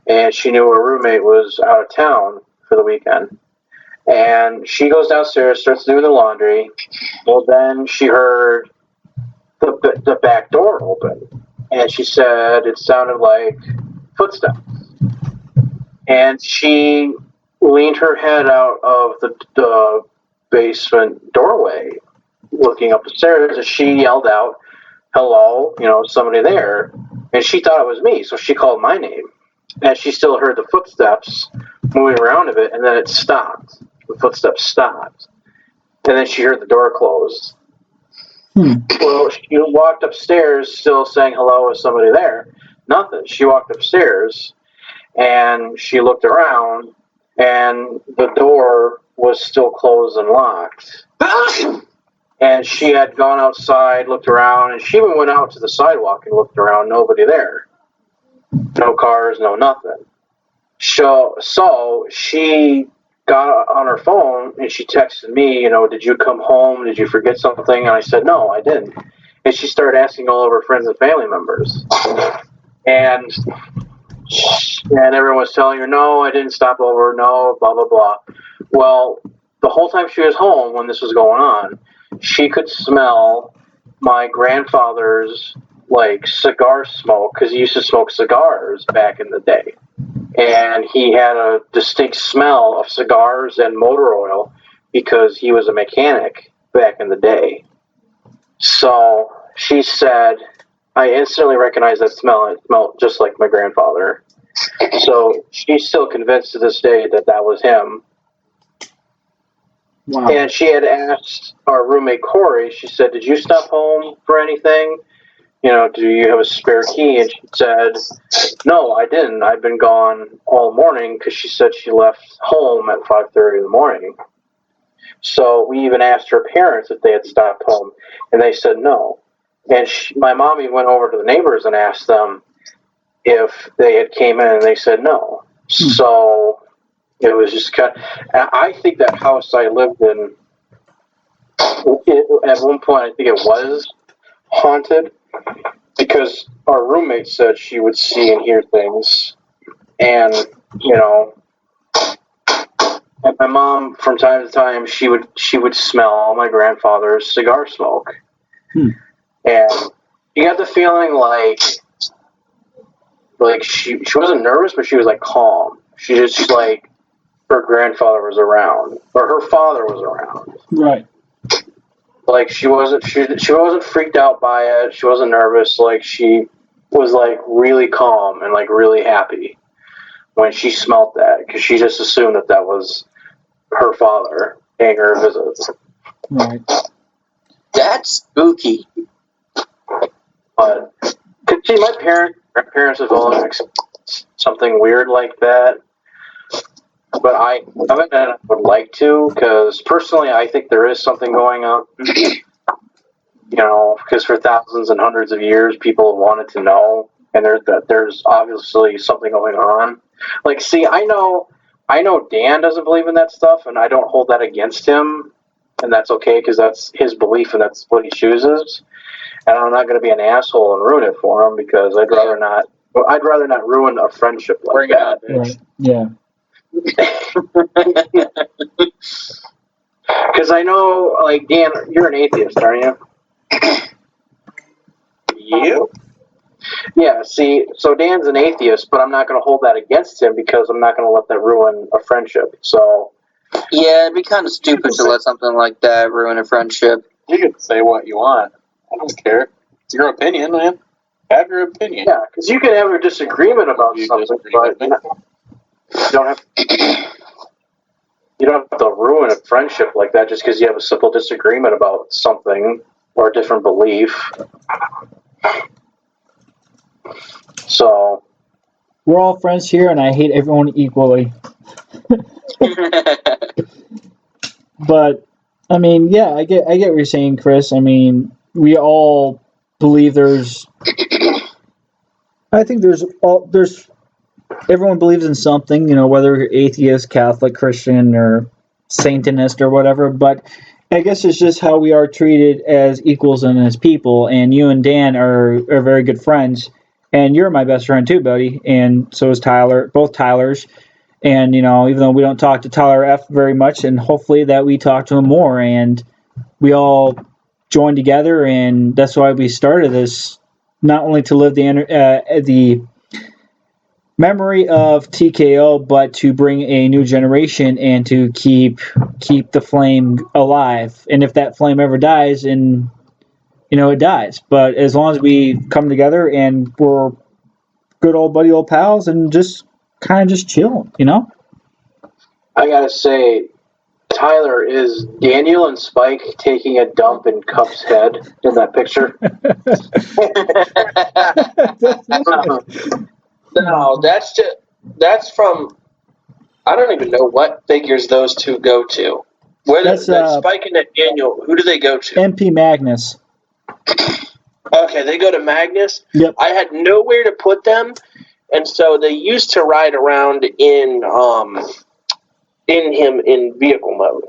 and she knew her roommate was out of town for the weekend. And she goes downstairs, starts doing the laundry. Well, then she heard the back door open, and she said it sounded like footsteps. And she leaned her head out of the basement doorway, looking up the stairs, and she yelled out, "Hello, somebody there." And she thought it was me, so she called my name. And she still heard the footsteps moving around a bit, and then it stopped. The footsteps stopped. And then she heard the door close. Well, she walked upstairs still saying hello, is somebody there? Nothing. She walked upstairs, and she looked around, and the door was still closed and locked. And she had gone outside, looked around, and she even went out to the sidewalk and looked around. Nobody there. No cars, no nothing. So she got on her phone and she texted me, did you come home? Did you forget something? And I said, no, I didn't. And she started asking all of her friends and family members. And everyone was telling her, no, I didn't stop over, no, blah, blah, blah. Well, the whole time she was home when this was going on, she could smell my grandfather's cigar smoke, because he used to smoke cigars back in the day. And he had a distinct smell of cigars and motor oil because he was a mechanic back in the day. So she said, I instantly recognized that smell. It smelled just like my grandfather. So she's still convinced to this day that was him. Wow. And she had asked our roommate Corey, she said, did you stop home for anything? Do you have a spare key? And she said, no, I didn't. I've been gone all morning, because she said she left home at 5:30 in the morning. So we even asked her parents if they had stopped home, and they said no. And my mommy went over to the neighbors and asked them if they had came in, and they said no. So it was just kind of, I think that house I lived in, at one point, I think it was haunted because our roommate said she would see and hear things. And, you know, and my mom, from time to time, she would smell my grandfather's cigar smoke. And you got the feeling like she wasn't nervous, but she was like calm. She just like her grandfather was around, or her father was around.
Right.
Like she wasn't freaked out by it. She wasn't nervous. Like she was like really calm and like really happy when she smelt that, because she just assumed that was her father paying her visits.
Right.
That's spooky.
But see, my parents have always experienced something weird like that. But I haven't, and I would like to, because personally I think there is something going on. You know, because for thousands and hundreds of years, people have wanted to know, and there's obviously something going on. Like, see, I know Dan doesn't believe in that stuff, and I don't hold that against him, and that's okay, because that's his belief, and that's what he chooses. And I'm not going to be an asshole and ruin it for him, because I'd rather not ruin a friendship like that.
Right. Yeah.
Because I know, like, Dan, you're an atheist, aren't you?
You?
Yeah, see, so Dan's an atheist, but I'm not going to hold that against him, because I'm not going to let that ruin a friendship. So,
Yeah, it'd be kind of stupid to let something like that ruin a friendship.
You can say what you want. I don't care. It's your opinion, man. Have your opinion.
yeah, because you can have a disagreement about something, but you don't have to ruin a friendship like that just because you have a simple disagreement about something or a different belief. So
We're all friends here, and I hate everyone equally. But I mean, yeah, I get what you're saying, Chris. I mean, we all believe there's. I think there's everyone believes in something, you know, whether you're atheist, Catholic, Christian, or Satanist or whatever. But I guess it's just how we are treated as equals and as people. And you and Dan are very good friends, and you're my best friend too, buddy. And so is Tyler, both Tylers. And, you know, even though we don't talk to Tyler F very much, and hopefully that we talk to him more, and we all joined together, and that's why we started this, not only to live the memory of TKO, but to bring a new generation and to keep the flame alive. And if that flame ever dies, and, you know, it dies. But as long as we come together and we're good old buddy old pals and just kind of just chill, you know?
I gotta say, Tyler, is Daniel and Spike taking a dump in Cup's head in that picture?
No, that's from, I don't even know what figures those two go to. Where
That's,
Spike and Daniel, who do they go to?
MP Magnus.
Okay, they go to Magnus.
Yep.
I had nowhere to put them, and so they used to ride around in him in vehicle mode.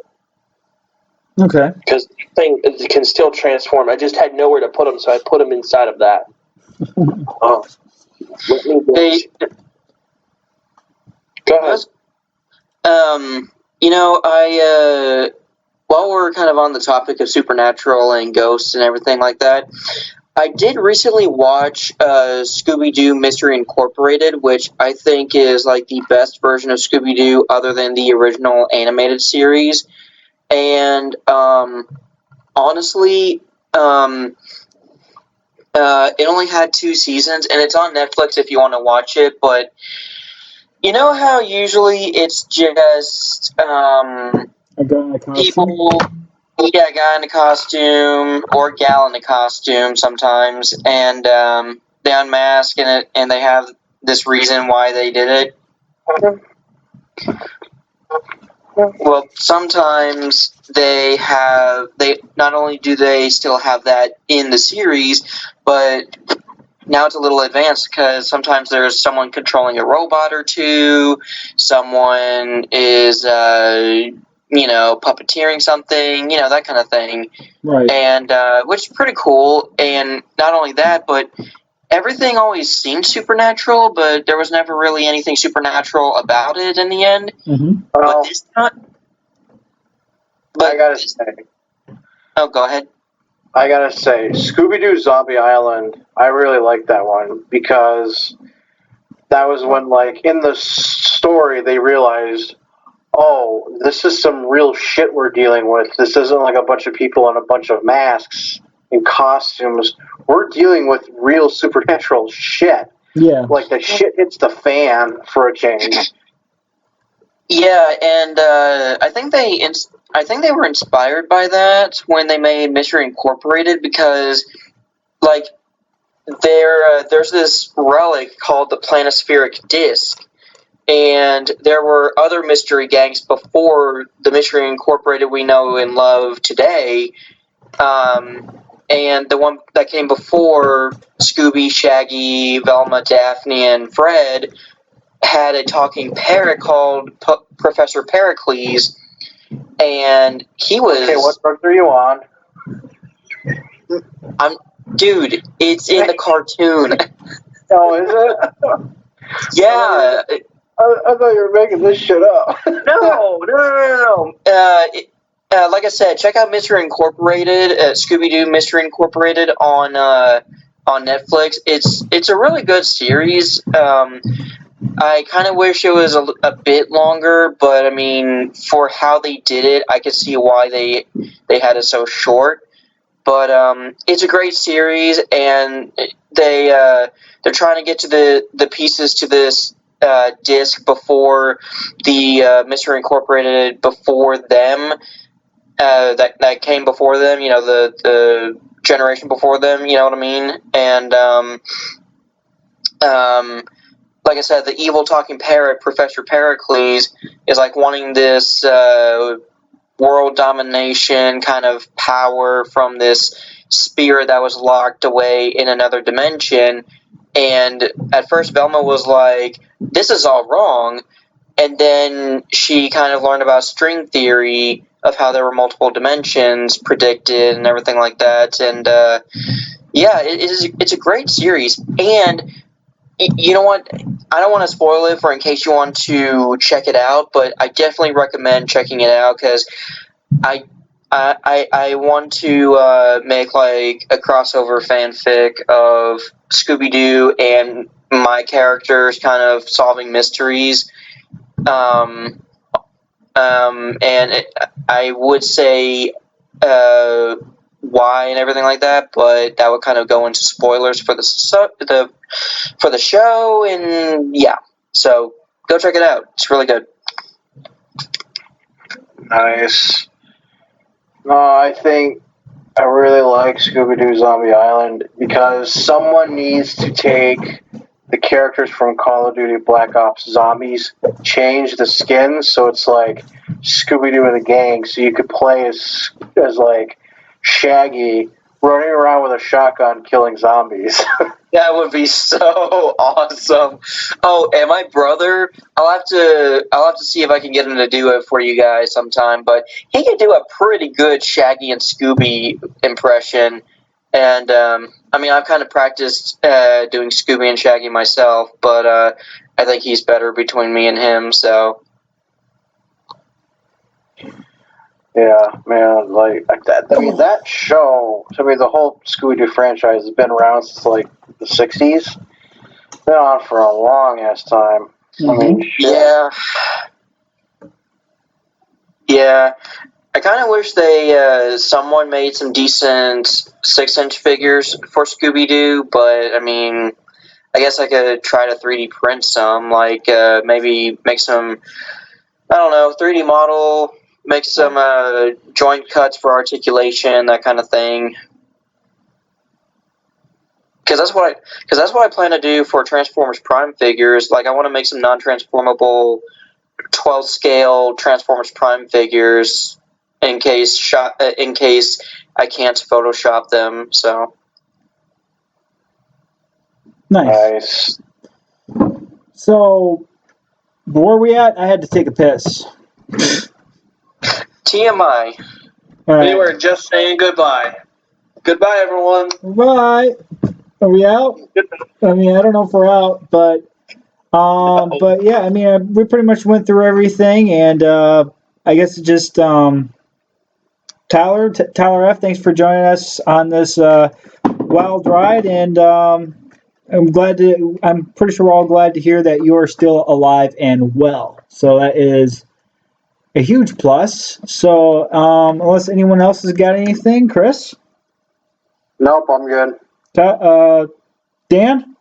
Okay.
Because the thing can still transform. I just had nowhere to put him, so I put him inside of that.
Hey,
Go ahead.
You know, while we're kind of on the topic of supernatural and ghosts and everything like that, I did recently watch Scooby-Doo Mystery Incorporated, which I think is like the best version of Scooby-Doo other than the original animated series. And honestly, it only had 2 seasons, and it's on Netflix if you want to watch it. But you know how usually it's just
A guy in a costume?
people, yeah, a guy in a costume or a gal in a costume sometimes, and they unmask and they have this reason why they did it. Well, sometimes they not only do they still have that in the series, but now it's a little advanced because sometimes there's someone controlling a robot or two, someone is, puppeteering something, that kind of thing.
Right.
And, which is pretty cool. And not only that, but everything always seemed supernatural, but there was never really anything supernatural about it in the end.
Mm-hmm.
But this time...
I gotta say...
Oh, go ahead.
I gotta say, Scooby-Doo Zombie Island, I really liked that one because that was when, in the story, they realized, oh, this is some real shit we're dealing with. This isn't like a bunch of people in a bunch of masks and costumes. We're dealing with real supernatural shit.
Yeah.
Like, the shit hits the fan for a change.
Yeah, and I think they were inspired by that when they made Mystery Incorporated because, there's this relic called the Planispheric Disc, and there were other mystery gangs before the Mystery Incorporated we know and love today, and the one that came before Scooby, Shaggy, Velma, Daphne, and Fred had a talking parrot called Professor Pericles, and he was...
Okay, what drugs are you on?
Dude, it's in the cartoon.
Oh, is it?
Yeah.
I thought you were making this shit up.
No. Like I said, check out Mystery Incorporated, Scooby-Doo Mystery Incorporated on Netflix. It's a really good series. I kind of wish it was a bit longer, but I mean, for how they did it, I could see why they had it so short. But it's a great series, and they're trying to get to the pieces to this disc before the Mystery Incorporated before them that came before them. The generation before them. You know what I mean? And like I said, the evil talking parrot, Professor Pericles, is wanting this world domination kind of power from this spirit that was locked away in another dimension. And at first Velma was like, this is all wrong. And then she kind of learned about string theory of how there were multiple dimensions predicted and everything like that. And it's a great series. And you know what? I don't want to spoil it for in case you want to check it out, but I definitely recommend checking it out because I want to make a crossover fanfic of Scooby-Doo and my characters kind of solving mysteries. And I would say why and everything like that, but that would kind of go into spoilers for the show, and yeah, so go check it out. It's really good.
Nice. No, I think I really like Scooby-Doo Zombie Island because someone needs to take the characters from Call of Duty Black Ops Zombies, change the skins so it's like Scooby-Doo and the gang, so you could play as Shaggy running around with a shotgun killing zombies.
That would be so awesome. Oh, and my brother, I'll have to see if I can get him to do it for you guys sometime, but he can do a pretty good Shaggy and Scooby impression. And I've kind of practiced doing Scooby and Shaggy myself, but I think he's better between me and him, so
yeah, man, that show, the whole Scooby-Doo franchise has been around since, the 60s. Been on for a long-ass time.
Mm-hmm.
Yeah. I kind of wish someone made some decent 6-inch figures for Scooby-Doo, but, I guess I could try to 3D print some, maybe make some, 3D model, make some joint cuts for articulation, that kind of thing. Because that's what I plan to do for Transformers Prime figures. I want to make some non-transformable 12-scale Transformers Prime figures in case I can't Photoshop them. So
Nice. So, where are we at? I had to take a piss.
TMI.
All right.
We were just saying goodbye. Goodbye, everyone.
Bye. Are we out? I mean, I don't know if we're out, but yeah, I mean, we pretty much went through everything, and I guess just Tyler F. Thanks for joining us on this wild ride, and I'm pretty sure we're all glad to hear that you're still alive and well. So that is a huge plus. So unless anyone else has got anything, Chris?
Nope, I'm good.
Dan?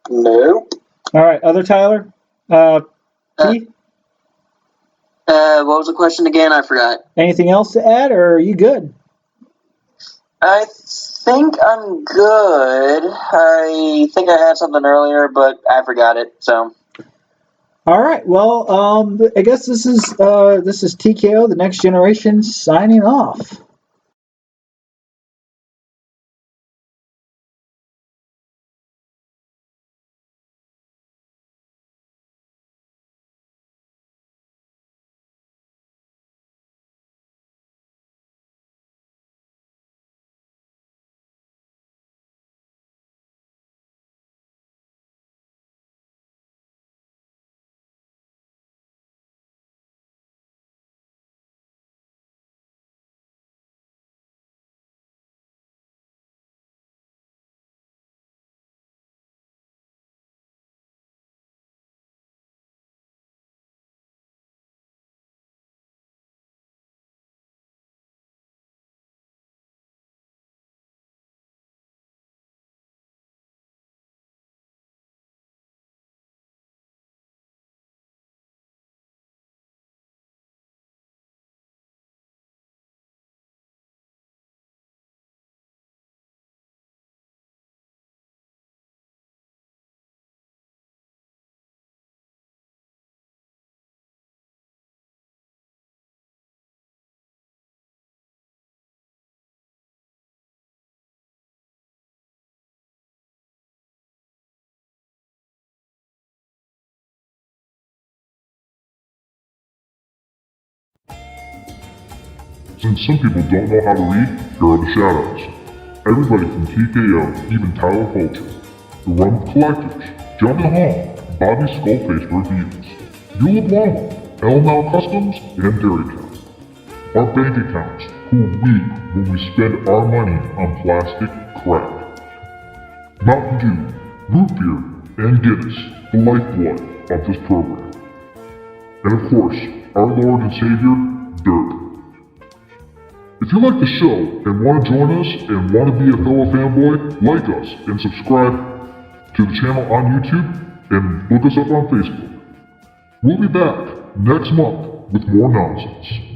Nope.
All right, other Tyler? P?
What was the question again? I forgot.
Anything else to add, or are you good?
I think I'm good. I think I had something earlier, but I forgot it, so.
All right, well, I guess this is TKO, the Next Generation, signing off.
Since some people don't know how to read, here are the shoutouts. Everybody from TKO, even Tyler Fulcher, the Rum Collectors, Jonah Hall, Bobby Skullface Reviews, Eula Blama, Elmau Customs, and Dairy Cow. Our bank accounts, who weep when we spend our money on plastic crap. Mountain Dew, Root Beer, and Guinness, the lifeblood of this program. And of course, our Lord and Savior, Dirk. If you like the show and want to join us and want to be a fellow fanboy, like us and subscribe to the channel on YouTube and look us up on Facebook. We'll be back next month with more nonsense.